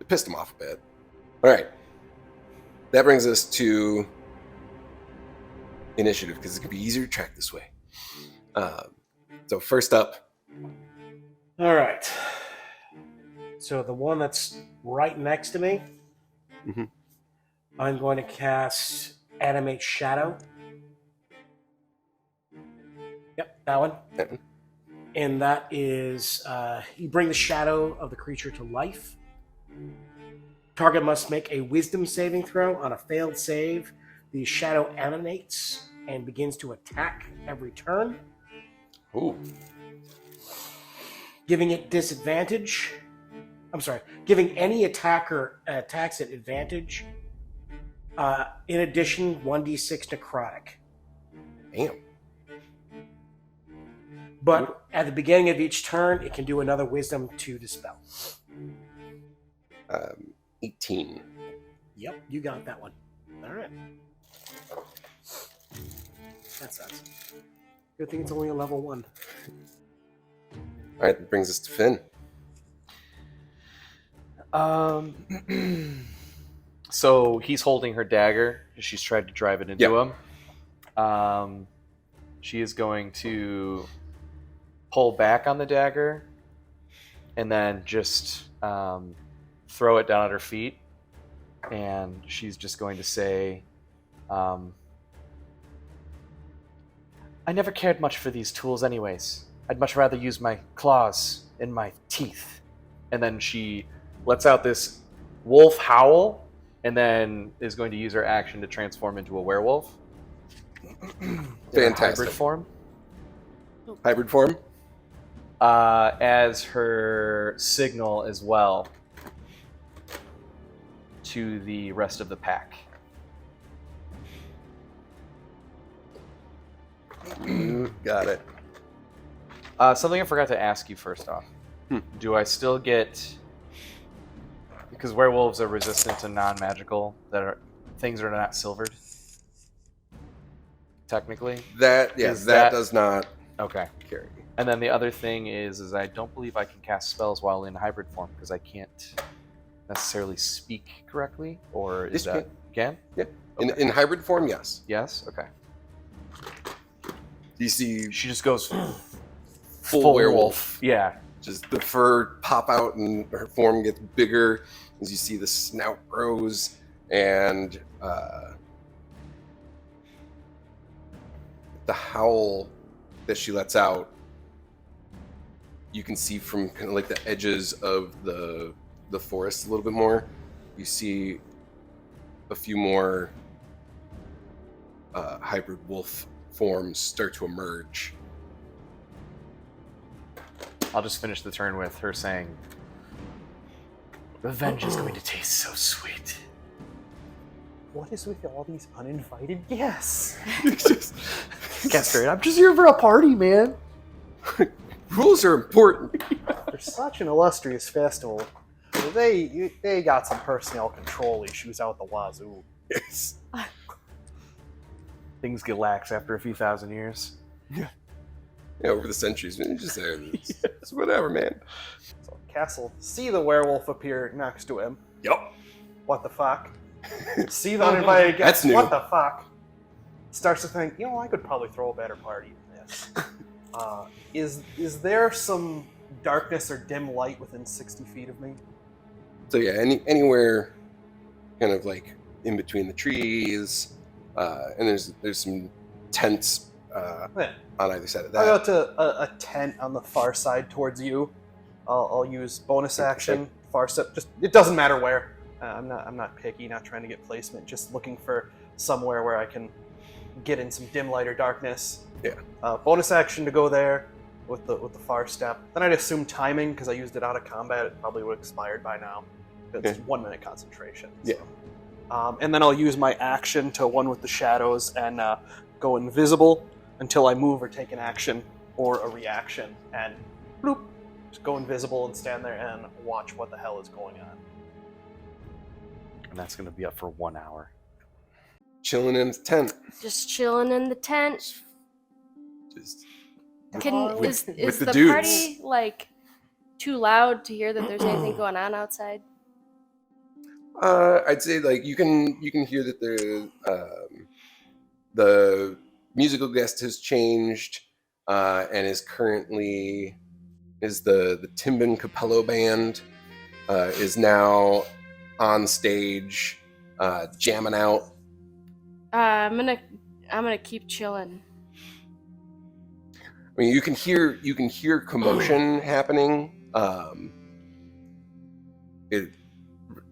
it pissed them off a bit. All right. That brings us to initiative, because it could be easier to track this way. So first up. All right. So the one that's right next to me, I'm going to cast Animate Shadow. Yep, that one. And that is, you bring the shadow of the creature to life. Target must make a wisdom saving throw. On a failed save, the shadow animates and begins to attack every turn. Ooh. Giving it disadvantage. I'm sorry, giving any attacker attacks at advantage. In addition, 1d6 necrotic. Damn. But at the beginning of each turn, it can do another wisdom to dispel. 18. Yep, you got that one. All right. That sucks. Good thing it's only a level 1. All right, that brings us to Finn. So he's holding her dagger. She's tried to drive it into him. She is going to pull back on the dagger and then just throw it down at her feet. And she's just going to say, I never cared much for these tools anyways. I'd much rather use my claws and my teeth. And then she lets out this wolf howl and then is going to use her action to transform into a werewolf. Fantastic. Hybrid form. Hybrid form? As her signal as well to the rest of the pack. Got it. Something I forgot to ask you first off. Do I still get... Because werewolves are resistant to non-magical, things that are not silvered. Technically. That does not okay. carry. And then the other thing is I don't believe I can cast spells while in hybrid form because I can't necessarily speak correctly, or is Yes, that Can? Yeah. In hybrid form, yes. Yes? Okay. You see She just goes full werewolf. Yeah. Just the fur pop out and her form gets bigger as you see the snout grows and the howl that she lets out, you can see from kind of like the edges of the forest a little bit more. You see a few more hybrid wolf forms start to emerge. I'll just finish the turn with her saying, "Revenge is going to taste so sweet." What is with all these uninvited guests? Cascade, I'm just here for a party, man. Rules are important. For such an illustrious festival, they got some personnel control issues out the wazoo. Yes. Things get lax after a few thousand years. Yeah, over the centuries, man. Just it's whatever, man. So Castle see the werewolf appear next to him. Yup. What the fuck? See the uninvited guests. That's new. What the fuck? Starts to think, I could probably throw a better party than this. Is there some darkness or dim light within 60 feet of me? So yeah, anywhere kind of like in between the trees, and there's some tents on either side of that. I'll go to a tent on the far side towards you. I'll use bonus action, far step. Just it doesn't matter where. I'm not picky, not trying to get placement. Just looking for somewhere where I can get in some dim light or darkness. Yeah. Bonus action to go there with the far step. Then I'd assume timing because I used it out of combat. It probably would have expired by now. It's 1 minute concentration. So. Yeah. And then I'll use my action to one with the shadows and go invisible until I move or take an action or a reaction, and bloop, just go invisible and stand there and watch what the hell is going on. And that's going to be up for 1 hour. Chilling in the tent. Just chilling in the tent. Just Is with the the dudes. party like too loud to hear that there's anything going on outside? I'd say like you can hear that the musical guest has changed and is currently the Timbin Capello band is now on stage jamming out. I'm gonna keep chilling. I mean, you can hear commotion happening.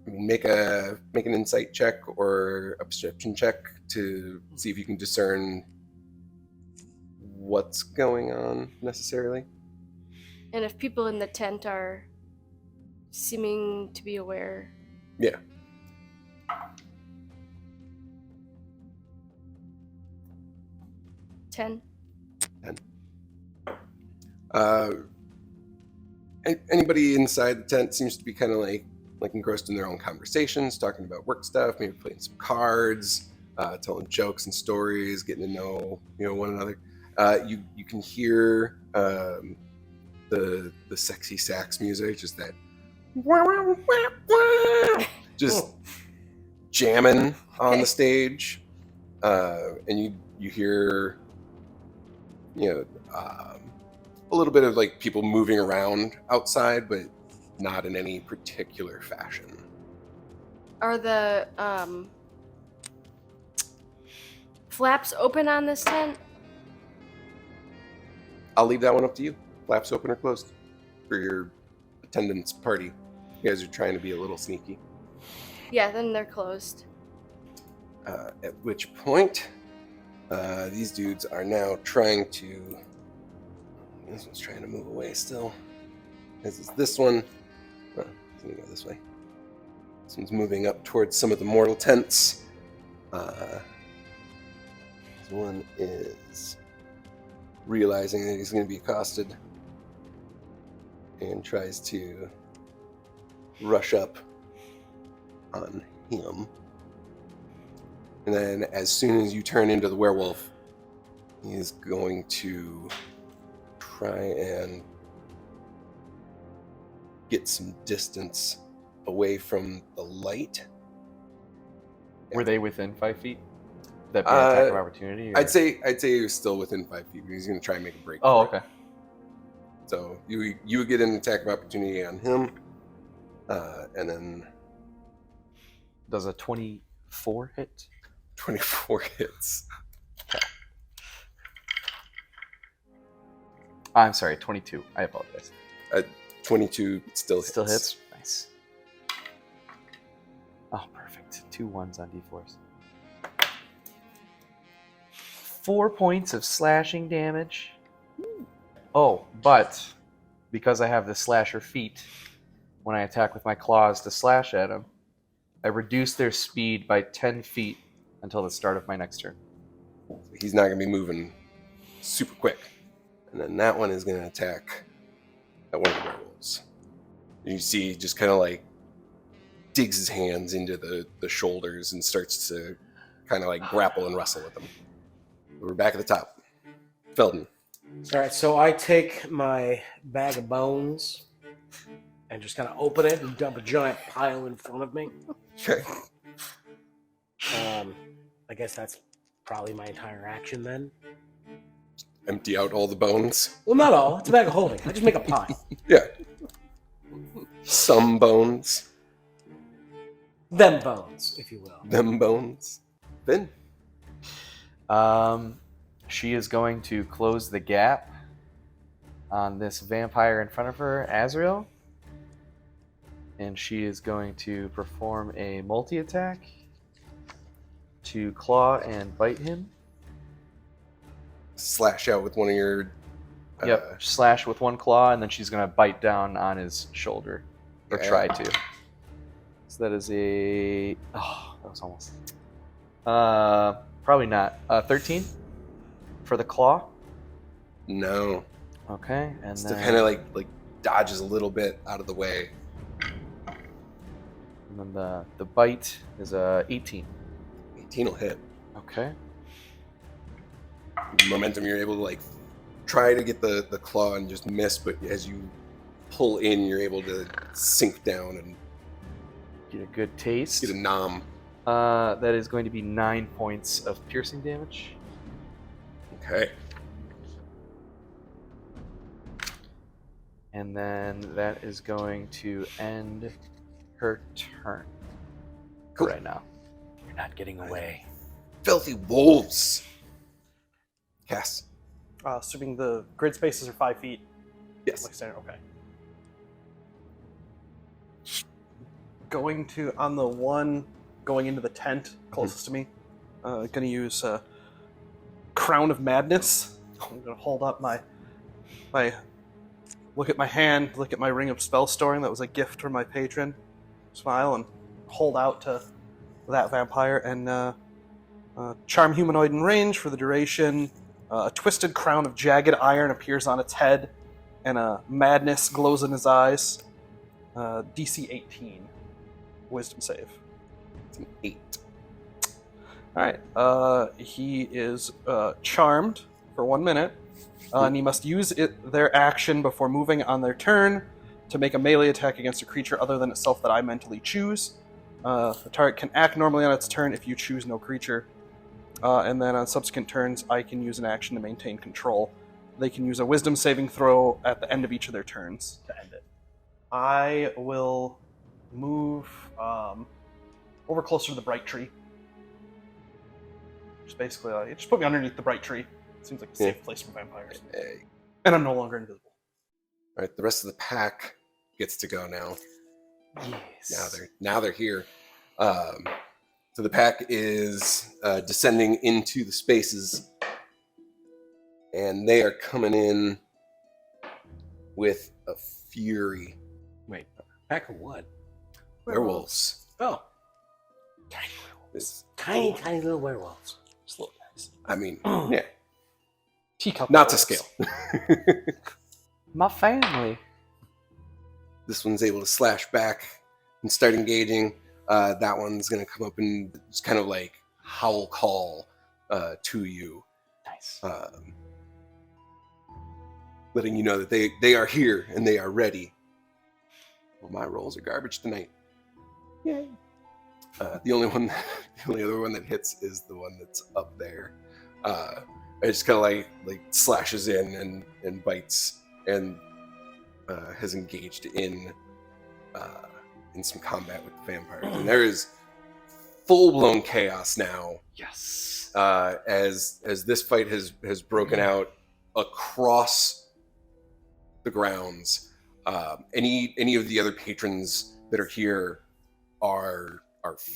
Make an insight check or a perception check to see if you can discern what's going on necessarily. And if people in the tent are seeming to be aware. Yeah. Ten. Anybody inside the tent seems to be kind of like engrossed in their own conversations, talking about work stuff, maybe playing some cards, telling jokes and stories, getting to know one another. You can hear the sexy sax music, just that just jamming on the stage, and you hear a little bit of like people moving around outside, but not in any particular fashion. Are the flaps open on this tent? I'll leave that one up to you. Flaps open or closed for your attendance party. You guys are trying to be a little sneaky. Yeah, then they're closed. At which point, these dudes are now trying to... This one's trying to move away still. This one... Oh, it's going to go this way. This one's moving up towards some of the mortal tents. This one is realizing that he's going to be accosted and tries to rush up on him. And then as soon as you turn into the werewolf, he's going to try and get some distance away from the light Were they within 5 feet? Would that be an attack of opportunity? Or? I'd say you're still within 5 feet. He's going to try and make a break. Oh, for it. okay. So you would get an attack of opportunity on him, and then Does a 24 hit? 24 hits. I'm sorry, 22. I apologize. 22 still hits. Still hits? Nice. Oh, perfect. 2 1s on d4s. 4 points of slashing damage. Oh, but because I have the slasher feat, when I attack with my claws to slash at them, I reduce their speed by 10 feet until the start of my next turn. He's not going to be moving super quick. And then that one is going to attack at one of the werewolves. You see, he just kind of like digs his hands into the shoulders and starts to kind of like grapple and wrestle with them. We're back at the top. Felden. All right, so I take my bag of bones and just kind of open it and dump a giant pile in front of me. Okay. I guess that's probably my entire action then. Empty out all the bones. Well, not all. It's a bag of holding. I just make a pile. Yeah. Some bones. Them bones, if you will. Them bones. Finn. She is going to close the gap on this vampire in front of her, Azrael. And she is going to perform a multi-attack to claw and bite him. Slash out with one of your... Yep, slash with one claw, and then she's going to bite down on his shoulder. Or try to. So that is a... Oh, that was almost... probably not. 13 for the claw? No. Okay, and Still then... kind of like dodges a little bit out of the way. And then the bite is 18. 18 will hit. Okay. Momentum, you're able to like try to get the claw and just miss, but as you pull in, you're able to sink down and Get a good taste. get a nom. That is going to be 9 points of piercing damage. Okay. And then that is going to end her turn. Cool. Right now. You're not getting away. Filthy wolves. Cass. Assuming the grid spaces are 5 feet. Yes. Like standard, okay. Going to, on the one going into the tent closest to me, gonna use Crown of Madness. I'm gonna hold up my look at my hand, look at my ring of spell storing that was a gift from my patron, smile, and hold out to that vampire, and charm humanoid in range for the duration. A twisted crown of jagged iron appears on its head, and a madness glows in his eyes. DC 18. Wisdom save. It's an 8. Alright. He is charmed for 1 minute, and he must use their action before moving on their turn to make a melee attack against a creature other than itself that I mentally choose. The target can act normally on its turn if you choose no creature. And then on subsequent turns, I can use an action to maintain control. They can use a wisdom saving throw at the end of each of their turns to end it. I will move over closer to the bright tree. Just basically, just put me underneath the bright tree. It seems like a safe place for vampires. Hey. And I'm no longer invisible. All right, the rest of the pack gets to go now. Yes. Now they're here. So the pack is descending into the spaces, and they are coming in with a fury. Wait, pack of what? Werewolves. Oh. Tiny werewolves. This, Tiny little werewolves. Slow guys. I mean, yeah, Teacup. not to werewolves. scale. My family. This one's able to slash back and start engaging. That one's going to come up and just kind of like howl call to you. Nice. Letting you know that they are here and they are ready. Well, my rolls are garbage tonight. Yay. The only other one that hits is the one that's up there. It just kind of like slashes in and bites and has engaged in some combat with the vampires. And there is full-blown chaos now. Yes. As this fight has broken out across the grounds. Any of the other patrons that are here are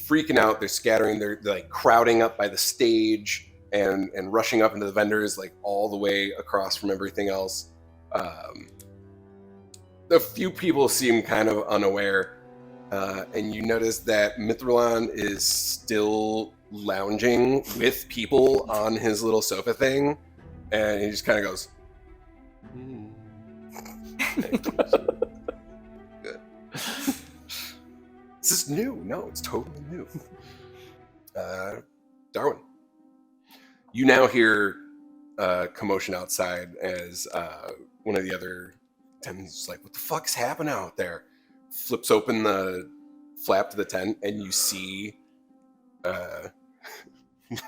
freaking out. They're scattering. They're like crowding up by the stage and rushing up into the vendors, like all the way across from everything else. A few people seem kind of unaware, and you notice that Mithralon is still lounging with people on his little sofa thing, and he just kind of goes, Good. This is new. No, it's totally new. Darwin, you now hear commotion outside as one of the other attendants is like, what the fuck's happening out there? Flips open the flap to the tent, and you see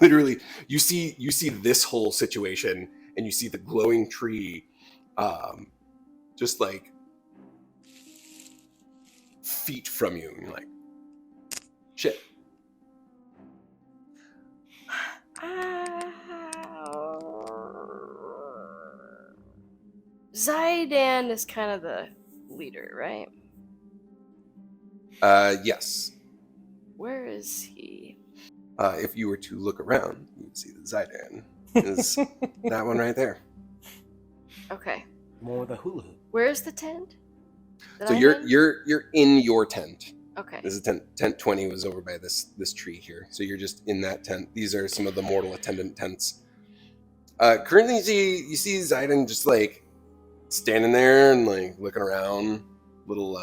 literally you see this whole situation, and you see the glowing tree just like feet from you, and you're like, shit. Zaidan is kind of the leader, right? Yes. Where is he? If you were to look around, you'd see that Zaidan is that one right there. Okay. More the hula hoop. Where's the tent? So you're in your tent. Okay. This is tent 20 was over by this tree here. So you're just in that tent. These are some of the mortal attendant tents. Currently you see Zaidan just like standing there and like looking around, little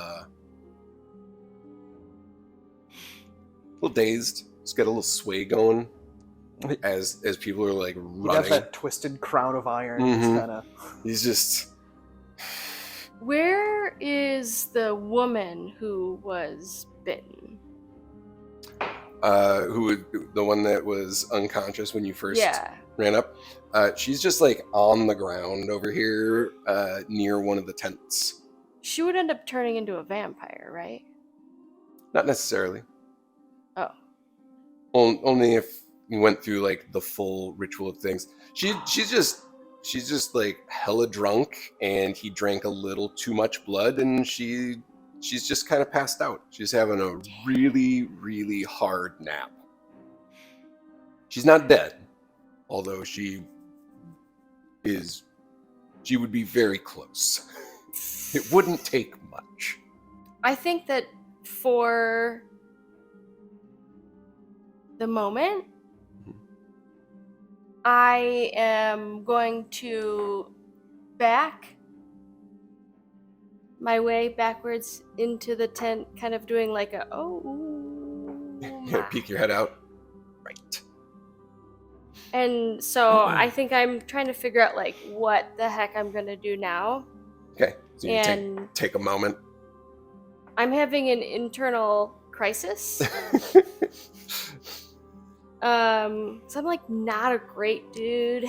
dazed. Just got a little sway going as people are like running. You have that twisted crown of iron. Mm-hmm. He's just. Where is the woman who was bitten? The one that was unconscious when you first ran up? She's just like on the ground over here near one of the tents. She would end up turning into a vampire, right? Not necessarily. Oh. Only if you went through like the full ritual of things. She's just like hella drunk, and he drank a little too much blood, and she's just kind of passed out. She's having a really, really hard nap. She's not dead, although she would be very close. It wouldn't take much. I think that for the moment, I am going to back my way backwards into the tent, kind of doing like a Peek your head out. Right. And so I think I'm trying to figure out like what the heck I'm gonna do now. Okay. So you take a moment. I'm having an internal crisis. So I'm like not a great dude.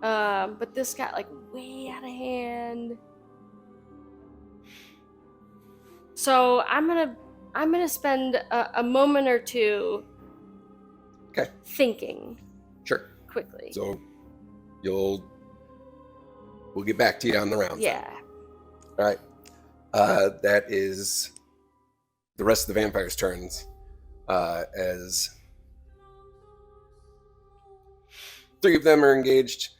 But this got like way out of hand. So I'm gonna spend a moment or two thinking. Sure. Quickly. So we'll get back to you on the round. Yeah. All right. That is the rest of the vampires' turns. As 3 of them are engaged.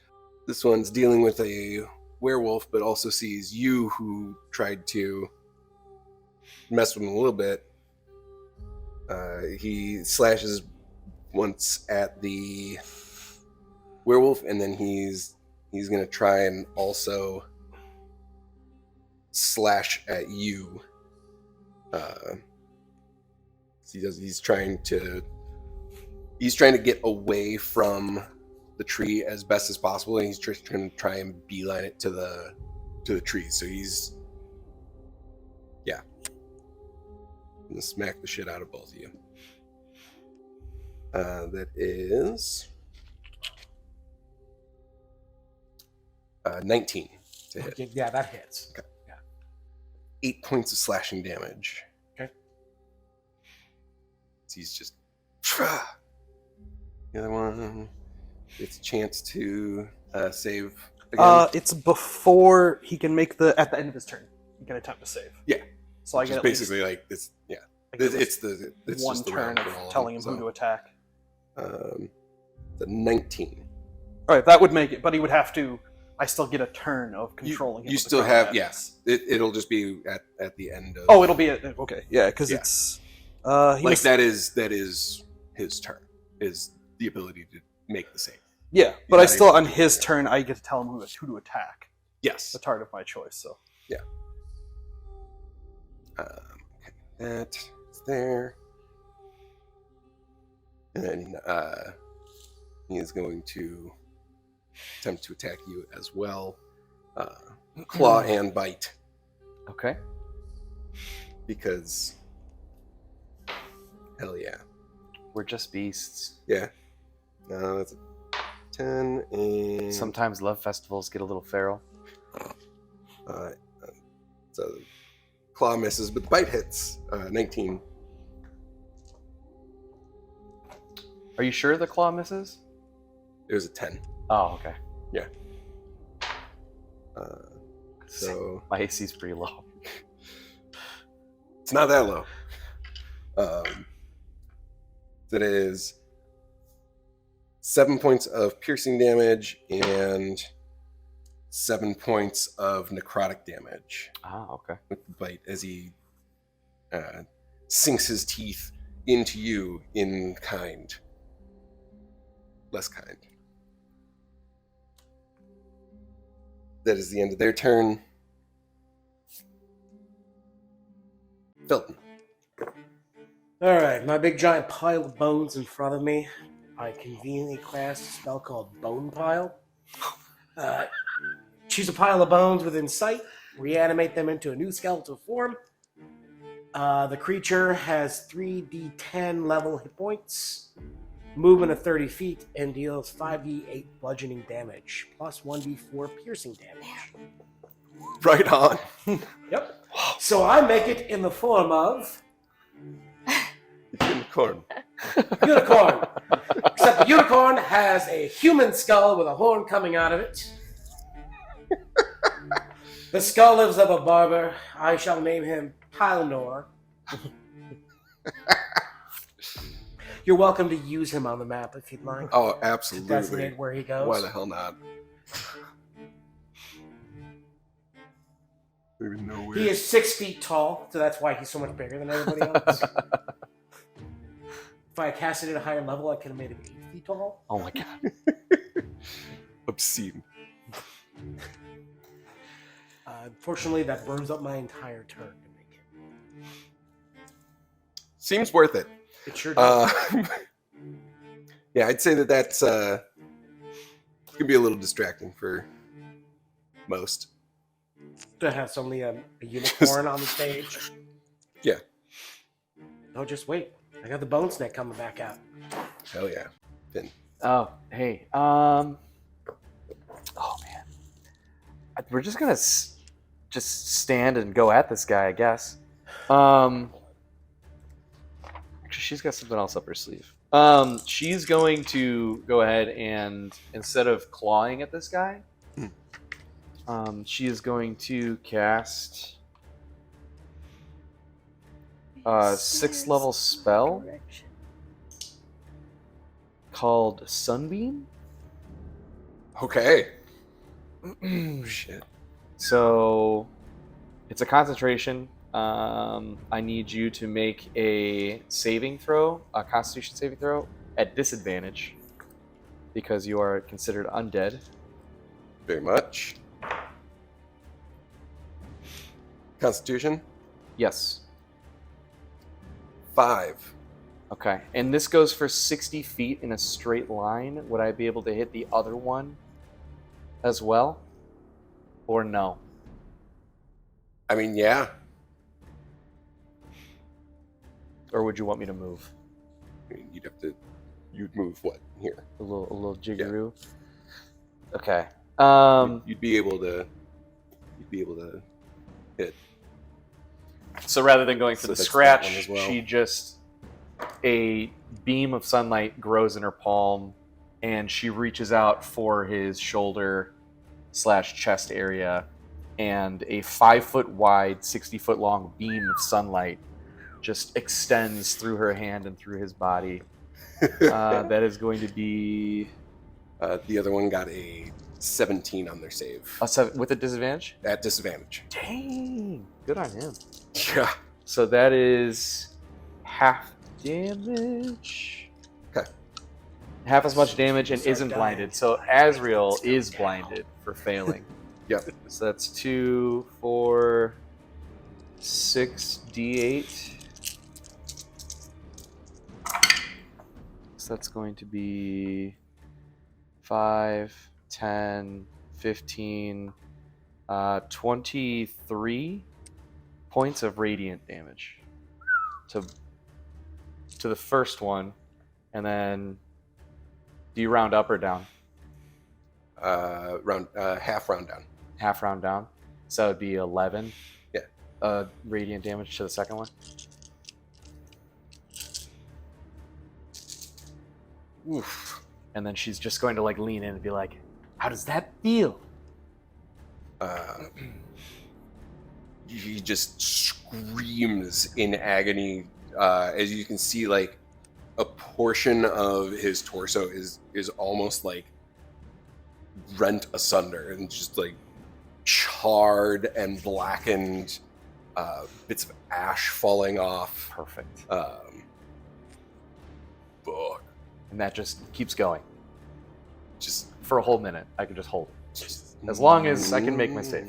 This one's dealing with a werewolf, but also sees you, who tried to mess with him a little bit. He slashes once at the werewolf, and then he's gonna try and also slash at you. He's trying to get away from the tree as best as possible, and he's just going to try and beeline it to the tree. So he's gonna smack the shit out of both of you. That is 19 to hit. Okay, yeah, that hits. Okay. 8 points of slashing damage. Okay. So he's just. The other one gets a chance to save again. It's before he can make at the end of his turn. He can attempt to save. Yeah. So I Which get is at basically like this. Yeah. It's one just the turn round of for all telling him them, who to attack. The 19. All right, that would make it, but he would have to. I still get a turn of controlling him. You with the still combat. have, yes. It'll just be at the end of. Oh, it'll be okay. Yeah, because it's that is his turn. Is the ability to make the save. Yeah, but I still on his turn I get to tell him who to attack. Yes. The target of my choice. So yeah. Okay, that's there. And then he is going to attempt to attack you as well. Claw and bite. Okay. Because hell yeah. We're just beasts. Yeah. That's a 10 and Sometimes love festivals get a little feral. So claw misses, but the bite hits. 19. Are you sure the claw misses? It was a 10. Oh, okay. Yeah. So my AC's pretty low. It's not that low. That is 7 points of piercing damage and 7 points of necrotic damage. Ah, okay. With the bite as he sinks his teeth into you in kind. Less kind. That is the end of their turn. Felton. All right, my big giant pile of bones in front of me. I conveniently cast a spell called Bone Pile. Choose a pile of bones within sight, reanimate them into a new skeletal form. The creature has 3d10 level hit points, movement of 30 feet, and deals 5d8 bludgeoning damage, plus 1d4 piercing damage. Right on. Yep. So I make it in the form of unicorn. Unicorn. Except the unicorn has a human skull with a horn coming out of it. The skull lives of a barber. I shall name him Pilnor. You're welcome to use him on the map if you'd like. Oh, absolutely. To designate where he goes. Why the hell not? Even know where. He is 6 feet tall, so that's why he's so much bigger than everybody else. If I had casted it at a higher level, I could have made him 8 feet tall. Oh my god. Obscene. Unfortunately, that burns up my entire turn to make it. Seems worth it. It sure does. Yeah, I'd say that's gonna be a little distracting for most. To have suddenly a unicorn on the stage. Yeah. Oh, just wait. I got the bone snake coming back out. Hell yeah. Finn. Oh, hey. Oh man. We're just gonna just stand and go at this guy, I guess. Actually, she's got something else up her sleeve. She's going to go ahead and instead of clawing at this guy, she is going to cast a 6th level spell called Sunbeam. Okay. Shit. So it's a concentration. I need you to make a saving throw, a Constitution saving throw, at disadvantage because you are considered undead. Very much. Constitution? Yes. 5. Okay. And this goes for 60 feet in a straight line. Would I be able to hit the other one as well? Or no? I mean, yeah. Or would you want me to move? I mean, you'd move what here? A little jiggeroo. Okay. You'd be able to hit. So rather than going for So the that's scratch, that one as well. she just a beam of sunlight grows in her palm, and she reaches out for his shoulder / chest area, and a 5-foot wide, 60-foot long beam of sunlight just extends through her hand and through his body. That is going to be The other one got a 17 on their save. a 7 with a disadvantage. At disadvantage. Dang, good on him. Yeah. So that is half damage. Okay. Half as much damage and Start isn't dying. blinded. So Asriel is blinded for failing. Yep. So that's 2, 4, 6 d8. So that's going to be 5, 10, 15, 23 points of radiant damage to the first one. And then do you round up or down? Half round down. Half round down. So it'd be 11. Yeah. Radiant damage to the second one. Oof. And then she's just going to like lean in and be like, "How does that feel?" He just screams in agony. As you can see, like a portion of his torso is almost like rent asunder and just like charred and blackened, bits of ash falling off. Perfect. Fuck. And that just keeps going Just for a whole minute. I can just hold it as long as I can make my save.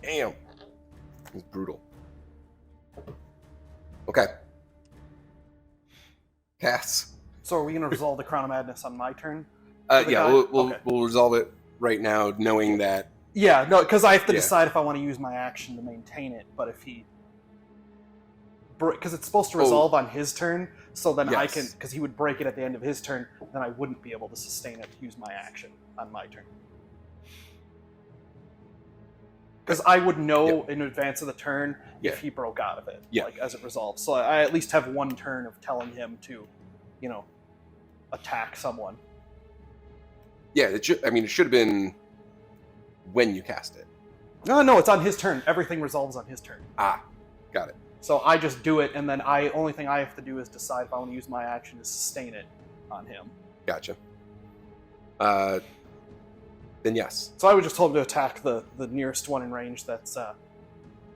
Damn. It's brutal. Okay. Cass. So are we going to resolve the Crown of Madness on my turn? For the Yeah, guy? we'll Okay. resolve it right now, knowing that. Yeah, no, because I have to Yeah. decide if I want to use my action to maintain it. But if he, because it's supposed to resolve on his turn, so then I Yes. can, because he would break it at the end of his turn, then I wouldn't be able to sustain it to use my action on my turn. Because I would know in advance of the turn Yeah. if he broke out of it, Yeah. like as it resolves. So I at least have one turn of telling him to, attack someone. Yeah, it should have been when you cast it. No, it's on his turn. Everything resolves on his turn. Ah, got it. So I just do it, and then only thing I have to do is decide if I want to use my action to sustain it on him. Gotcha. Then yes. So I would just told him to attack the nearest one in range that's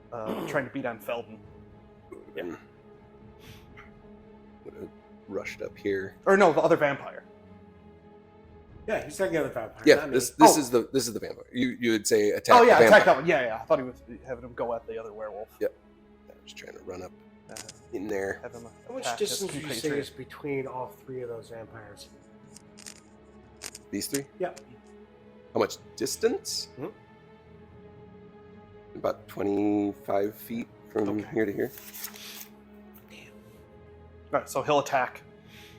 trying to beat on Felden. Yeah. Rushed up here. Or no, the other vampire. Yeah, he's not the other vampire. Yeah, not me. this is the vampire. You would say attack. Oh yeah, the attack vampire. that one. Yeah. I thought he was having him go at the other werewolf. Yep. I was trying to run up in there. Have him How much attack his distance would you say compatriot. is between all three of those vampires? These three. Yeah. How much distance? Mhm. About 25 feet from here to here. All right, so he'll attack.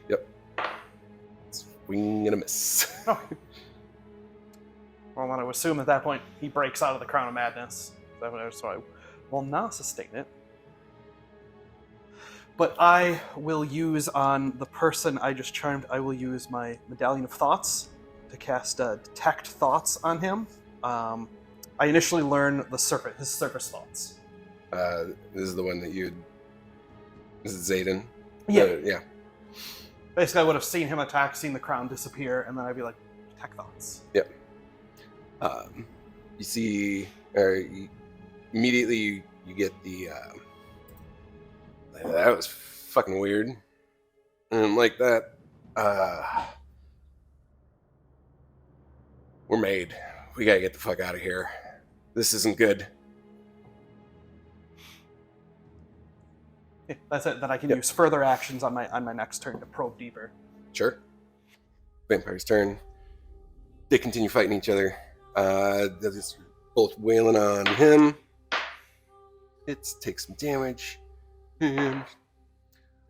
Yep. Swing and a miss. Oh. Well, then I would assume at that point he breaks out of the Crown of Madness. So I will not sustain it. But I will use on the person I just charmed, I will use my Medallion of Thoughts to cast Detect Thoughts on him. I initially learn his surface thoughts. This is the one that you'd. This is Zayden. Yeah. Yeah. Basically, I would have seen him attack, seen the crown disappear, and then I'd be like, Detect Thoughts. Yep. You see, or immediately you get the. That was fucking weird. And like that. We're made. We gotta get the fuck out of here. This isn't good. Yeah, that's it. Then I can use further actions on my next turn to probe deeper. Sure. Vampire's turn. They continue fighting each other. They'll just both wailing on him. It takes some damage. And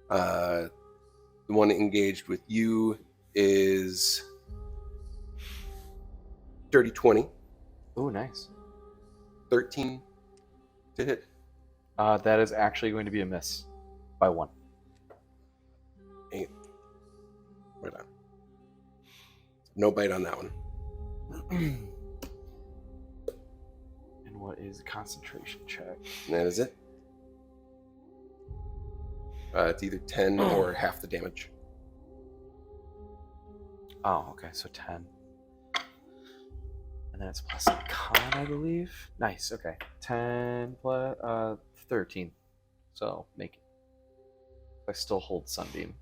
the one engaged with you is dirty 20. Oh, nice. 13 to hit. That is actually going to be a miss by 1. Right on. No bite on that one. And what is a concentration check? And that is it. It's either 10 or half the damage. Oh, okay, so 10. And then it's plus a con, I believe. Nice, okay. 10 plus 13. So make it. I still hold Sunbeam.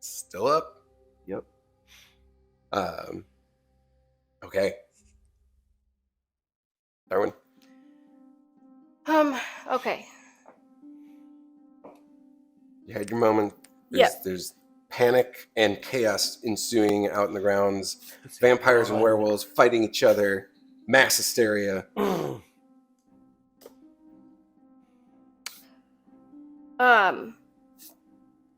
Still up? Yep. Okay. Darwin? Okay. You had your moment. There's panic and chaos ensuing out in the grounds. Vampires and werewolves fighting each other. Mass hysteria.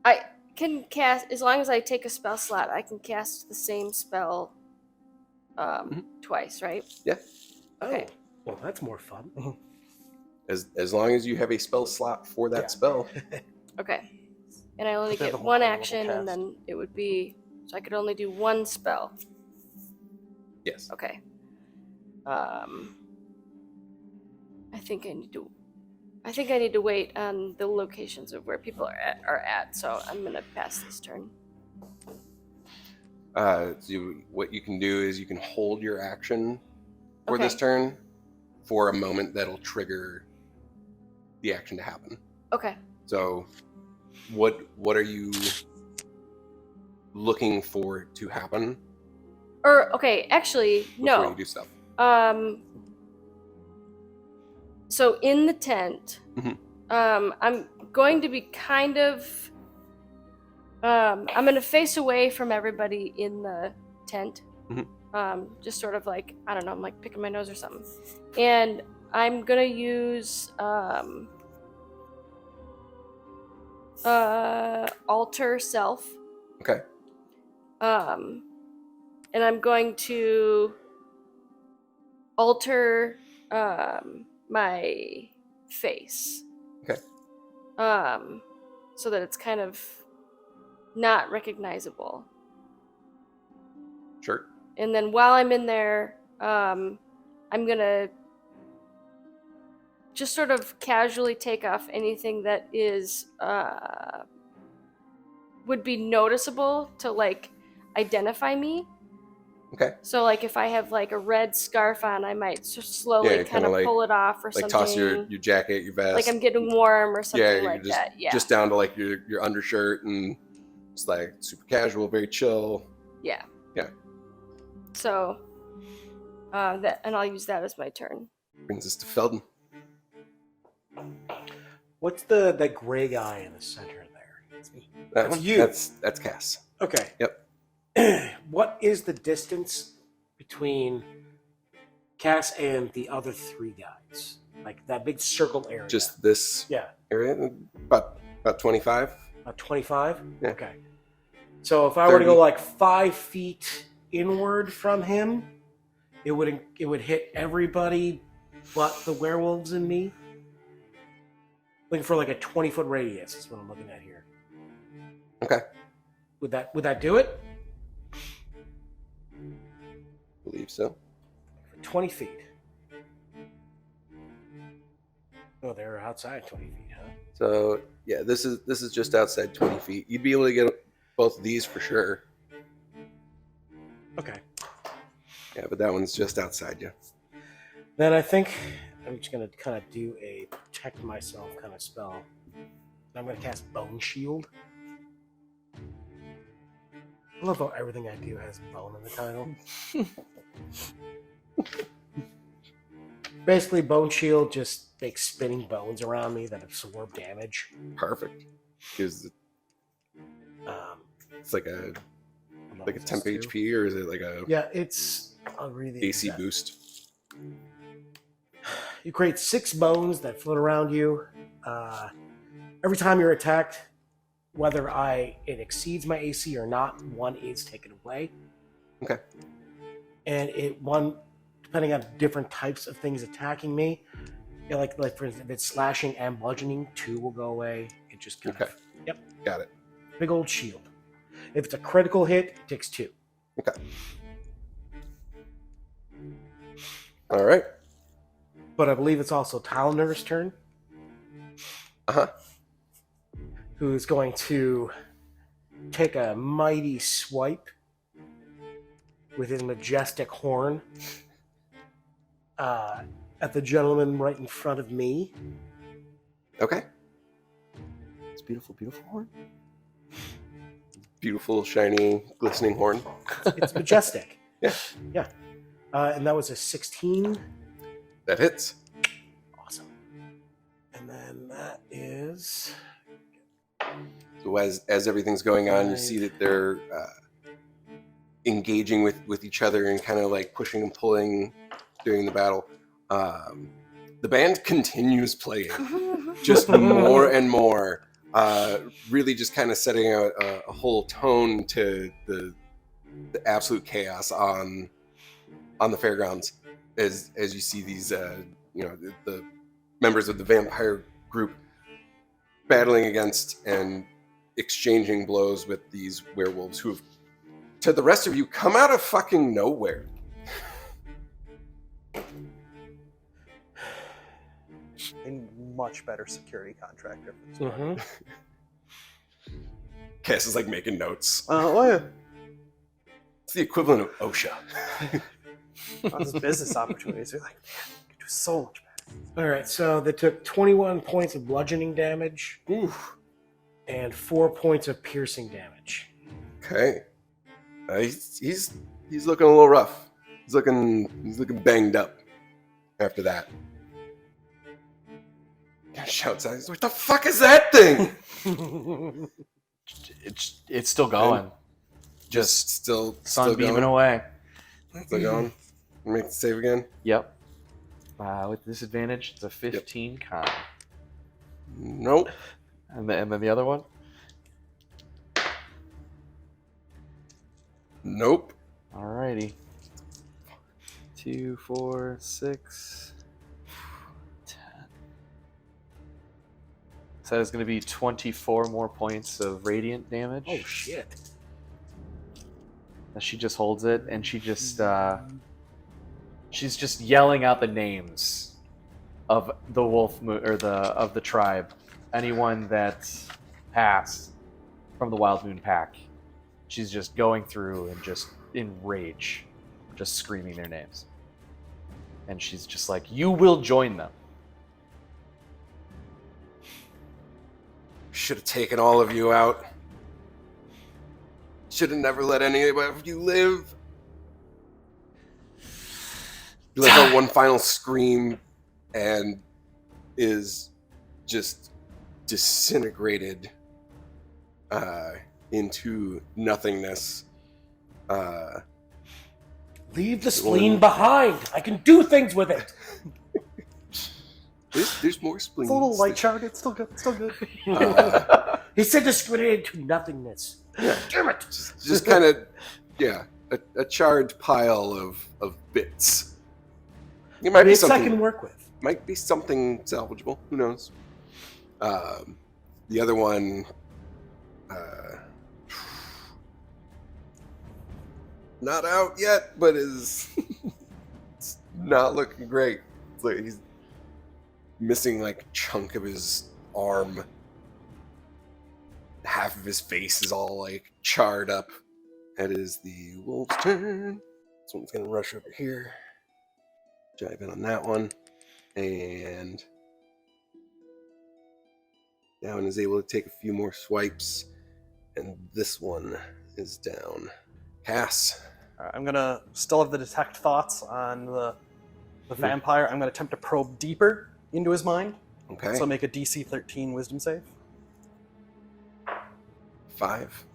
I can cast, as long as I take a spell slot, I can cast the same spell twice, right? Yeah. Okay. Oh, well, that's more fun. As long as you have a spell slot for that spell. Okay. And I only They have get a one multi-level action, and cast. then it would be, so I could only do one spell. Yes. Okay. I think I need to wait on the locations of where people are at, so I'm gonna pass this turn. What you can do is you can hold your action for this Okay. turn for a moment that'll trigger the action to happen. Okay. So what are you looking for to happen Okay, actually, before no. you do stuff? So in the tent, Mhm. I'm going to be kind of, I'm going to face away from everybody in the tent. Mhm. Just sort of like, I don't know, I'm like picking my nose or something. And I'm going to use alter self. Okay. And I'm going to alter my face. Okay. So that it's kind of not recognizable. Sure. And then while I'm in there, I'm gonna just sort of casually take off anything that is would be noticeable to like identify me. Okay. So like if I have like a red scarf on, I might slowly Yeah, kind kinda of like- pull it off or Like something. toss your jacket, your vest. like I'm getting warm or something you're like just, that. Yeah. Just down to like your undershirt and it's like super casual, very chill. Yeah. Yeah. So that, and I'll use that as my turn. Brings us to Felden. What's the gray guy in the center there? That That's one? you. That's Cass. Okay. Yep. What is the distance between Cass and the other 3 guys? Like that big circle area. Just this yeah, area, about 25. 25. Yeah. Okay. So if I were to 30. go like 5 feet inward from him, it would hit everybody but the werewolves and me. Looking for like a 20-foot radius is what I'm looking at here. Okay. Would that do it? Believe so. For 20 feet. Oh, they're outside 20 feet, huh? So yeah, this is just outside 20 feet. You'd be able to get both of these for sure. Okay. Yeah, but that one's just outside you. Then I think I'm just gonna kind of do a protect myself kind of spell. I'm gonna cast Bone Shield. I love how everything I do has bone in the title. Basically, Bone Shield just makes spinning bones around me that absorb damage. Perfect. Because it's like a What like a level is temp this, too? HP, or is it like a Yeah, it's. I'll read the AC exact- boost? You create 6 bones that float around you. Every time you're attacked, whether it exceeds my AC or not, 1 is taken away. Okay. And depending on different types of things attacking me, like for instance, if it's slashing and bludgeoning, 2 will go away. It just kind of. Yep. Got it. Big old shield. If it's a critical hit, it takes 2. Okay. All right. But I believe it's also Talander's turn. Uh-huh. Who's going to take a mighty swipe with his majestic horn at the gentleman right in front of me. Okay. It's beautiful, beautiful horn. Beautiful, shiny, glistening horn. It's majestic. Yeah. Yeah. And that was a 16. That hits. Awesome. And then that is... So as everything's going on, you see that they're engaging with each other and kind of like pushing and pulling during the battle. The band continues playing, just more and more. Really just kind of setting out a whole tone to the absolute chaos on the fairgrounds as you see these the members of the vampire group battling against and exchanging blows with these werewolves who have, to the rest of you, come out of fucking nowhere. A much better security contractor. Mm-hmm. Cass is like making notes. Oh yeah. It's the equivalent of OSHA. Those business opportunities. They're like, man, you can do so much better. All right, so they took 21 points of bludgeoning damage. Oof. And 4 points of piercing damage. Okay. He's looking a little rough. He's looking banged up after that. He shouts out, "What the fuck is that thing?" It's still going. Just still beaming going. away. Still going. Make the save again. Yep. With disadvantage, it's a 15 con. Nope. And then the other one? Nope. Alrighty. 2, 4, 6, 10. So that is going to be 24 more points of radiant damage. Oh shit. She just holds it, and she just she's just yelling out the names of the wolf of the tribe. Anyone that passed from the Wild Moon Pack. She's just going through and just in rage, just screaming their names. And she's just like, "You will join them." Should have taken all of you out. Should have never let any of you live. He lets out one final scream and is just disintegrated into nothingness. Leave the spleen behind. I can do things with it. There's more spleens. It's a little light shard. It's still good. It's still good. He said disintegrated to nothingness. Damn it! Just kind of, a charred pile of bits. It might be Bits I something. can work with. Might be something salvageable. Who knows? The other one, not out yet, but is it's not looking great. It's like he's missing like a chunk of his arm. Half of his face is all like charred up. That is the wolf's turn. This one's gonna rush over here. Jive in on that one. And that one is able to take a few more swipes. And this one is down. Cass. I'm gonna still have the detect thoughts on the vampire. I'm gonna attempt to probe deeper into his mind. Okay. So make a DC 13 Wisdom save. 5.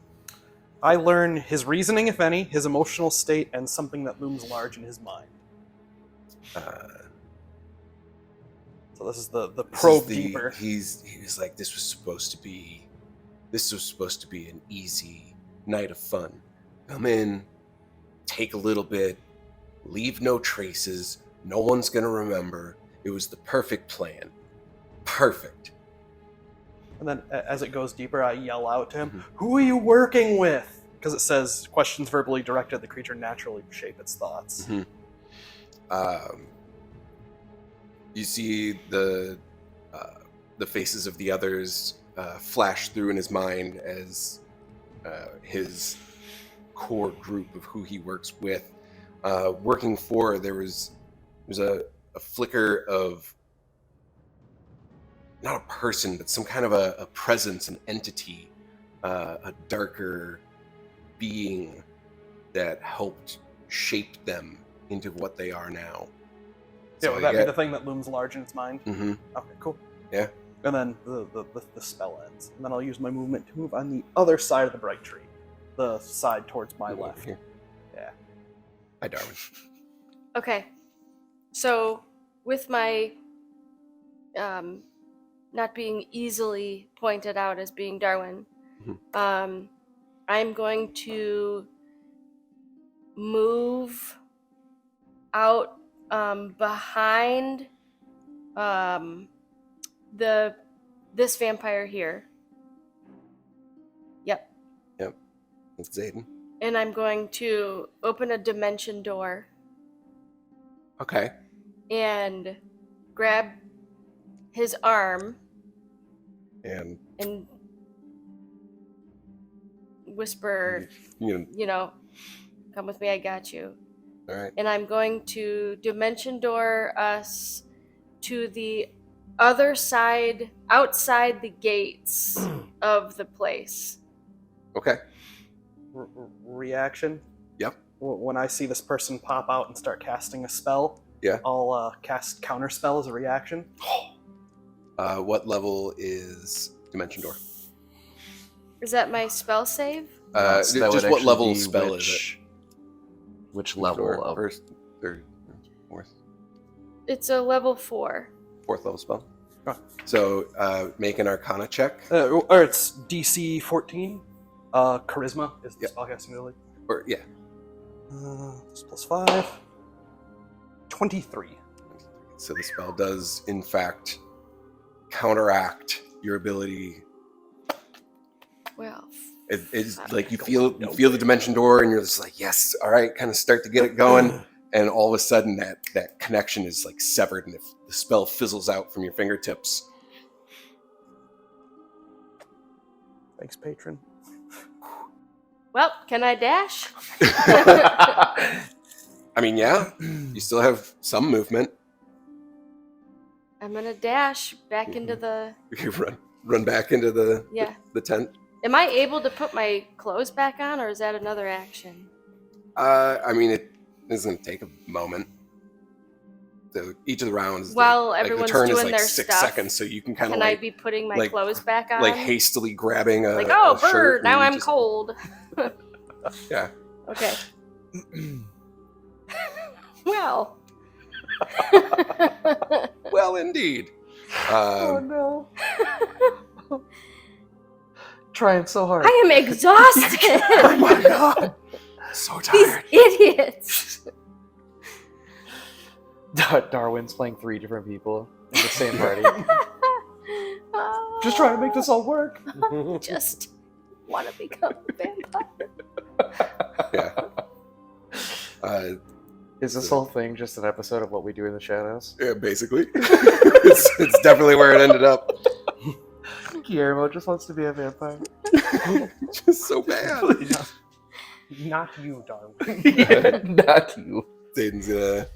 I learn his reasoning, if any, his emotional state, and something that looms large in his mind. So this is the This probe is deeper. He was like, this was supposed to be an easy night of fun. Come in, take a little bit, leave no traces. No one's gonna remember. It was the perfect plan. Perfect. And then as it goes deeper, I yell out to him, "Who are you working with?" Because it says questions verbally directed at the creature naturally shape its thoughts. You see the faces of the others flash through in his mind as his core group of who he works with, working for. There's a flicker of not a person, but some kind of a presence, an entity, a darker being that helped shape them into what they are now. Yeah, So would that be the thing that looms large in its mind? Mm-hmm. Okay, cool. Yeah. And then the spell ends. And then I'll use my movement to move on the other side of the bright tree. The side towards my left. Here. Yeah. Hi, Darwin. Okay. So, with my not being easily pointed out as being Darwin, I'm going to move out behind this vampire here. Yep. That's Zayden. And I'm going to open a dimension door Okay. and grab his arm And whisper, you come with me, I got you. all right. And I'm going to dimension door us to the other side, outside the gates of the place. Okay. Reaction? Yep. When I see this person pop out and start casting a spell, Yeah. I'll cast counter spell as a reaction. What level is Dimension Door? Is that my spell save? That would Just what actually level be spell is it? Which level of First, third, fourth. It's a level 4. Fourth level spell. Oh. So make an Arcana check. Or it's DC 14. Charisma is the Yep. spellcasting ability. Or yeah. This plus 5. 23. So the spell does, in fact, counteract your ability. Well, It's like you feel the dimension door, and you're just like, yes, all right, kind of start to get it going, and all of a sudden that connection is like severed, and the spell fizzles out from your fingertips. Thanks, patron. well, can I dash? I mean, yeah, you still have some movement. I'm gonna dash back into the. You run back into the tent. Am I able to put my clothes back on, or is that another action? I mean, it is going to take a moment. Each of the rounds, While the everyone's turn is doing like their 6 stuff, seconds, so you can kind of Can I be putting my clothes back on? like hastily grabbing a like, oh, a shirt bird! Now and I'm just- cold. Yeah. Okay. Well. Well, indeed. no. Trying so hard. I am exhausted. Oh my god! So These tired. idiots. Darwin's playing 3 different people in the same party. Just trying to make this all work. Just want to become a vampire. Yeah. Is this whole thing just an episode of What We Do in the Shadows? Yeah, basically. it's definitely where it ended up. Guillermo just wants to be a vampire. Just so bad. Not you, Darwin. Yeah, not you. Zayden's gonna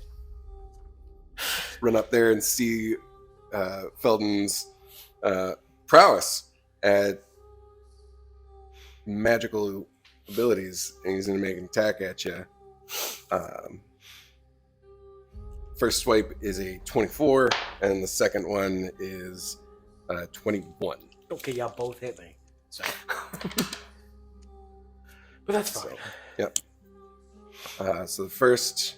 run up there and see Felden's prowess at magical abilities, and he's gonna make an attack at you. First swipe is a 24, and the second one is 21. Okay, y'all both hit me. So. But that's fine. So, yep. So the first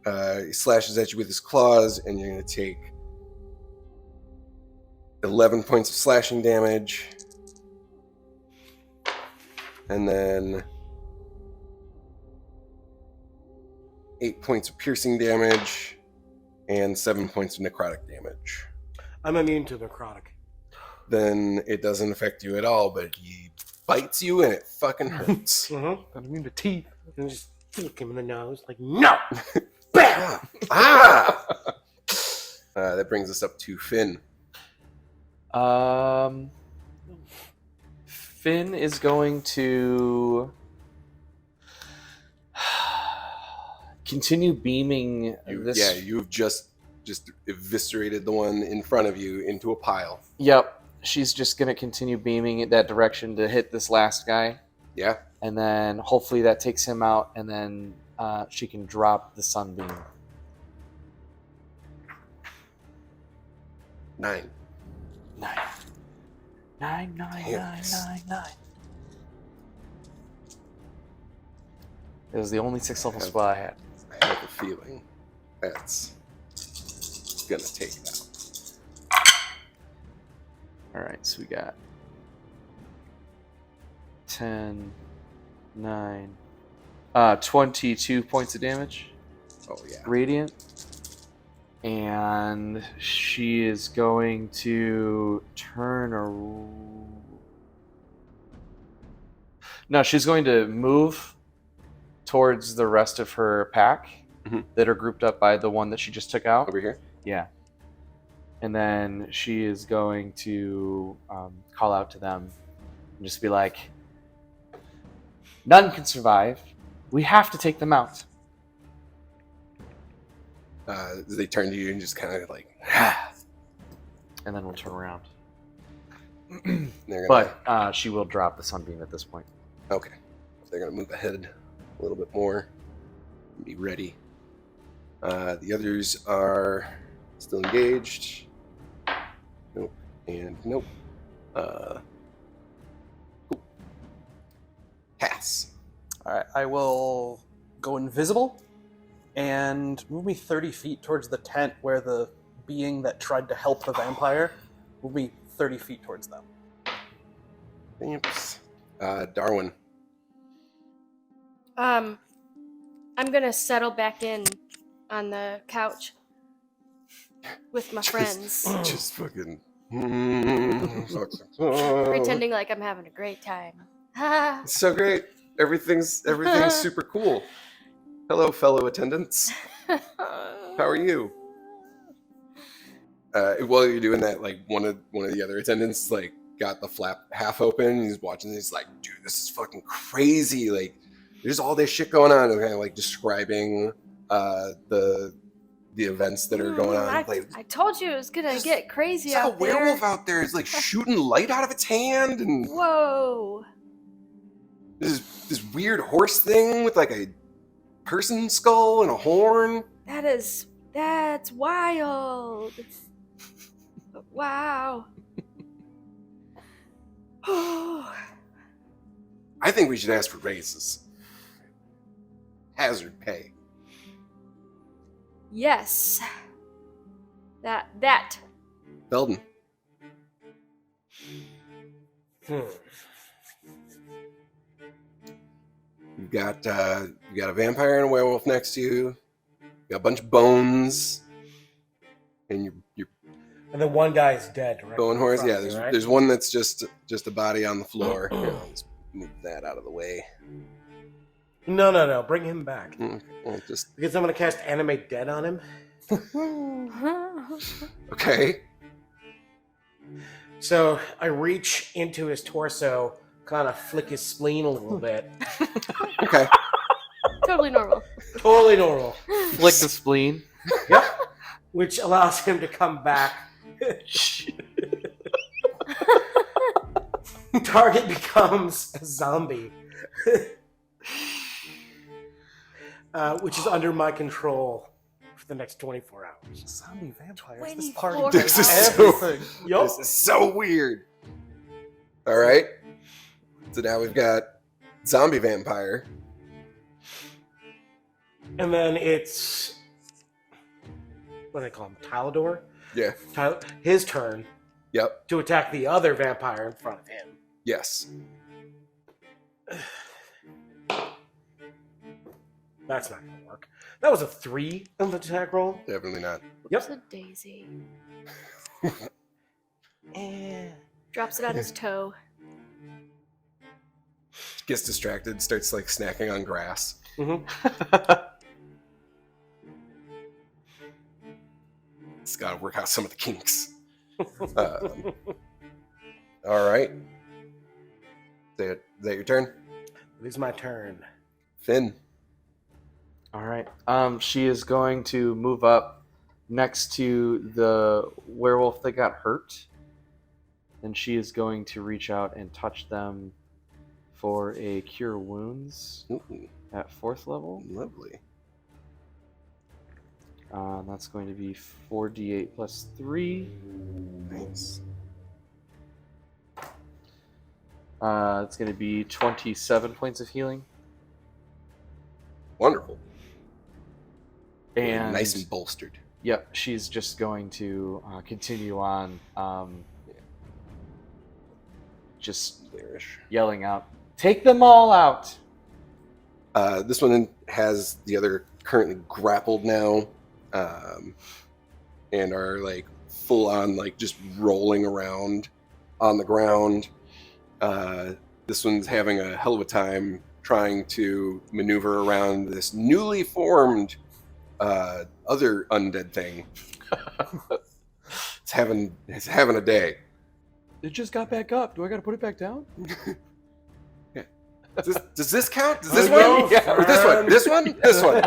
He slashes at you with his claws, and you're going to take 11 points of slashing damage. And then 8 points of piercing damage and 7 points of necrotic damage. I'm immune to necrotic. Then it doesn't affect you at all, but he bites you and it fucking hurts. Mm-hmm. I'm immune to teeth. And just look him in the nose like, no! Bam! Ah! That brings us up to Finn. Finn is going to continue beaming this. Yeah, you've just eviscerated the one in front of you into a pile. Yep. She's just going to continue beaming in that direction to hit this last guy. Yeah. And then hopefully that takes him out, and then she can drop the sunbeam. 9. 9. 9, 9, 9, 9, 9. It was the only 6th level spell I had. I have a feeling that's gonna take it out. Alright, so we got 10, 9, 22 points of damage. Oh yeah. Radiant. And she is going to turn No, she's going to move towards the rest of her pack that are grouped up by the one that she just took out. Over here? Yeah. And then she is going to call out to them and just be like, none can survive. We have to take them out. They turn to you and just kind of like, and then we'll turn around. But she will drop the sunbeam at this point. Okay. They're going to move ahead a little bit more. Be ready. The others are still engaged. Nope. And nope. Pass. Alright, I will go invisible and move me 30 feet towards the tent where the being that tried to help the vampire. Move me 30 feet towards them. Thanks. Darwin. I'm gonna settle back in on the couch with my friends, Just fucking... pretending like I'm having a great time. It's so great. Everything's super cool. Hello, fellow attendants. How are you? While you're doing that, like one of the other attendants like got the flap half open. And he's watching. And he's like, "Dude, this is fucking crazy! Like, there's all this shit going on." And kind of like describing the events that are going on. I told you it was gonna get crazy It's like out a there. werewolf out there. It's like shooting light out of its hand, and Whoa! this weird horse thing with like a person skull and a horn. That's wild. Wow. I think we should ask for raises. Hazard pay. Yes. That. Belden. You've got a vampire and a werewolf next to you. You got a bunch of bones, and you're And then one guy's dead. Right bone horse. in front Yeah, of me, there's right? there's one that's just a body on the floor. Here, let's move that out of the way. No. Bring him back. Well, just Because I'm going to cast Animate Dead on him. okay. So I reach into his torso, kind of flick his spleen a little bit. Okay. Totally normal. Totally normal. Flick the spleen. Yep. Which allows him to come back. Target becomes a zombie. Which is under my control for the next 24 hours. Zombie vampires. 24 This party hours. This is everything. Yup. This is so weird. All right. So now we've got zombie vampire. And then it's what do they call him? Tylador? Yeah. His turn Yep. to attack the other vampire in front of him. Yes. That's not going to work. That was a 3 on the attack roll. Definitely not. It's a daisy. Drops it on his toe. Gets distracted, starts like snacking on grass. It's got to work out some of the kinks. All right. Is that your turn? It is my turn. Finn. All right. She is going to move up next to the werewolf that got hurt, and she is going to reach out and touch them for a cure wounds Ooh, at 4th level. lovely. That's going to be 4d8 plus 3. Nice. It's going to be 27 points of healing. Wonderful. And Nice and bolstered. Yep, she's just going to continue on, just Clearish. yelling out, "Take them all out!" This one has the other currently grappled now, and are like full on like just rolling around on the ground. This one's having a hell of a time trying to maneuver around this newly formed other undead thing. It's having a day. It just got back up. Do I got to put it back down? Yeah. Does this count? Does this Go one? Yeah. Or this one? This one? This one?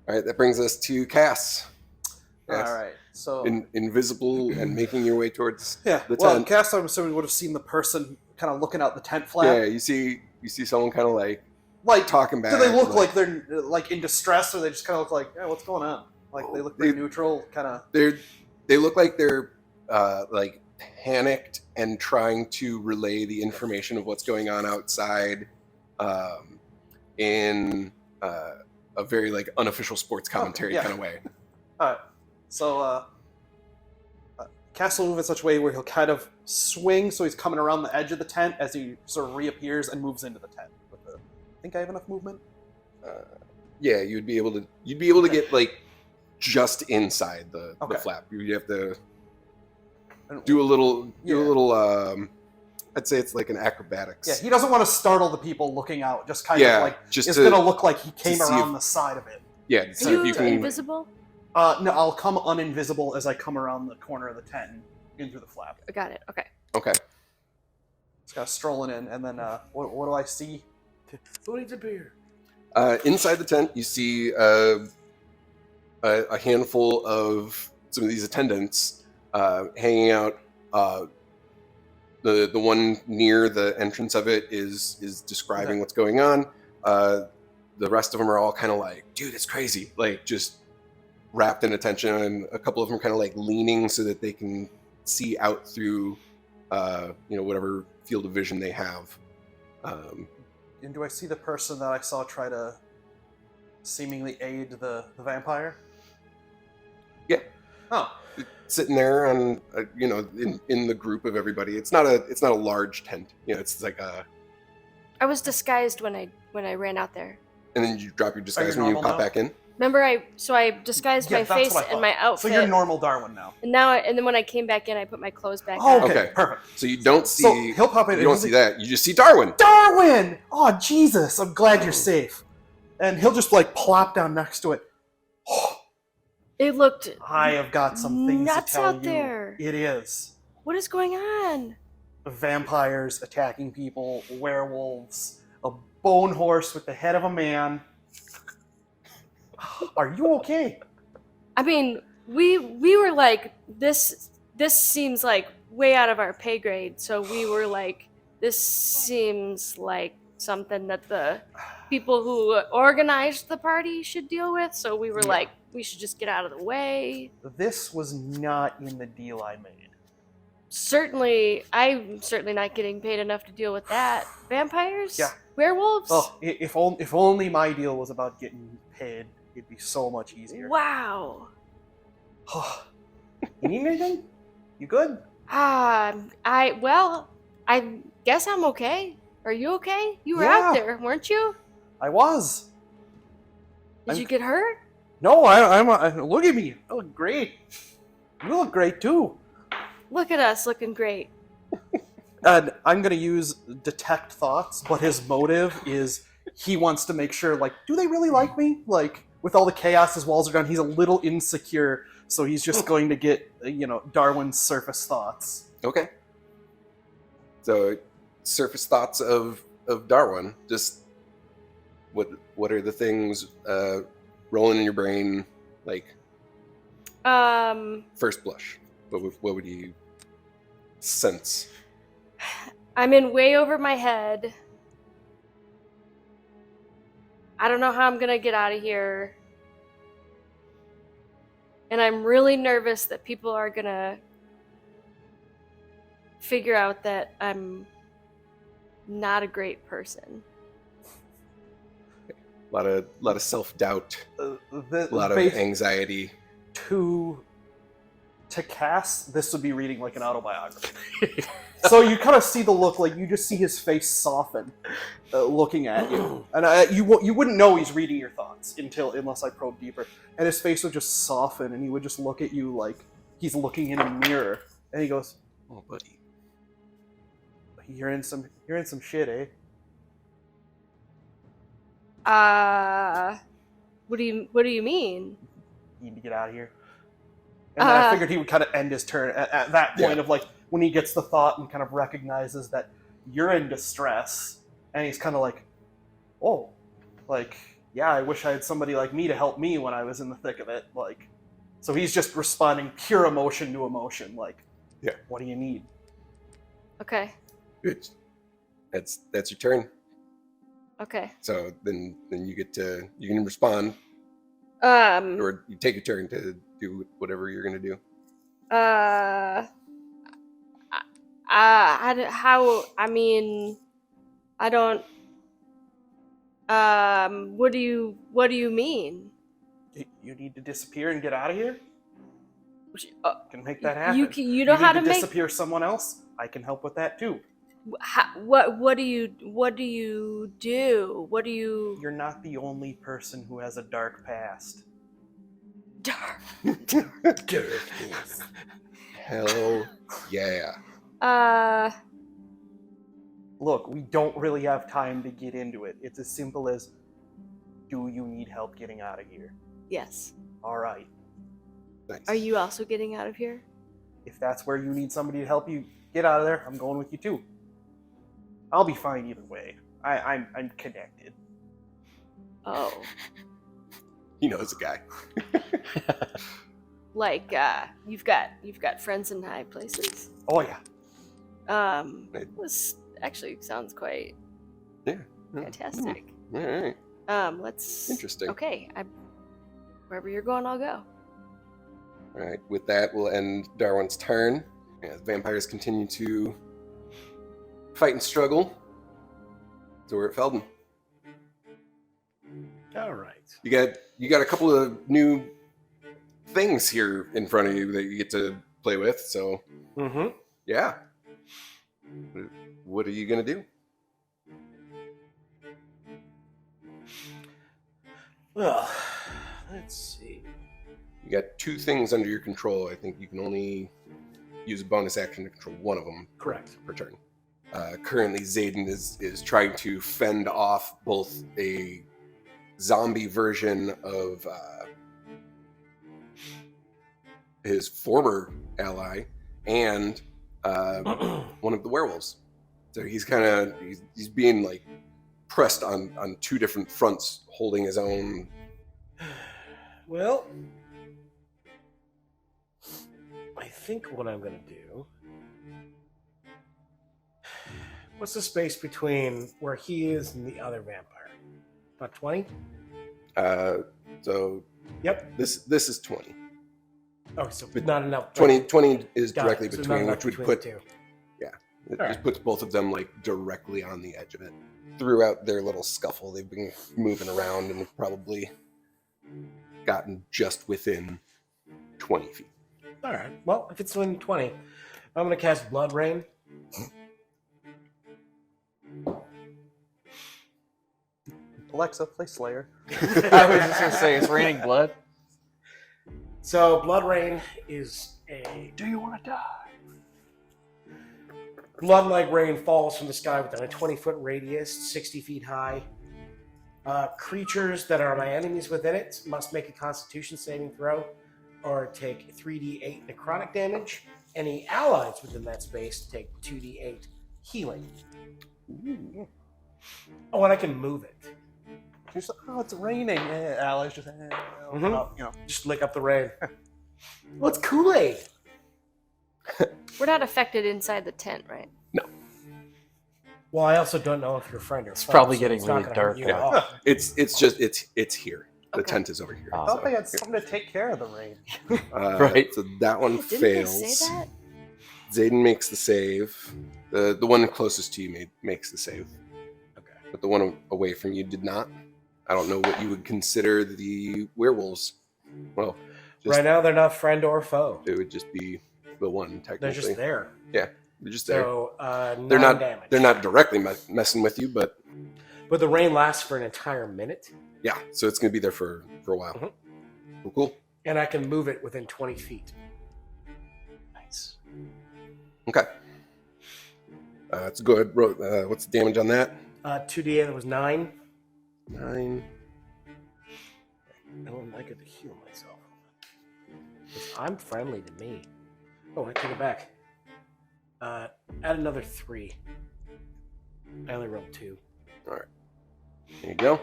All right, that brings us to Cass. Cass. All right. So Invisible and making your way towards yeah, the well, tent. Cass, I'm assuming would have seen the person kind of looking out the tent flap. Yeah, you see someone kind of like talking back. Do they look like they're like in distress, or they just kind of look like, yeah, what's going on? Like they look pretty neutral, kind of. They look like they're like panicked and trying to relay the information of what's going on outside, in a very like unofficial sports commentary yeah. kind of way. All right. So Cass will move in such a way where he'll kind of swing, so he's coming around the edge of the tent as he sort of reappears and moves into the tent. I think I have enough movement. Yeah, you'd be able to get like just inside the flap. You'd have to do a little I'd say it's like an acrobatics. Yeah, he doesn't want to startle the people looking out. Just kind of like just it's going to look like he came around if, the side of it. Yeah, Are so you if you can. invisible? No, I'll come uninvisible as I come around the corner of the tent and in through the flap. Got it. Okay. Okay. Just kind of strolling in, and then what do I see? Who needs a beer? Inside the tent, you see a handful of some of these attendants hanging out. The one near the entrance of it is describing what's going on. The rest of them are all kind of like, dude, it's crazy. Like, just wrapped in attention. And a couple of them are kind of like leaning so that they can see out through, whatever field of vision they have. And do I see the person that I saw try to seemingly aid the vampire? Yeah. Oh. Sitting there on, in the group of everybody. It's not a large tent. It's like a. I was disguised when I ran out there. And then you drop your disguise you when you normal pop now? back in. Remember, I disguised my that's face what I and thought. my outfit. So you're normal Darwin now. And then when I came back in, I put my clothes back Oh, on. Okay. Perfect. So you don't see. So he'll pop in. You don't see that. You just see Darwin. Darwin! Oh, Jesus! I'm glad you're safe. And he'll just like plop down next to it. It looked I have got some things nuts to tell out you. there. It is. What is going on? Vampires attacking people, werewolves, a bone horse with the head of a man. Are you okay? I mean, we were like, this seems like way out of our pay grade. So we were like, this seems like something that the people who organized the party should deal with. So we were like, we should just get out of the way. This was not in the deal I made. I'm certainly not getting paid enough to deal with that. Vampires? Yeah. Werewolves? Oh, if only my deal was about getting paid, it'd be so much easier. Wow. You need anything? You good? I guess I'm okay. Are you okay? You were Yeah. out there, weren't you? I was. Did you get hurt? No, I'm. Look at me. I look great. You look great too. Look at us looking great. And I'm gonna use detect thoughts, but his motive is he wants to make sure, like, do they really like me? Like, with all the chaos, his walls are down. He's a little insecure, so he's just going to get, Darwin's surface thoughts. Okay. So, surface thoughts of Darwin. Just what are the things rolling in your brain, like first blush? What would you sense? I'm in way over my head. I don't know how I'm gonna get out of here. And I'm really nervous that people are gonna figure out that I'm not a great person. A lot of self-doubt, a lot of Bas- anxiety. To Cass, this would be reading like an autobiography. So you kind of see the look, like you just see his face soften, looking at you, and you wouldn't know he's reading your thoughts unless I probe deeper. And his face would just soften, and he would just look at you like he's looking in a mirror, and he goes, "Oh, buddy, you're in some shit, eh?" What do you mean? You need to get out of here. And then I figured he would kind of end his turn at that point of like when he gets the thought and kind of recognizes that you're in distress, and he's kind of like, oh, like, yeah, I wish I had somebody like me to help me when I was in the thick of it. Like, so he's just responding pure emotion to emotion. Like, yeah, what do you need? Okay. Good. That's your turn. Okay. So then you can respond. Or you take a turn to do whatever you're gonna do. What do you mean? You need to disappear and get out of here? Can make that happen. You know how to make disappear someone else? I can help with that too. What do you do? What do you? You're not the only person who has a dark past. Dark. Hell yeah. Look, we don't really have time to get into it. It's as simple as, do you need help getting out of here? Yes. All right. Nice. Are you also getting out of here? If that's where you need somebody to help you get out of there, I'm going with you too. I'll be fine either way. I'm connected. Oh. He knows a guy. Like you've got friends in high places. Oh yeah. This actually sounds quite fantastic. All right. Let's. Interesting. Okay, wherever you're going, I'll go. All right. With that, we'll end Darwin's turn. As vampires continue to fight and struggle. So we're at Felden. All right. You got a couple of new things here in front of you that you get to play with. So, yeah. What are you gonna do? Well, let's see. You got two things under your control. I think you can only use a bonus action to control one of them. Correct. Per turn. Currently, Zayden is trying to fend off both a zombie version of his former ally and one of the werewolves. So he's being like pressed on two different fronts, holding his own. Well, I think what I'm going to do... What's the space between where he is and the other vampire? About 20? So Yep. This is 20. Oh, so not enough. 20 is Got directly it. So not between, enough which would between put the two. it All just right. puts both of them like directly on the edge of it. Throughout their little scuffle, they've been moving around and have probably gotten just within 20 feet. All right. Well, if it's within 20, I'm going to cast Blood Rain. Alexa, play Slayer. I was just gonna say it's raining blood. So, Blood Rain is a. Do you want to die? Blood-like rain falls from the sky within a 20-foot radius, 60 feet high. Creatures that are my enemies within it must make a Constitution saving throw or take 3d8 necrotic damage. Any allies within that space take 2d8 healing. Oh, and I can move it. You're just like, oh, it's raining. Alex just, Just lick up the rain. What's Kool-Aid? We're not affected inside the tent, right? Well, I also don't know if you're a friend or It's foe, probably so getting it's not really gonna dark hurt you at out. all. It's here. The Okay. tent is over here. I thought they had something to take care of the rain. Right. So that one Oh, didn't fails. they say that? Zayden makes the save. The one closest to you makes the save. Okay. But the one away from you did not. I don't know what you would consider the werewolves. Well, just, Right now, they're not friend or foe. it would just be the one technically. They're just there. They're just there. So, They're not. damage. They're not directly messing with you, but But the rain lasts for an entire minute, yeah. So it's gonna be there for a while. Mhm. Cool. and I can move it within 20 feet. Nice. Okay. Let's go ahead. What's the damage on that? 2d8, that was 9. 9. I don't like it to heal myself. 'Cause I'm friendly to me. Oh, I take it back. Add another 3. I only rolled 2. All right. There you go.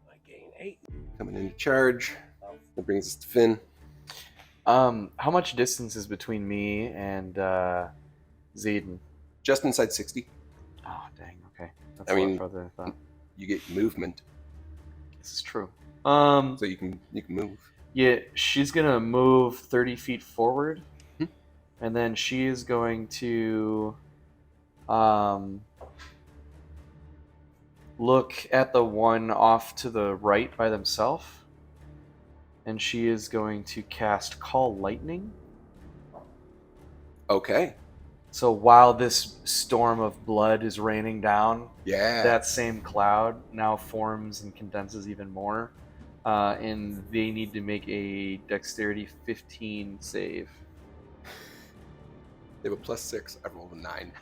I gain 8. Coming into charge. That brings us to Finn. How much distance is between me and Zayden? Just inside 60. Oh, dang. Okay. That's I a lot mean- further than I thought. You get movement, This is true. so you can move. Yeah, she's gonna move 30 feet forward, Hmm. and then she is going to look at the one off to the right by themselves, and she is going to cast Call Lightning. Okay. So while this storm of blood is raining down, Yeah. that same cloud now forms and condenses even more, and they need to make a Dexterity 15 save. They have a +6. I rolled a 9.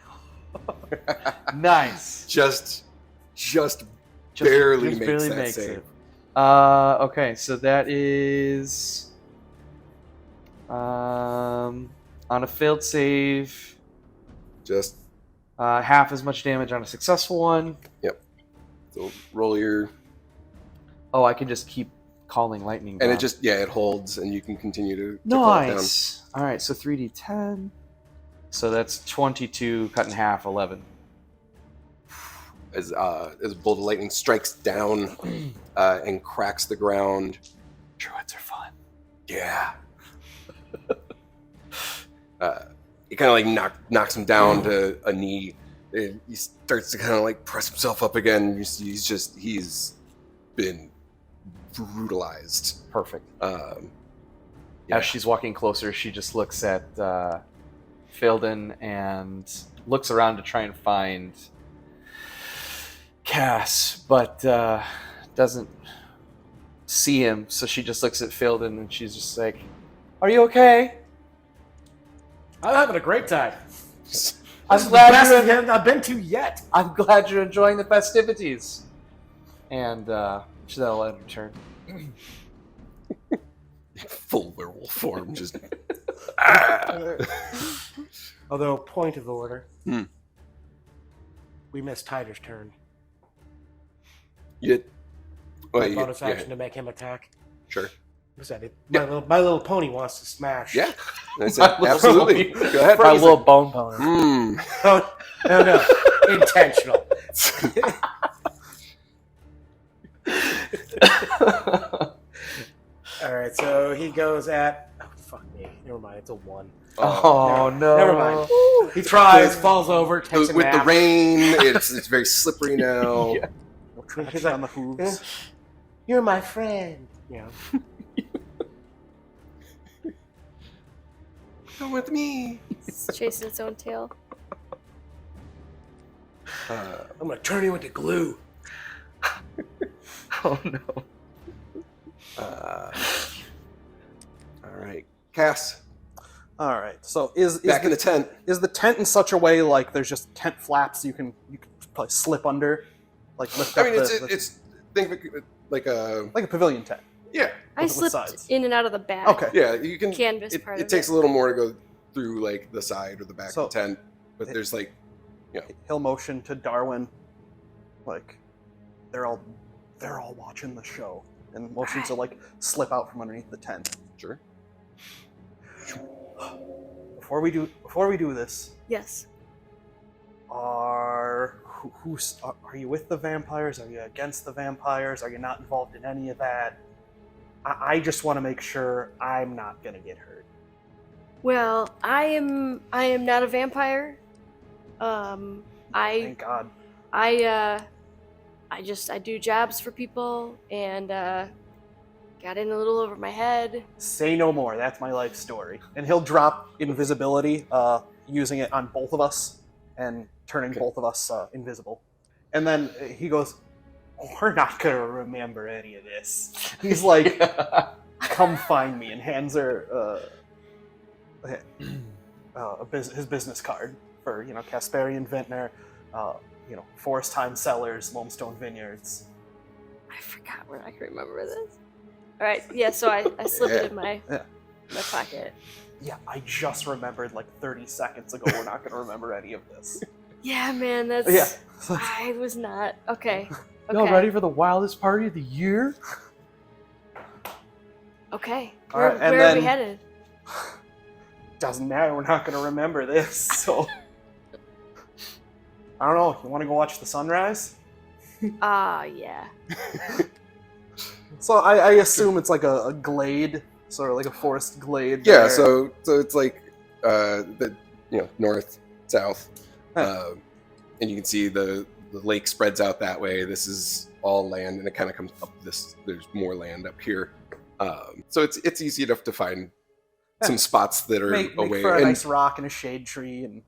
Nice. Just Just barely just makes barely that makes save. it. Okay, so that is on a failed save, Just half as much damage on a successful one. so roll your, Oh, I can just keep calling lightning and down. it just it holds, and you can continue to call it down. nice. All right, so 3d10. So that's 22 cut in half, 11. As a bolt of lightning strikes down and cracks the ground. Druids are fun. Yeah. It kind of like knocks him down to a knee. And he starts to kind of like press himself up again. He's been brutalized. Perfect. Yeah. As she's walking closer, she just looks at Filden and looks around to try and find Cass, but doesn't see him. So she just looks at Filden and she's just like, "Are you okay?" I'm having a great time. I'm This is the glad best you're. I've been to yet. I'm glad you're enjoying the festivities. And she'll let him turn. Full werewolf form, just Although, point of order. Hmm. We missed Tyder's turn. you. Well, My you bonus yeah, action to make him attack. sure. What's that? It? Yeah. My little pony wants to smash. Yeah, that's it. My little Absolutely. pony. Go ahead. My little bone boner. Hmm. Oh, no. Intentional. All right, so he goes at. Oh fuck me! Never mind. It's a 1. Oh no! Never mind. He tries, falls over, takes a With the nap. rain, it's very slippery now. Yeah. He's like, on the hooves. You're my friend. Yeah. Come with me. It's chasing its own tail. I'm gonna turn you into glue. Oh no! All right, Cass, All right. So is back in the tent. is the tent in such a way like there's just tent flaps you can probably slip under, like lift I up mean, the, it's think of it like a like a pavilion tent. yeah, I with slipped sides. in and out of the back. Okay. yeah. You can. Canvas It, part it of takes it. a little more to go through like the side or the back So- of the tent, but there's like He'll motion to Darwin, like they're all watching the show, and motion to like slip out from underneath the tent. sure. Before we do this, Yes. are you with the vampires? Are you against the vampires? Are you not involved in any of that? I just want to make sure I'm not gonna get hurt. Well, I am not a vampire. Thank God. I do jobs for people and got in a little over my head. Say no more. That's my life story. And he'll drop invisibility, using it on both of us and turning both of us invisible. And then he goes, "We're not gonna remember any of this." He's like, "Come find me," and hands her his business card for Casparian Vintner, Forest Time Cellars, Lomestone Vineyards. I forgot where I can remember this. All right, yeah. So I slipped it in my pocket. Yeah, I just remembered like 30 seconds ago. We're not gonna remember any of this. Yeah, man. That's Yeah. I was not okay. Y'all ready for the wildest party of the year? Okay. All right, and where are we then- headed? Doesn't matter. We're not gonna remember this. So I don't know. You want to go watch the sunrise? Yeah. So I assume it's like a glade, sort of like a forest glade. Yeah, there. so it's like the north, south, and you can see the lake spreads out that way. This is all land, and it kind of comes up this. There's more land up here, so it's easy enough to find some spots that are make away for a and nice rock and a shade tree, and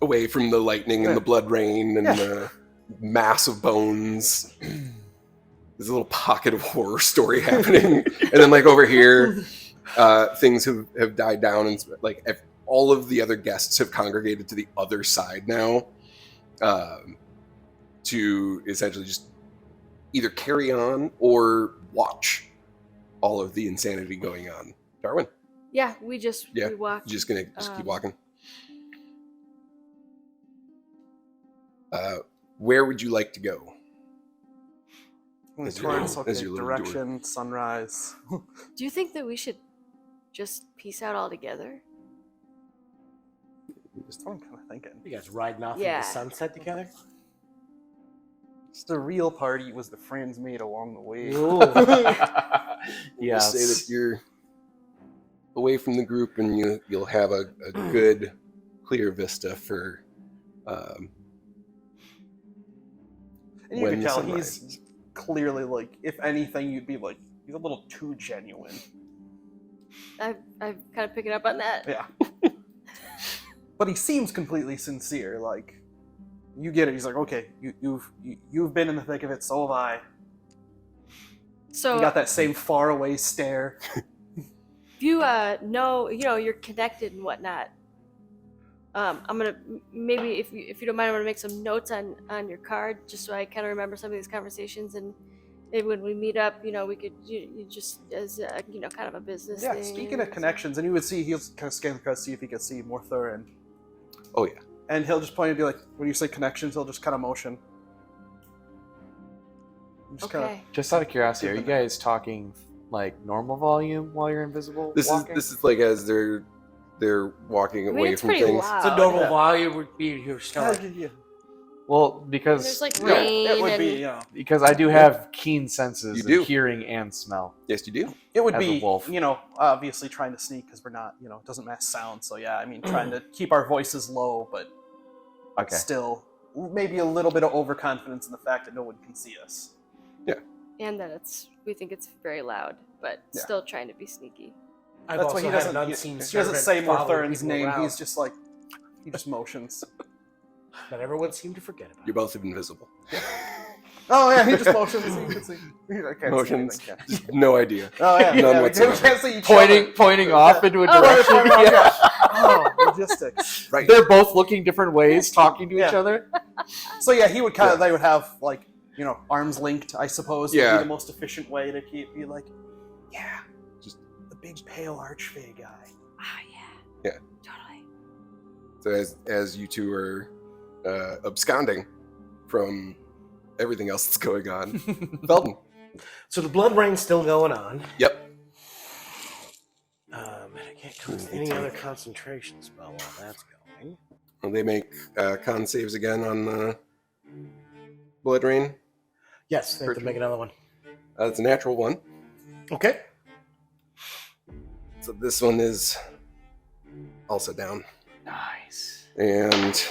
away from the lightning and the blood rain and Yeah. the mass of bones. There's a little pocket of horror story happening, and then like over here, things have died down, and like all of the other guests have congregated to the other side now, to essentially just either carry on or watch all of the insanity going on. Darwin, Yeah, we Yeah, walked. just gonna keep walking. Where would you like to go? towards as you're looking direction sunrise. Do you think that we should just peace out altogether? That's what I'm kind of thinking. You guys riding off Yeah. into the sunset together? Just the real party was the friends made along the way. We'll say that you're away from the group, and you'll have a good, clear vista for. And you when can the tell sun he's rises. clearly like, if anything, you'd be like, he's a little too genuine. I've kind of picking up on that. Yeah. But he seems completely sincere. Like, you get it. He's like, okay, you've been in the thick of it. So have I. So You got that same faraway stare. if you know, you're connected and whatnot. I'm gonna maybe if you don't mind, I'm gonna make some notes on your card just so I kind of remember some of these conversations, and maybe when we meet up, we could you just as kind of a business Yeah. thing. Speaking of connections, and you would see he'll kind of scan the card, see if he can see Morthur, and Oh yeah. and he'll just point and be like, when you say connections, he'll just kind of motion. Just kinda- Okay. Just out of curiosity, are you guys talking like normal volume while you're invisible? This walking? is like as they're walking I mean, away it's from pretty things. loud. So normal yeah. volume would be your Yeah, start. yeah, yeah. Well, And because there's like Yeah, rain it would and be, you know, because I do have keen senses You do. of hearing and smell. Yes, you do. it would As a be, wolf. you know, obviously trying to sneak because we're not, you know, it doesn't match sound. So yeah, I mean, trying to keep our voices low, but Okay. still maybe a little bit of overconfidence in the fact that no one can see us. and that we think it's very loud, but Yeah. still trying to be sneaky. I've That's why also he had doesn't. an He, unseen he doesn't servant say following Morthurn's people name. around, He's just like he just motions. but everyone seemed to forget about You're both invisible. Oh yeah, he just motions. You can see. I can't Motions. see anything. Just no idea. Oh yeah, None yeah, we whatsoever. can't see each Pointing off into a other. direction. Oh, right, Yeah. oh, logistics. Right. They're both looking different ways, talking to each Yeah. other. So yeah, he would kind of. Yeah. They would have like, you know, arms linked. I suppose would Yeah. be the most efficient way to be like, yeah, just the big pale archfey guy. Ah, yeah. Yeah. Totally. So as you two are absconding from everything else that's going on, Felton. So the blood rain's still going on. Yep. And I can't come with any other concentration spell while that's going. Will they make con saves again on the blood rain? Yes, they have to make another one. That's a natural one. Okay. So this one is also down. Nice. And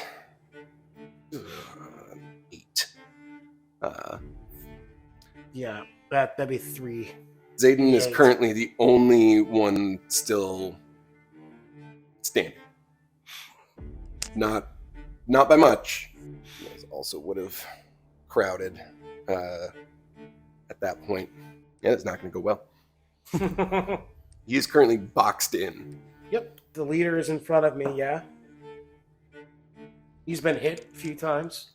8. Yeah, that'd be 3. Zayden is 8. currently the only one still standing. Not by much. You guys also would have crowded at that point. Yeah, it's not going to go well. He is currently boxed in. Yep, the leader is in front of me, yeah. He's been hit a few times.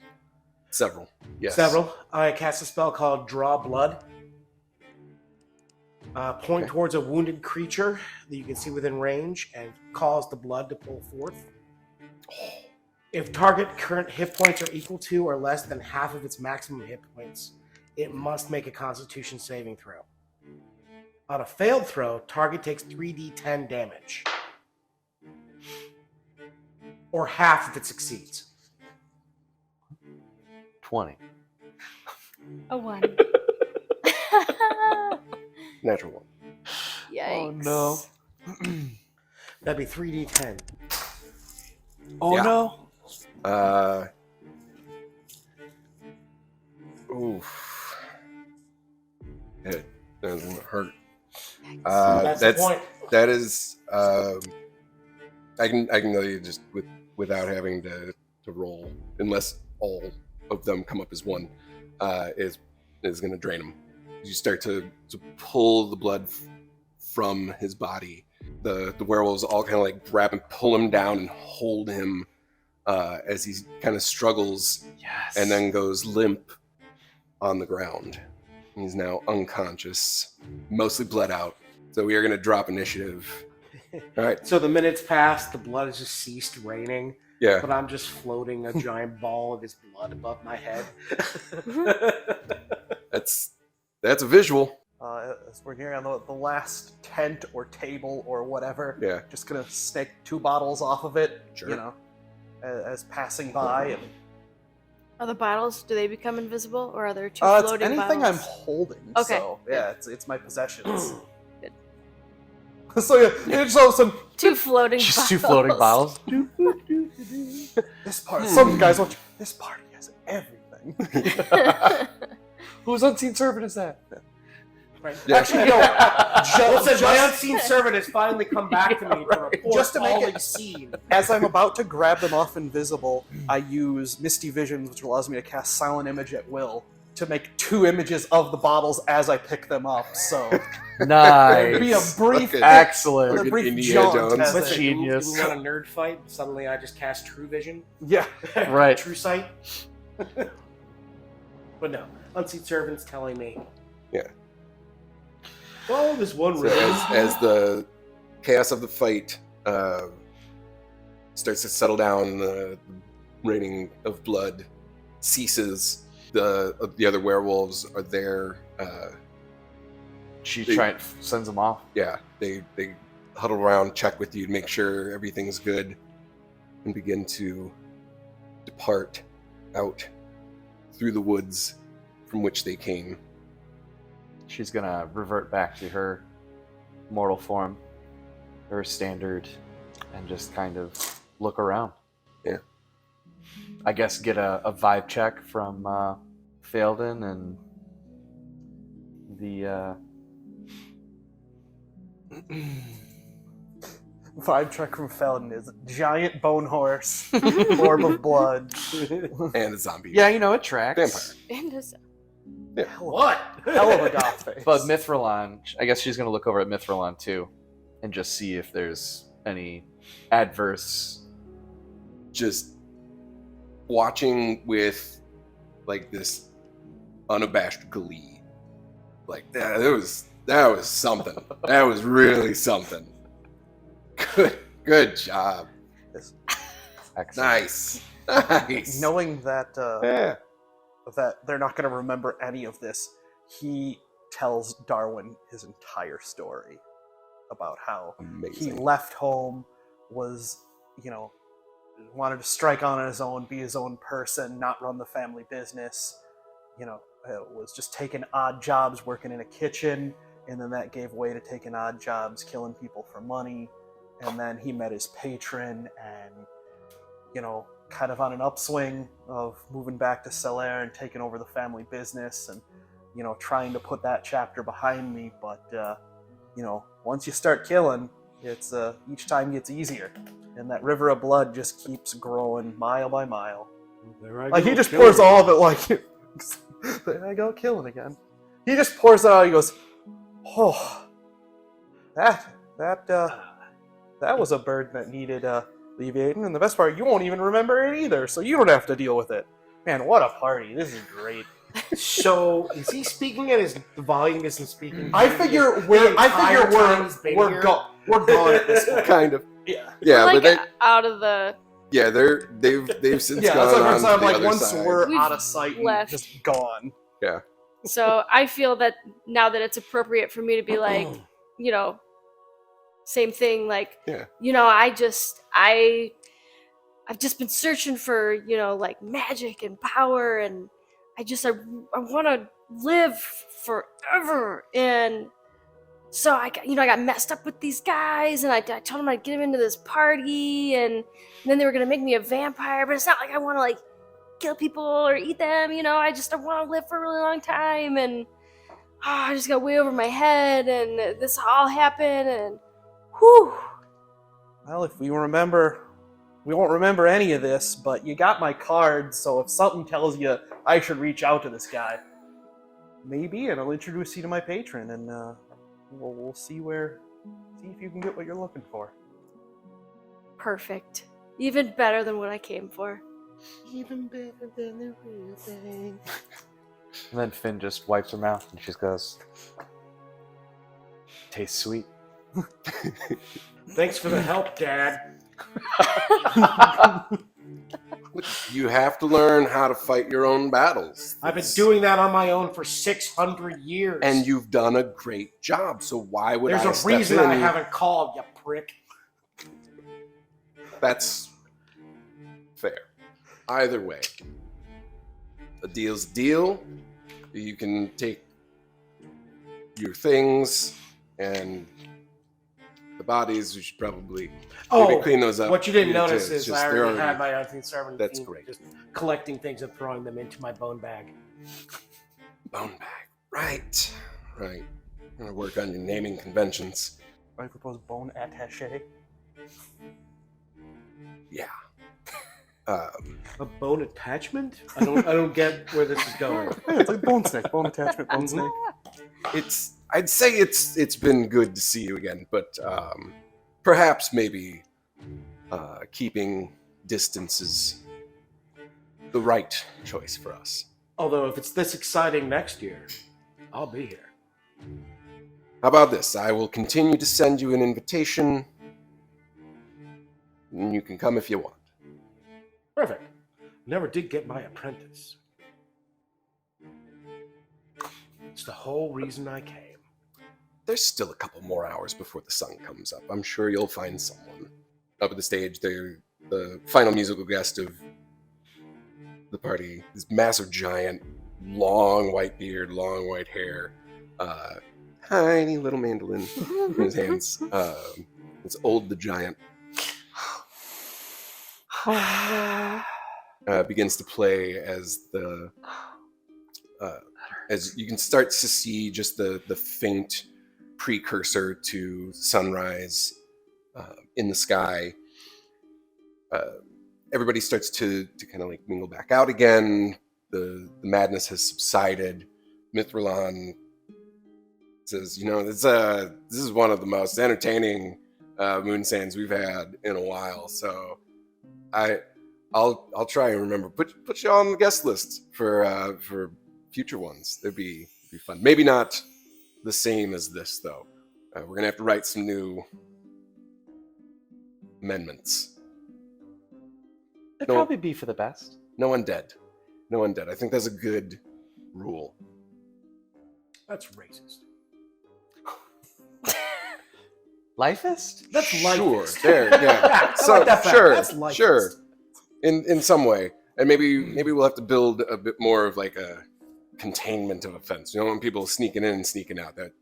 Several. Yes. Several. I cast a spell called Draw Blood. Point Okay. towards a wounded creature that you can see within range and cause the blood to pull forth. If target current hit points are equal to or less than half of its maximum hit points, it must make a Constitution saving throw. On a failed throw, target takes 3d10 damage. Or half if it succeeds. 20. A 1. Natural one. Yikes. no. That'd be 3d10. Oh Yeah. no. Oof. It doesn't hurt. That's the point. That is. I can tell you just without having to roll, unless all of them come up as one, is going to drain him. You start to pull the blood from his body. The werewolves all kind of like grab and pull him down and hold him as he kind of struggles Yes. and then goes limp on the ground. He's now unconscious, mostly bled out. So we are going to drop initiative. All right. So the minutes passed, the blood has just ceased raining, Yeah. but I'm just floating a giant ball of his blood above my head. That's a visual. As we're nearing the last tent or table or whatever, Yeah. just gonna snake 2 bottles off of it, Sure. you know, as passing by. And, Are the bottles, do they become invisible, or are there 2 it's floating anything bottles? I'm holding. Okay, So yeah, it's my possessions. Good. So yeah, it's awesome. 2 floating bottles. Just 2 floating bottles. This part, some guys watch. This party has everything. Whose unseen servant is that? Right. Yeah. Actually, no. Listen, my unseen servant has finally come back to me to report Just to make all it- he's seen. As I'm about to grab them off invisible, I use Misty Visions, which allows me to cast Silent Image at will, to make 2 images of the bottles as I pick them up. So it'd be a Nice. brief, Look at- Excellent. Look a at brief Indiana jaunt Jones. as Listen, they- Genius. we want a nerd fight, and suddenly I just cast True Vision. Yeah. Right. True Sight. But no, unseen servant's telling me. Yeah. Oh, this one So ring. as the chaos of the fight starts to settle down, the raining of blood ceases. The other werewolves are there. She They- sends them off. Yeah, they huddle around, check with you, make sure everything's good, and begin to depart. out through the woods from which they came. She's gonna revert back to her mortal form, her standard, and just kind of look around. Yeah. I guess get a vibe check from Phaelden and the Vibe check from Felden is giant bone horse, orb of blood. And a zombie. Yeah, you know, it tracks. Vampire. And his What? Hell of a goth face. But Mithralon, I guess she's gonna look over at Mithralon too, and just see if there's any adverse. Just watching with like this unabashed glee. Like that was something. That was really something. Good job. Excellent. Nice. Nice. Knowing that Yeah. that they're not going to remember any of this, he tells Darwin his entire story about how he Amazing. left home, was, wanted to strike on his own, be his own person, not run the family business. Was just taking odd jobs, working in a kitchen, and then that gave way to taking odd jobs, killing people for money. And then he met his patron and, kind of on an upswing of moving back to Solaire and taking over the family business and, trying to put that chapter behind me. But, once you start killing, it's each time gets easier. And that river of blood just keeps growing mile by mile. There I Like, go, he just killing pours it. all of it, like, there I go, killing again. He just pours it out, he goes, oh, that was a burden that needed alleviating, and the best part, you won't even remember it either, so you don't have to deal with it. Man, what a party. This is great. So, is he speaking at the volume isn't speaking? I figure we're gone at this point. Kind of. Yeah. Yeah, like but out of the. they've since Yeah, that's gone what on I'm to saying. the Like, other once side. we're We've out of sight, and left. just gone. So I feel that now that it's appropriate for me to be like, same thing. Like, Yeah. I've just been searching for, like magic and power, and I want to live forever. And so I got messed up with these guys, and I told them I'd get them into this party, and then they were gonna make me a vampire. But it's not like I want to like kill people or eat them. I want to live for a really long time, and I just got way over my head, and this all happened, and whew. Well, if we remember, we won't remember any of this, but you got my card, so if something tells you I should reach out to this guy, maybe, and I'll introduce you to my patron, and we'll see if you can get what you're looking for. Perfect. Even better than what I came for. Even better than the real thing. And then Finn just wipes her mouth and she goes, "Tastes sweet." Thanks for the help, Dad. You have to learn how to fight your own battles. I've been doing that on my own for 600 years. And you've done a great job, so why would I There's a step reason in? I haven't called, you prick. That's fair. Either way, a deal's a deal. You can take your things and the bodies. We should probably maybe clean those up. What you didn't Yeah, notice it's is I they're already had my unseen servant. That's team great. Just collecting things and throwing them into my bone bag. Bone bag. Right. I'm gonna work on your naming conventions. I propose bone attaché. Yeah. A bone attachment? I don't get where this is going. Yeah, it's like bone snake, bone attachment, bone snake. I'd say it's been good to see you again, but perhaps maybe keeping distance is the right choice for us. Although if it's this exciting next year, I'll be here. How about this? I will continue to send you an invitation, and you can come if you want. Perfect. Never did get my apprentice. It's the whole reason I came. There's still a couple more hours before the sun comes up. I'm sure you'll find someone. Up at the stage, they're the final musical guest of the party, this massive giant, long white beard, long white hair, tiny little mandolin in his hands. It's Old the Giant. Begins to play as as you can start to see just the faint precursor to sunrise in the sky. Everybody starts to kind of like mingle back out again. The madness has subsided. Mithralon says, this is one of the most entertaining moon sands we've had in a while. So I'll try and remember put you on the guest list for future ones. It'd be fun. Maybe not the same as this though. We're gonna have to write some new amendments. It'd probably be for the best. No one dead. I think that's a good rule. That's racist. Lifist? That's Sure. lifist. There, yeah. I like that fact. Sure, That's lifist. sure. In some way, and maybe we'll have to build a bit more of like a containment of offense. When people sneaking in and sneaking out. That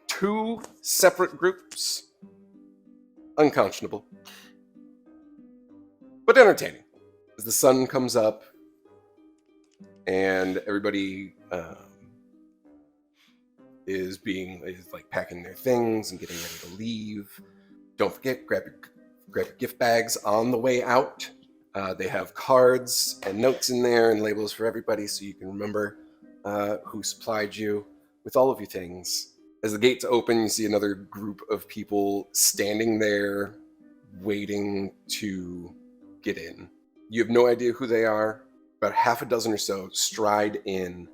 2 separate groups, unconscionable, but entertaining. As the sun comes up, and everybody is like packing their things and getting ready to leave. Don't forget, grab your gift bags on the way out. They have cards and notes in there and labels for everybody, so you can remember who supplied you with all of your things. As the gates open, you see another group of people standing there, waiting to get in. You have no idea who they are. About half a dozen or so stride in,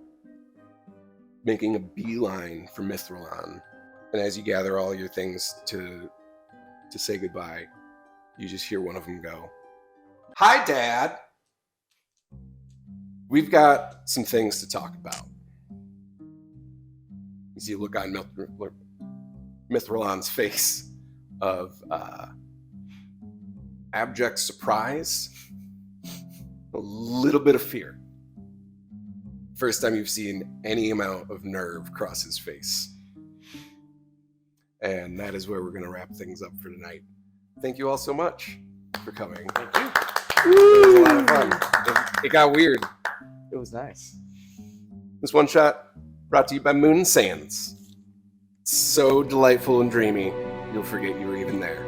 making a beeline for Mithralon. And as you gather all your things to say goodbye, you just hear one of them go, "Hi, Dad. We've got some things to talk about." You see a look on Mithralon's face of abject surprise, a little bit of fear. First time you've seen any amount of nerve cross his face. And that is where we're going to wrap things up for tonight. Thank you all so much for coming. Thank you. It was a lot of fun. It got weird. It was nice. This one shot brought to you by Moon Sands. So delightful and dreamy, you'll forget you were even there.